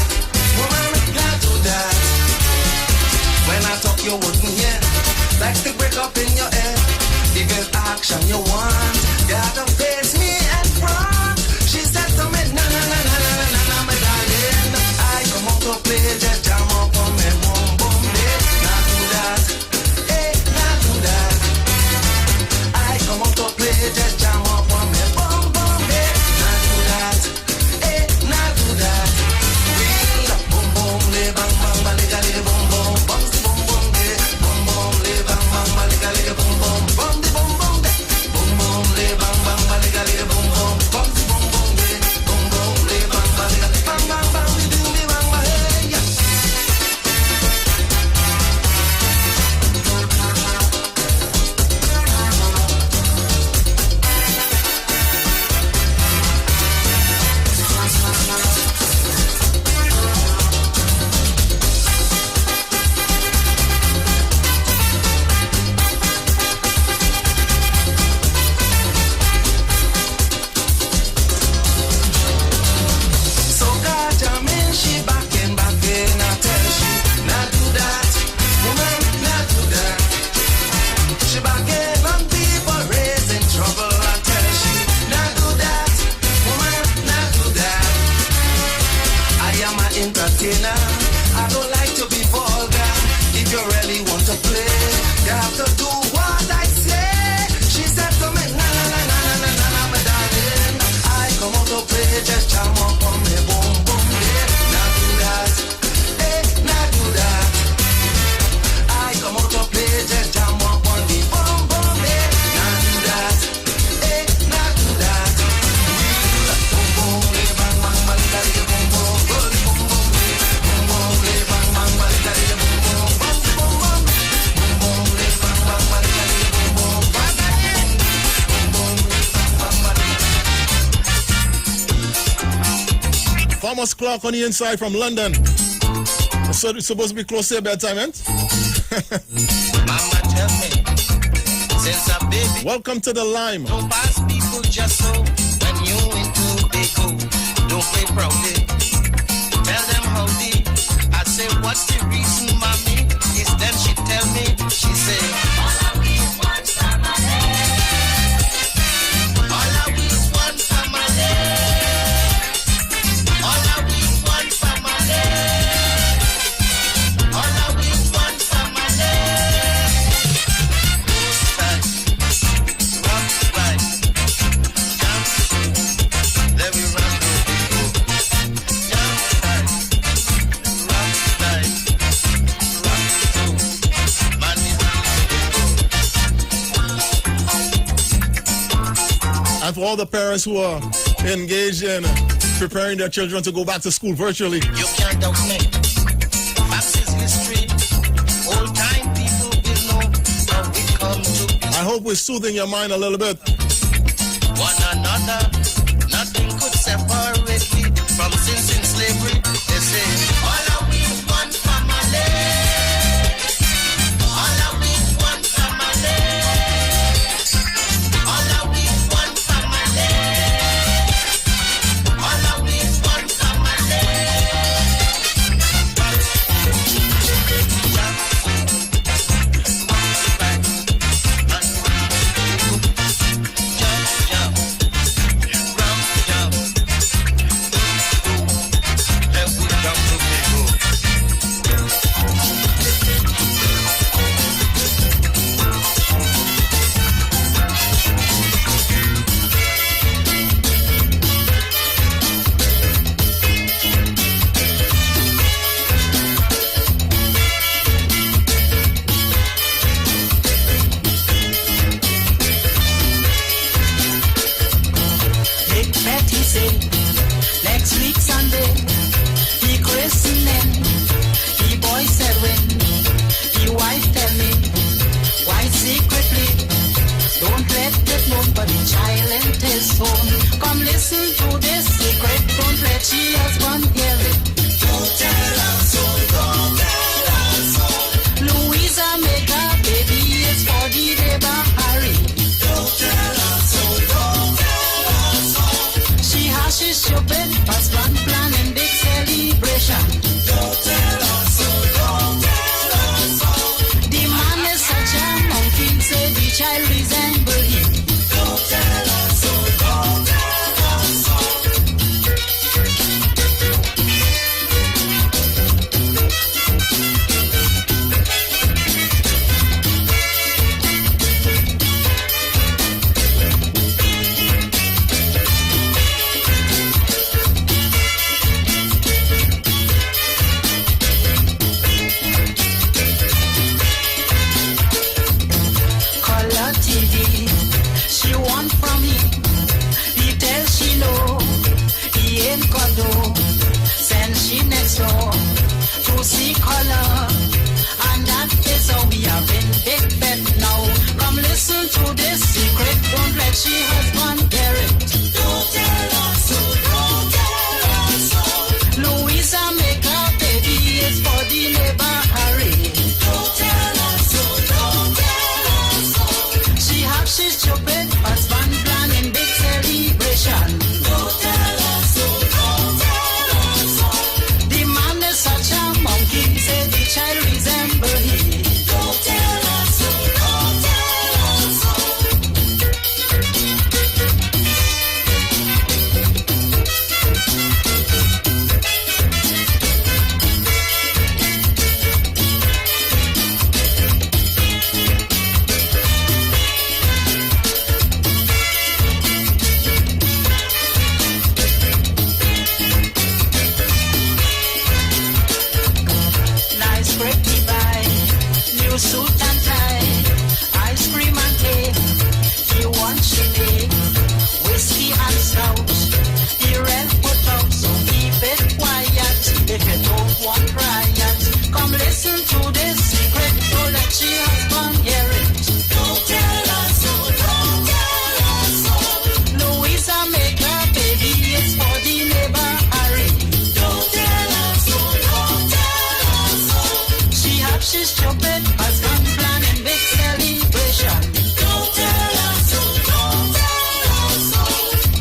[SPEAKER 9] Woman, not do that. When I talk, you wouldn't hear. Like stick break up in your head. The girl action you want. You have to face me and front. She said to me, na na na na na na na, my darling. I come out to play, just jam up on me, boom boom, eh. Not do that, eh, not do that. I come out to play, just jam up on me, boom boom, eh. Not do that, eh, not do that. Boom boom, le bang bang, baliga le boom boom, bang the boom boom, eh. Boom boom, le bang bang, baliga le boom boom, bang the boom boom, eh. Boom boom, le bang bang, baliga le boom boom, bang the boom boom, eh. Boom boom, le bang baliga, bang bang bang, we do the bang bang, hey, yeah.
[SPEAKER 6] Thomas Clark on the inside from London. So it's supposed to be close to your bedtime, eh?
[SPEAKER 2] Mama tell me, since a baby,
[SPEAKER 6] welcome to the Lime.
[SPEAKER 2] Don't pass people just so. When you into Beko, don't play proudly. Tell them howdy. I say, what's the reason, mommy? Is then she tell me, she say, all I wish one family. All I wish one family. All I wish one family. All I wish one family. Right, rock right, jump, let me run through the jump right, rock right, rock through, money
[SPEAKER 6] And for all the parents who are engaged in preparing their children to go back to school virtually,
[SPEAKER 2] you can't doubt me. Facts is history. Old time people will know how we come to be.
[SPEAKER 6] I hope we're soothing your mind a little bit.
[SPEAKER 2] One another. Nothing could separate we from sins in slavery. They say, all are we one family. All are we one family. All are we one family. All are we one family. Big Betty say, next week Sunday, he christening. The boy said when, the wife tell me, why secretly, don't let it known, but the child in his home. Come listen to this secret, don't let she husband hear it. Don't tell us so, don't tell us so. Louisa make a baby, it's for the neighbor Harry. Don't tell us so, don't tell us so. She has she stupid husband planning big celebration. Don't tell us so, don't tell us so. The man is such a monkey, say the child resemble him. Don't tell us so, don't tell us so. Color TV, she want from him. He tell she no, he ain't got no. Send she next door to see color, and that is how we have been big bet now. Come listen to this secret, don't let she husband hear it. Don't tell us so, don't tell us so. Louisa make a baby, it's for the neighbor Harry. Don't tell us so, don't tell us so. She have she stupid husband planning big celebration. Don't tell us so, don't tell us so. The man is such a monkey, say the child resemble him. Don't tell us so, don't tell us so. Nice pretty buy, new suit and tie, ice cream and cake. You want chili, whiskey and stout. The rent put out, so keep it quiet. If you don't want riot, come listen to this secret. Don't let your husband hear it. Don't tell us so, don't tell us so. Louisa make a baby, it's for the neighbor Harry.
[SPEAKER 11] she's stupid, husband planning big celebration. Don't tell her so, don't tell her so.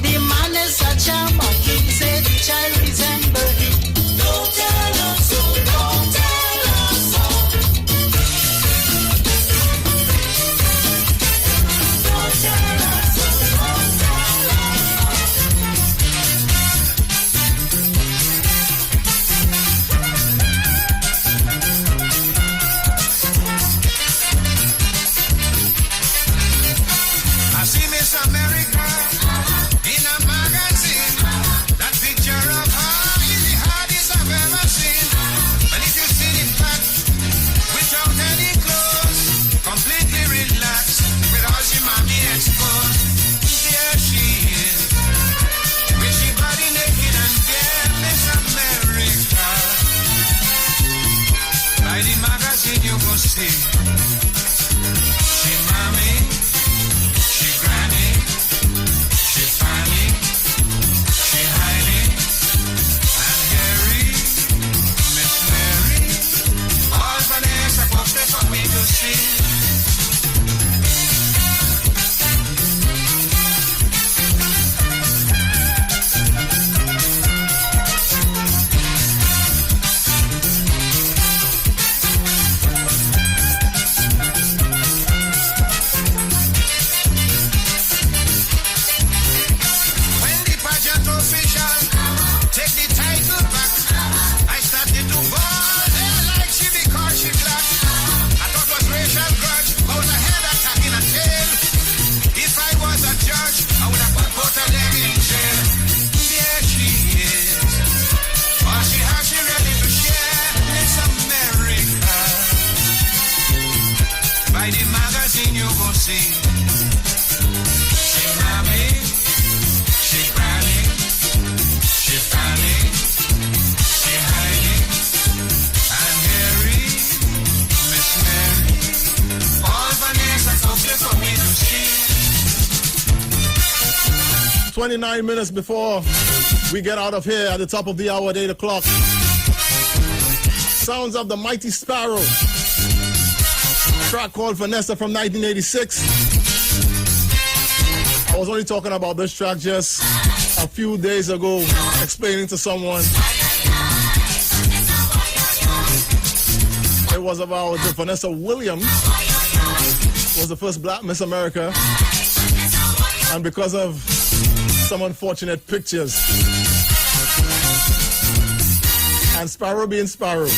[SPEAKER 11] The man is such a monkey, say the child resemble him. Don't tell her so, don't tell her so. Don't tell her so, don't tell her
[SPEAKER 7] I see Miss America in a magazine. That picture of her is the hardest I've ever seen. And if you see the fact, without any clothes, completely relaxed, with all she mommy exposed, there she is, with she body naked and bare, Miss America. By the magazine you go see, she mommy, she granny, she fanny, she Heidi, and Harry, Miss Mary. All Vanessa folks they for me to see. When the pageant official take the title back, I started to ball like she because she black. I thought it was racial grudge, out a head attacking a tail. If I was a judge, I would have put both of them in jail. There she is, all she has she ready to share. Miss America. By the magazine you go see, she mommy, she granny, she fanny, she Heidi, and Harry, Miss Mary. All Vanessa folks they for me to see.
[SPEAKER 6] 29 minutes before we get out of here at the top of the hour at 8 o'clock. Sounds of the Mighty Sparrow. Track called Vanessa from 1986. I was only talking about this track just a few days ago, explaining to someone. It was about Vanessa Williams, was the first black Miss America. And because of some unfortunate pictures, and Sparrow being Sparrow,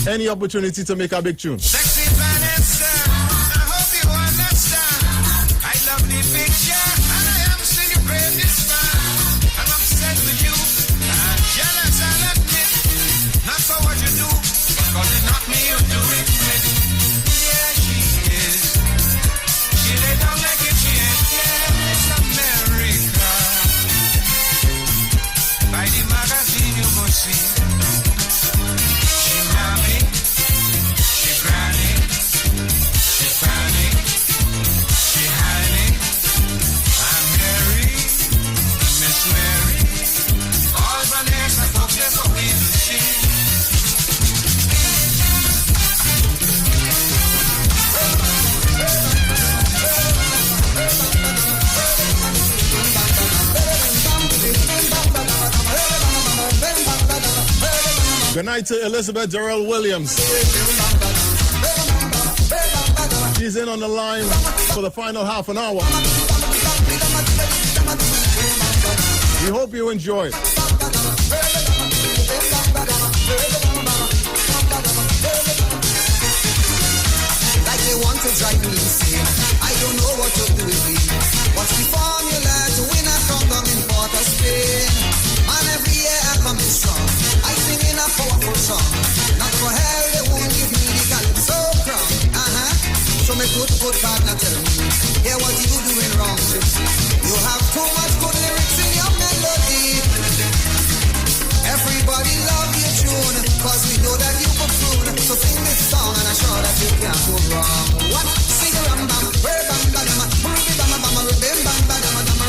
[SPEAKER 6] any opportunity to make a big tune.
[SPEAKER 7] Sexy Vanessa, I hope you understand. I love the picture, and I am still your greatest fan. I'm upset with you, I'm jealous, I'll admit. Not for what you do, because it's not me you do it with. Yeah, she is. She lay down like if she ain't care. Miss America. By the magazine you go see. She mommy, she granny, she fanny, she Heidi, I'm Mary, Miss Mary. All Vanessa folks they for me to see.
[SPEAKER 6] Good night to Elizabeth Darrell Williams. She's in on the line for the final half an hour. We hope you enjoy it.
[SPEAKER 14] Like they want to drive me insane. I don't know what to do with me. What's the formula to win a condom in Port of Spain? And every year I come in strong. I sing in a powerful song. Not for hell they won't give me the calypso crown. So my good partner tell me, hear what you doing wrong, sis. You have too much good lyrics in your melody. Everybody love your tune, cause we know that you buffoon. So sing this song and I'm sure that you can't go wrong. What? Sing a ram bam, bam bam bam, ruby bam bam bam, bam bam bam,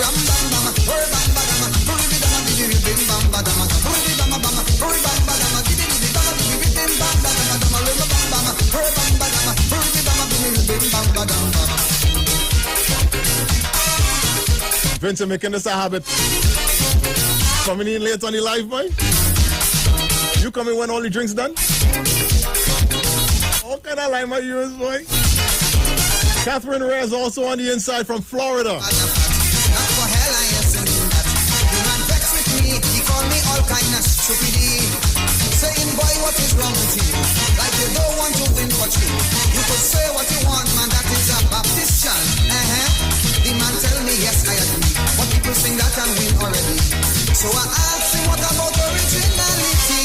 [SPEAKER 14] ram bam bam, bam bam bam, ruby bam bam bam, bam bam bam, ruby bam bam bam, ruby bam bam bam, bam bam bam, bam bam bam,
[SPEAKER 6] Vincent making this a habit. Coming in late on the live, boy. You come in when all the drinks done? What kind of line are you use, boy? Catherine Ray is also on the inside from Florida.
[SPEAKER 14] Not for hell I am singing that. You man vex with me, he call me all kind of stupidity. Saying, boy, what is wrong with you? Like you don't want to win for you. You could say what you want, man, that is a Baptist chant. The man tell me, yes, I agree. But people sing that and win already. So I ask him, what about originality?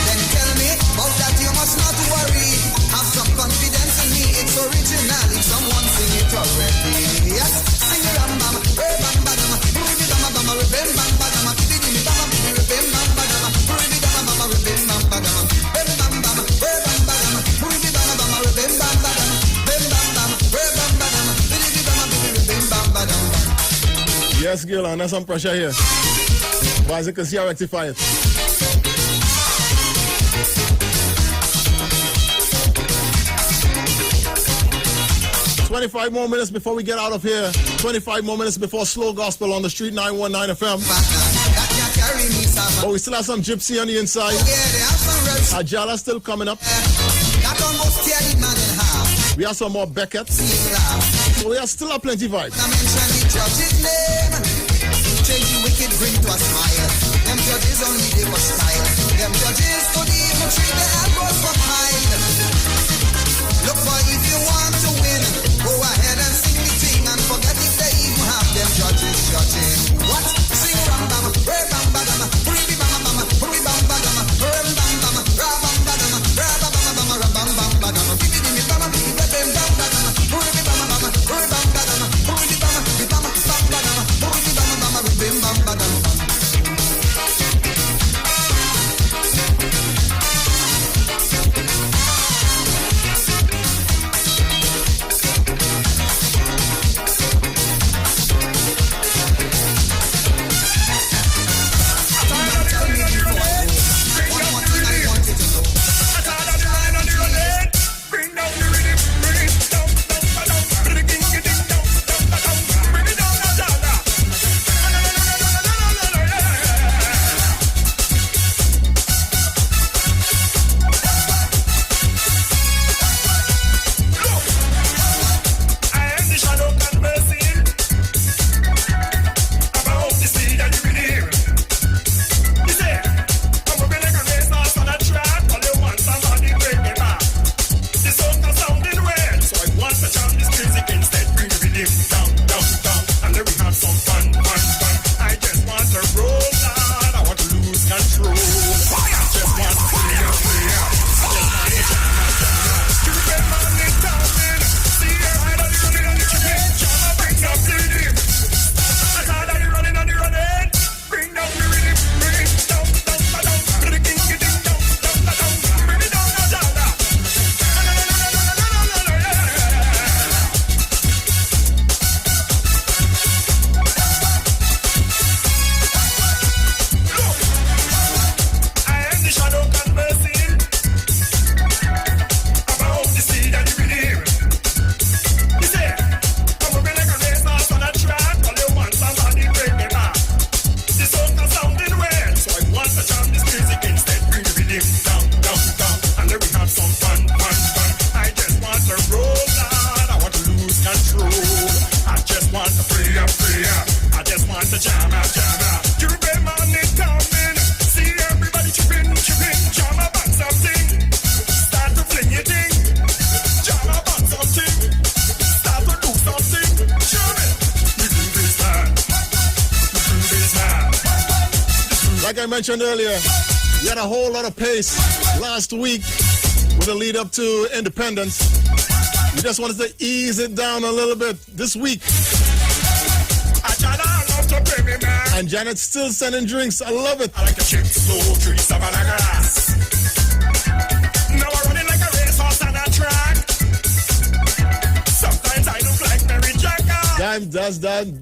[SPEAKER 14] Then tell me, about that you must not worry. Have some confidence in me, it's original. If someone sing it already. Yes, sing it, bam, bam, bam, bam, bam, bam, bam, bam, bam, bam,
[SPEAKER 6] Yes, girl, and there's some pressure here. But as you can see, I rectify it. "25 more minutes before we get out of here. 25 more minutes before Slow Gospel on the Street 919 FM. But we still have some Gypsy on the inside. Ajala still coming up. We have some more Beckett. So we have still have plenty vibes.
[SPEAKER 14] Change the wicked bring to a smile. Them judges only they for style. Them judges could even treat the elbows for hide. Look for if you want to win, go ahead and sing the thing and forget if they even have them judges judging. What? Sing ram bam, ram bam bam, bam bam bam, bam bam bam, ram bam bam, ram bam bam, ram bam bam, ram bam bam bam, bibi bibi bam, bibi bam bam bam, bibi bam bam, ram bam bam, bibi bam, bibi bam bam bam, bibi bam bam, bim bam bam.
[SPEAKER 6] Like I mentioned earlier, we had a whole lot of pace last week with the lead up to independence. We just wanted to ease it down a little bit this week. And Janet's still sending drinks. I love it.
[SPEAKER 16] I like a chip, slow, trees of grass. Now I'm running like a racehorse on a track. Sometimes I look like Mary Jagger.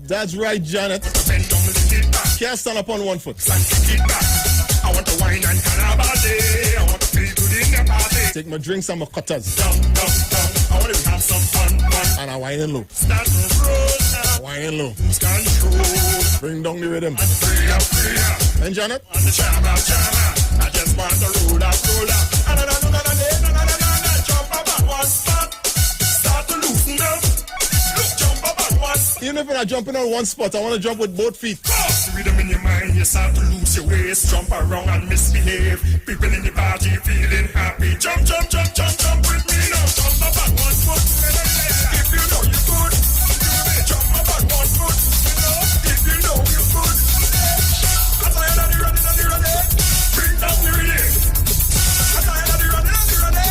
[SPEAKER 6] That's right, Janet. Can't stand up on one foot.
[SPEAKER 16] I want to wine and cannabis. I want to feel good in the party.
[SPEAKER 6] Take my drinks and my cutters.
[SPEAKER 16] I Now let me have some fun.
[SPEAKER 6] And a wine and low.
[SPEAKER 16] Start to roll.
[SPEAKER 6] Wine low.
[SPEAKER 16] Control.
[SPEAKER 6] Bring down the rhythm.
[SPEAKER 16] Free up.
[SPEAKER 6] And Janet?
[SPEAKER 16] On the chama. I just want to roll up. Jump up at one spot. Start to loosen up. Look, jump up at one spot.
[SPEAKER 6] Even if you're not jumping on one spot, I want to jump with both feet.
[SPEAKER 16] Cause the rhythm in your mind, you start to lose your waist. Jump around and misbehave. People in the party feeling happy. Jump with me now. Jump up at one foot. If you know you're good. Jump up at one foot. If you know you're good. As I am ready. Bring down the rhythm. As I am ready.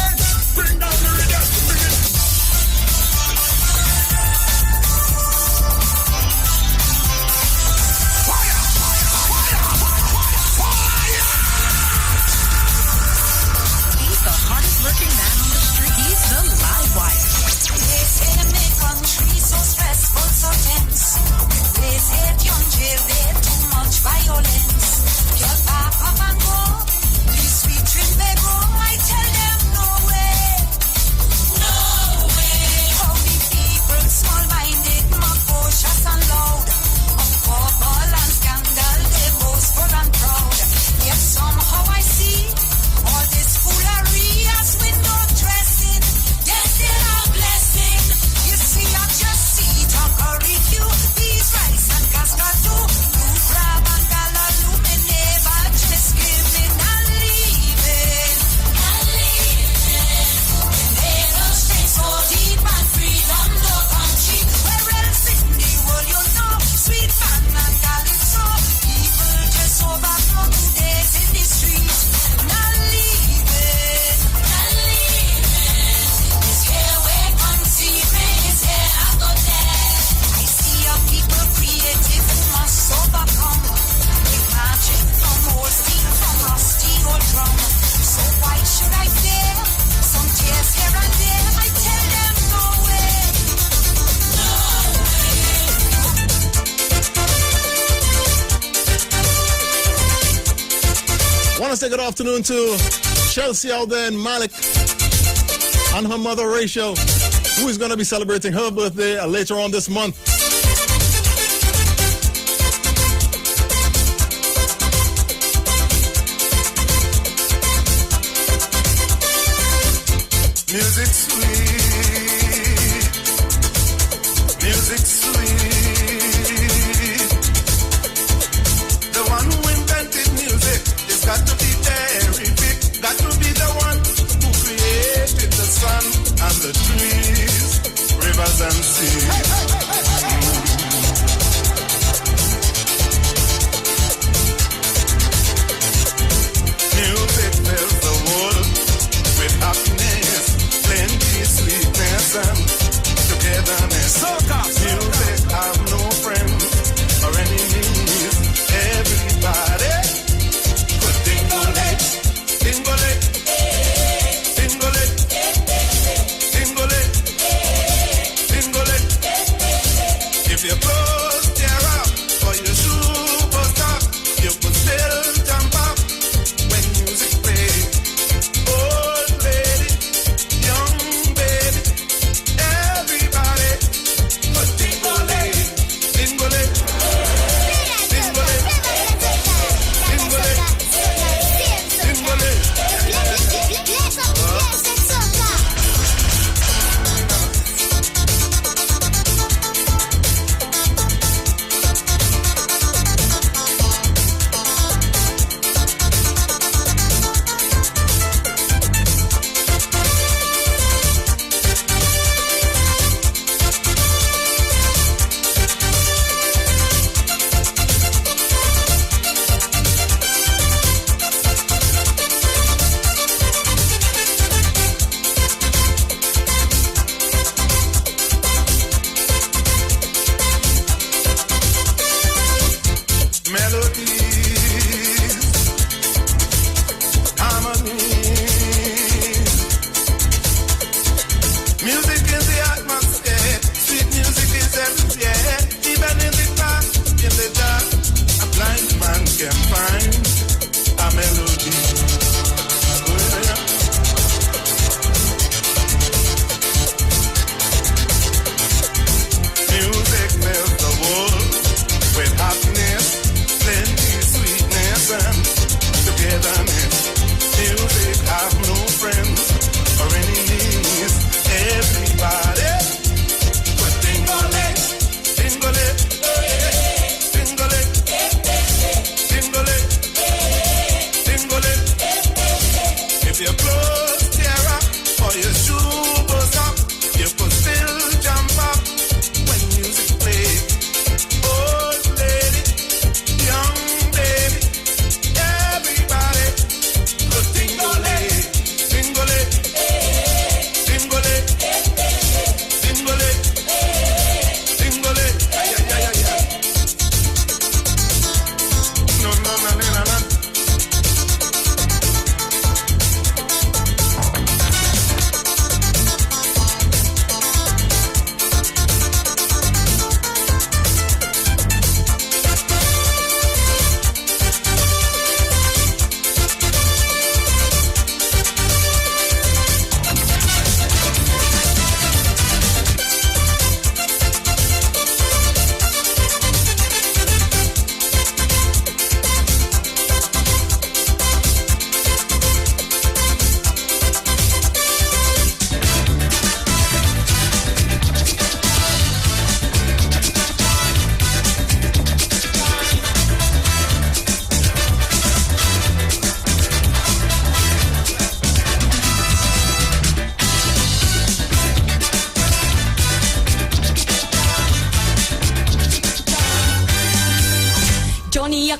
[SPEAKER 16] Bring down the rhythm. Bring it.
[SPEAKER 5] He's the hardest working man on the street. He's the live wire.
[SPEAKER 17] They say the make country so stressful, so tense. They say young jail, they too much violence. Get back up and go. These sweet dreams they go. I tell them no way. No way. How the people small-minded, cautious and loud. Of bubble and scandal, they boastful and proud. Yet somehow I see all this foolery as window dressing. They still a blessing. You see, I just see Takari Q. These rice and cascado. You grab and gala lumineva. Just giving and leaving. And leaving. They don't stay so deep and freedom no country. Where else in the world you know? Sweet fan and calypso. People just overflow 2 days in the street. Not leaving. Not leaving. It's here where come see me. It's here I go there. I see a people creative who must overcome. Make magic from old steel, from rusty old drum. So why should I fear? Some tears here and there. I tell them no way. No
[SPEAKER 6] Want to say good afternoon to Chelsea out there in Malik and her mother Rachel, who is going to be celebrating her birthday later on this month.
[SPEAKER 16] Music sweet, music sweet. The one who invented music has got to be very big. Got to be the one who created the sun and the trees, rivers and seas. Music fills the world with happiness, plenty, sweetness, and togetherness. Music have no friends or enemies. Everybody could dingle it, dingle it, dingle it, dingle it, dingle it.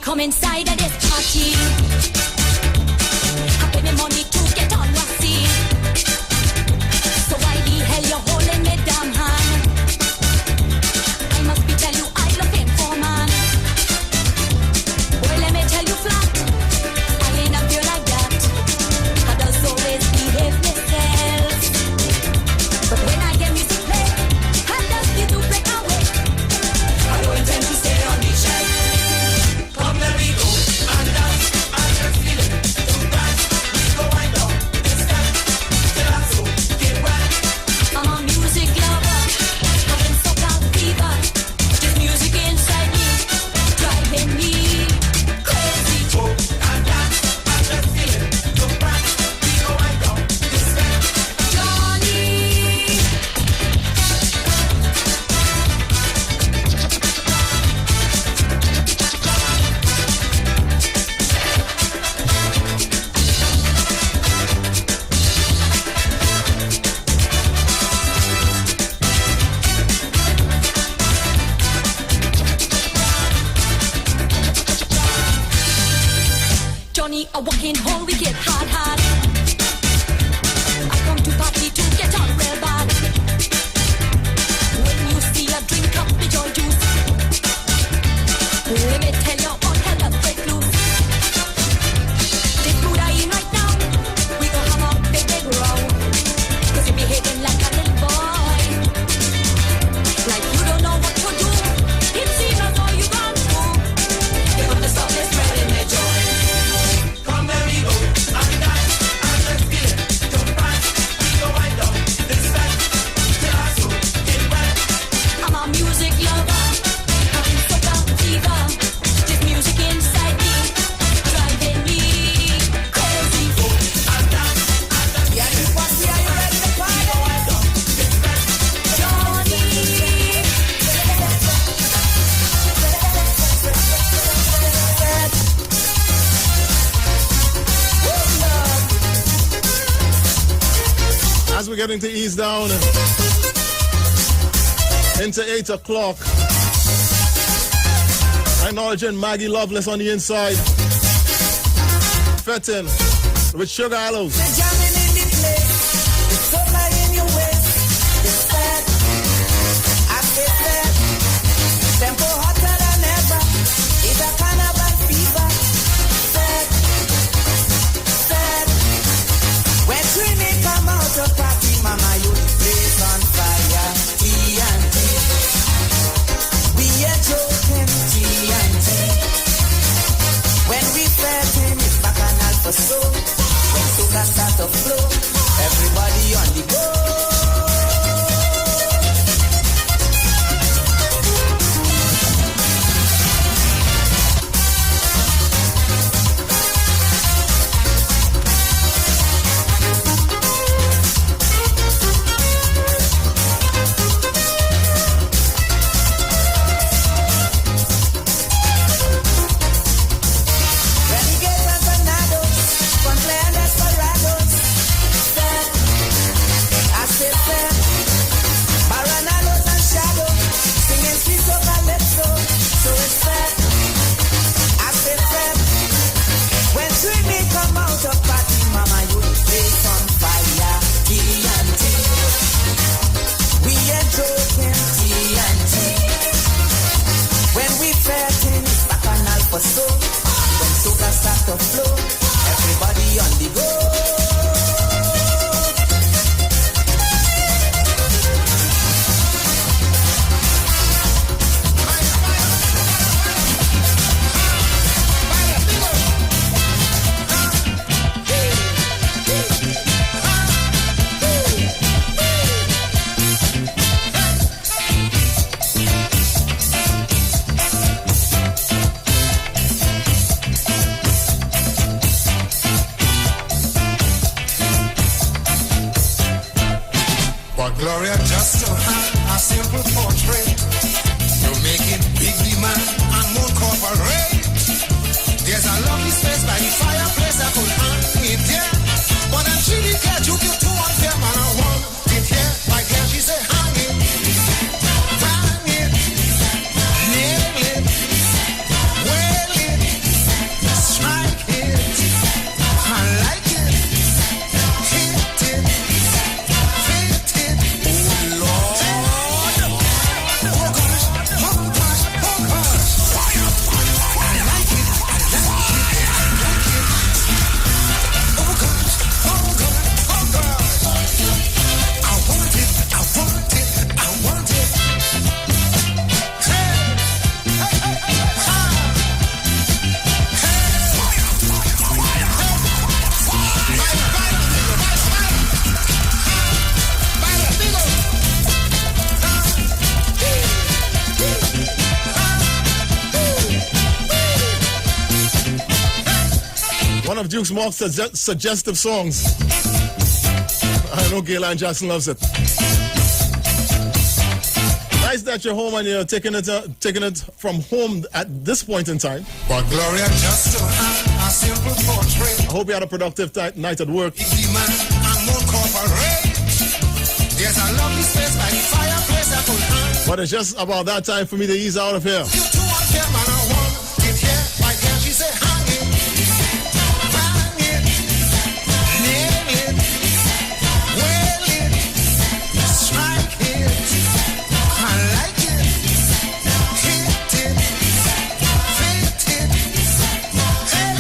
[SPEAKER 17] come inside of this party. I pay me money to get on your seat. So why the hell you holding me damn hand? I must be tell you I love him for man. Well, let me tell you flat, I ain't a girl like that. I does always behave myself. But when I get music play, I just need to break away. I don't intend to stay on the shelf. Come let me go and dance and just feel it. To dance, we go wind up this time. Till I so get wet. I'm a music lover, having soca fever. This music inside me, driving me crazy. Go and dance and just feel it. To dance, we go wind up this time. Johnny. Johnny, a walking hole, we get hard. I come to party to get on real bad. When you see a drink up the joy juice, let me tell you all hell up break loose. This mood I in right now, we gon' have a big row. 'Cause you behaving like a little boy, like you don't know what to do. It seems as though you gone through. You want to stop this spreading the joy. Come let me go and dance and let's feel it. Jump dance, we go wind up this time. Till I so get wet. I'm a music lover, having soca fever. This music inside me, driving me crazy. Go and dance and let's feel it. Party, are you ready to party? Go wind up this time. Johnny.
[SPEAKER 6] As we're getting to ease down into 8 o'clock, acknowledging Maggie Loveless on the inside. Fetting with Sugar Aloes.
[SPEAKER 18] Jamming in the place, the soca in your waist, the fat, I say fat, tempo hotter than ever, it's a carnival fever, fat, when Trini come out of party, mama, you place on fire, TNT, we are joking, TNT, when we fed him, it's bacchanal for soul. When soca start to flow, everybody on the go. Renegades and tornadoes, Conklay and Desperados, fed, I say fed, Maranalos and Shadow, singing sweet of Calypso, so it's fed, I say fed, when Trini come out of party, mama, you place on fire, TNT, we ain't joking, TNT, when we fetting, it's bacchanal for soul. When soca start to flow, everybody on the go.
[SPEAKER 7] But Gloria just to have a simple portrait. You make it big demand and more corporate. There's a lovely space by the fireplace I could hang it there. But I'm really glad you give to one fair man. I want it here. My girl, she say hang it. Hang it. Nail it. Well it.
[SPEAKER 6] of Duke's more suggestive songs. I know Gayla and Jackson loves it. Nice that you're home and you're taking it from home at this point in time.
[SPEAKER 7] But Gloria just to have a simple portrait.
[SPEAKER 6] I hope you had a productive night at work.
[SPEAKER 7] And more corporate. There's a lovely space by the fireplace I could hang.
[SPEAKER 6] But it's just about that time for me to ease out of here.
[SPEAKER 7] You two on camera and I want it here, right here. She said, hang it, bang it, nail it, wail it, strike it. I like it, hit it, fit it. Hey.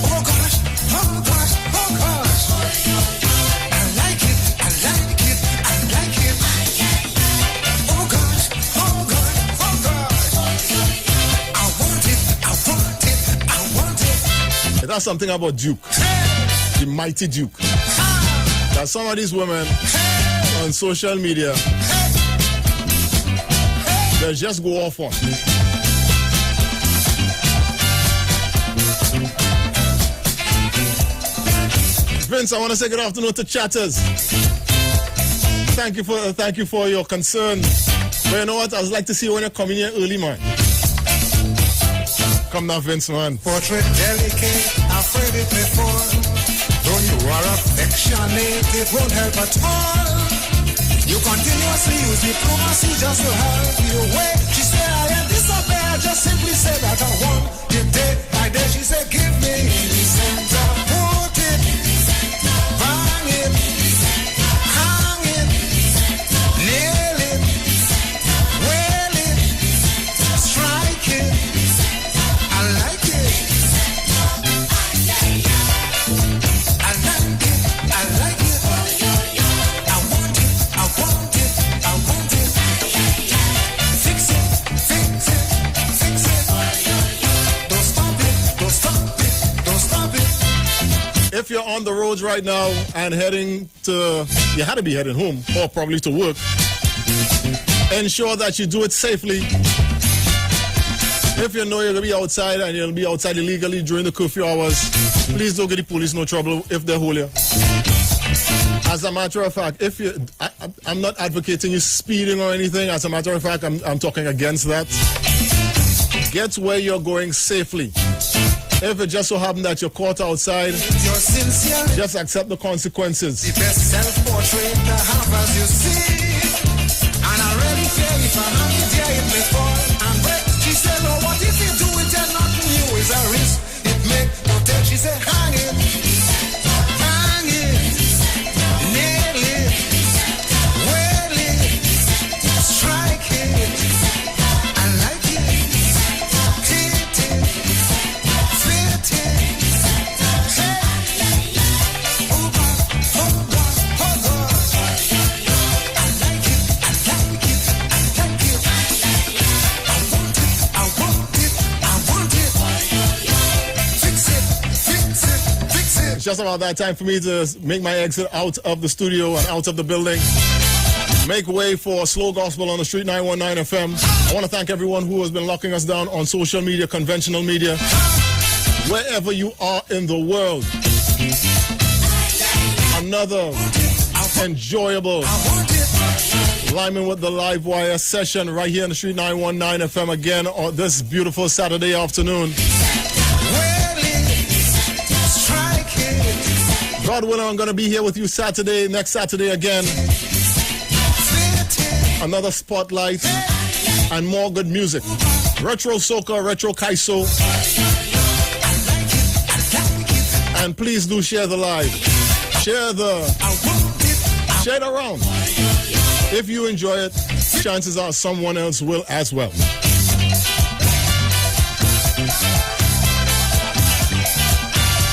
[SPEAKER 7] Oh gosh, oh gosh, oh gosh. I like it, I like it, I like it. Oh gosh, oh gosh, oh gosh. I want it, I want it, I want it.
[SPEAKER 6] That's something about Duke, the mighty Duke. That some of these women on social media, they just go off on. Vince, I want to say good afternoon to chatters. Thank you for your concern. But you know what? I would like to see you when you come in here early, man. Come now, Vince, man.
[SPEAKER 7] Portrait delicate, afraid it may fall. Though you are affectionate, it won't help at all. You continuously use diplomacy just to help you away. She said, I am disobey. I just simply said that I want it day by day. She said, give me the center. Put it, bang it, hang it, nail it, wail it, strike it. I like it. I like it. I like it. I want it. I want it. I want it. Fix it. Fix it. Fix it. Don't stop it. Don't stop it. Don't stop it.
[SPEAKER 6] If you're on the roads right now and you had to be heading home or probably to work, ensure that you do it safely. If you know you're going to be outside and you'll be outside illegally during the curfew hours, please don't get the police no trouble if they hold you. As a matter of fact, I'm not advocating you speeding or anything. As a matter of fact, I'm talking against that. Get where you're going safely. If it just so happens that you're caught outside, just accept the consequences.
[SPEAKER 7] The best self-portrait I have as you see. And I really fear if I'm not there, it may fall and break. She said, no, what if you do it and nothing new is a risk? It may protect. She said, hang it, bang it, nail it, wail it, strike it. I like it, hit it, fit it. Hey, oh God, oh God, oh God. I like it, I like it, I like it. I want it, I want it, I want it. Fix it, fix it, fix it.
[SPEAKER 6] It's just about that time for me to make my exit out of the studio and out of the building. Make way for Slow Gospel on the Street 919 FM. I want to thank everyone who has been locking us down on social media, conventional media, wherever you are in the world. Another enjoyable Lyman with the Live Wire session right here on the Street 919 FM again on this beautiful Saturday afternoon. God willing, I'm going to be here with you next Saturday again. Another spotlight and more good music. Retro soca, retro kaiso. And please do share the live. Share it around. If you enjoy it, chances are someone else will as well.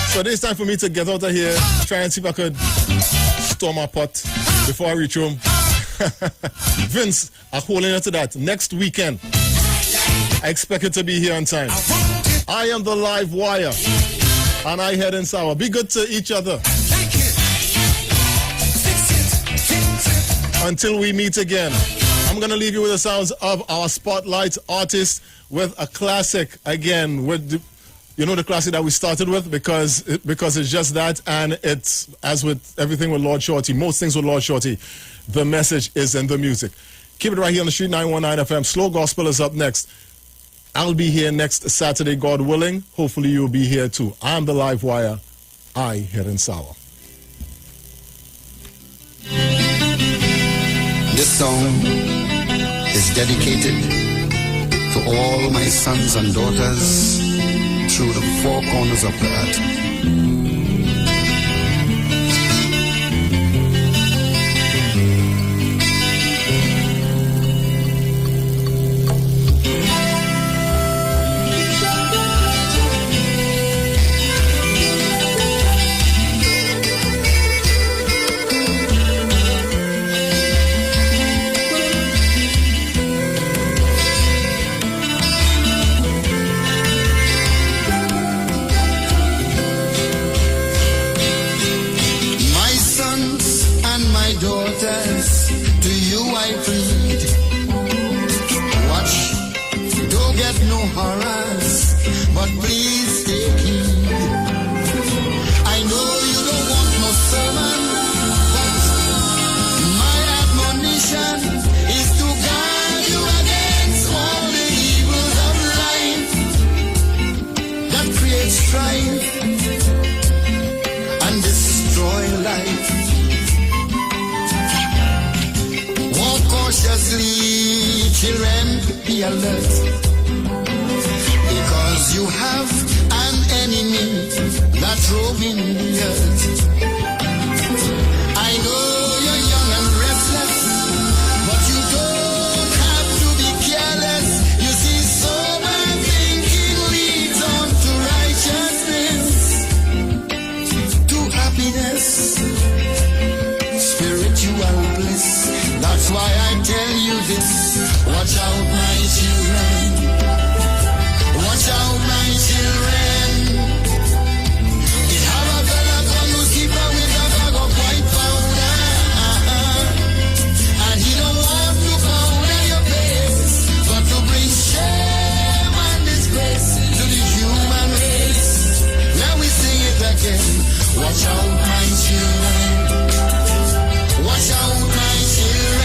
[SPEAKER 6] So it's time for me to get out of here, try and see if I could store my pot before I reach home. Vince, I'm holding you to that. Next weekend, I expect it to be here on time. I am the Live Wire, and I head in sour. Be good to each other. Until we meet again, I'm going to leave you with the sounds of our Spotlight artist with a classic again with You know the classic that we started with because it's just that, and it's as with everything with Lord Shorty, most things with Lord Shorty, the message is in the music. Keep it right here on the Street 919 FM. Slow Gospel is up next. I'll be here next Saturday, God willing. Hopefully you'll be here too. I'm the Live Wire. I Head and Sour.
[SPEAKER 8] This song is dedicated to all my sons and daughters through the four corners of the earth.
[SPEAKER 3] Children, be alert, because you have an enemy that's roaming the earth. I know you're young and restless, but you don't have to be careless. You see, sober thinking leads on to righteousness, to happiness, spiritual bliss. That's why I tell you this. Watch out, my children. Watch out, my children. It have a fella called Lucifer with a bag of white powder, and he don't want to powder your face, but to bring shame and disgrace to the human race. Now we sing it again. Watch out, my children. Watch out, my children.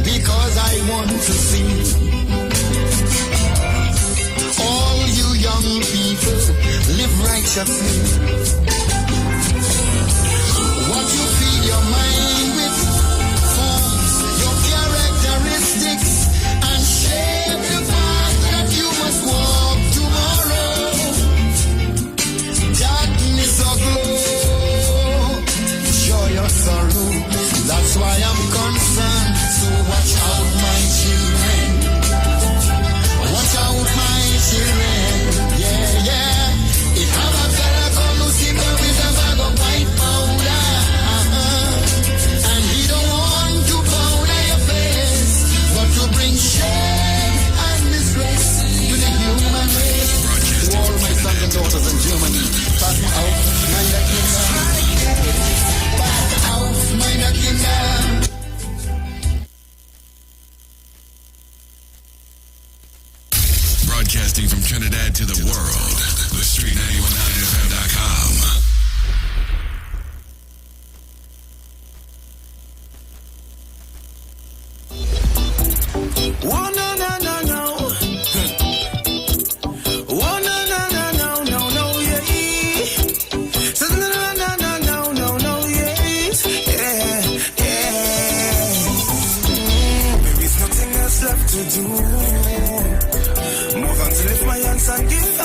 [SPEAKER 3] Because I want to see all you young people live righteously. What you feed your mind with forms your characteristics and shape the path that you must walk tomorrow. Darkness or glow, joy or sorrow, that's why I'm concerned. So watch out, my children. Watch out, my children. Yeah, yeah. It have a fella called Lucifer with a bag of white powder, and he don't want to powder your face, but to bring shame and disgrace to the human race. To all my sons and daughters in Germany, pass out, mind the kingdom. Pass out, mind the kingdom.
[SPEAKER 10] Broadcasting from Trinidad to the world, the Street919FM.com.
[SPEAKER 9] Oh, no, no, no, no. Oh, no, no, no, no, no, no, yeah. So, no, no, no, no, no, no, no, yeah. Yeah, yeah. There is nothing else left to do. More than to lift my hands and give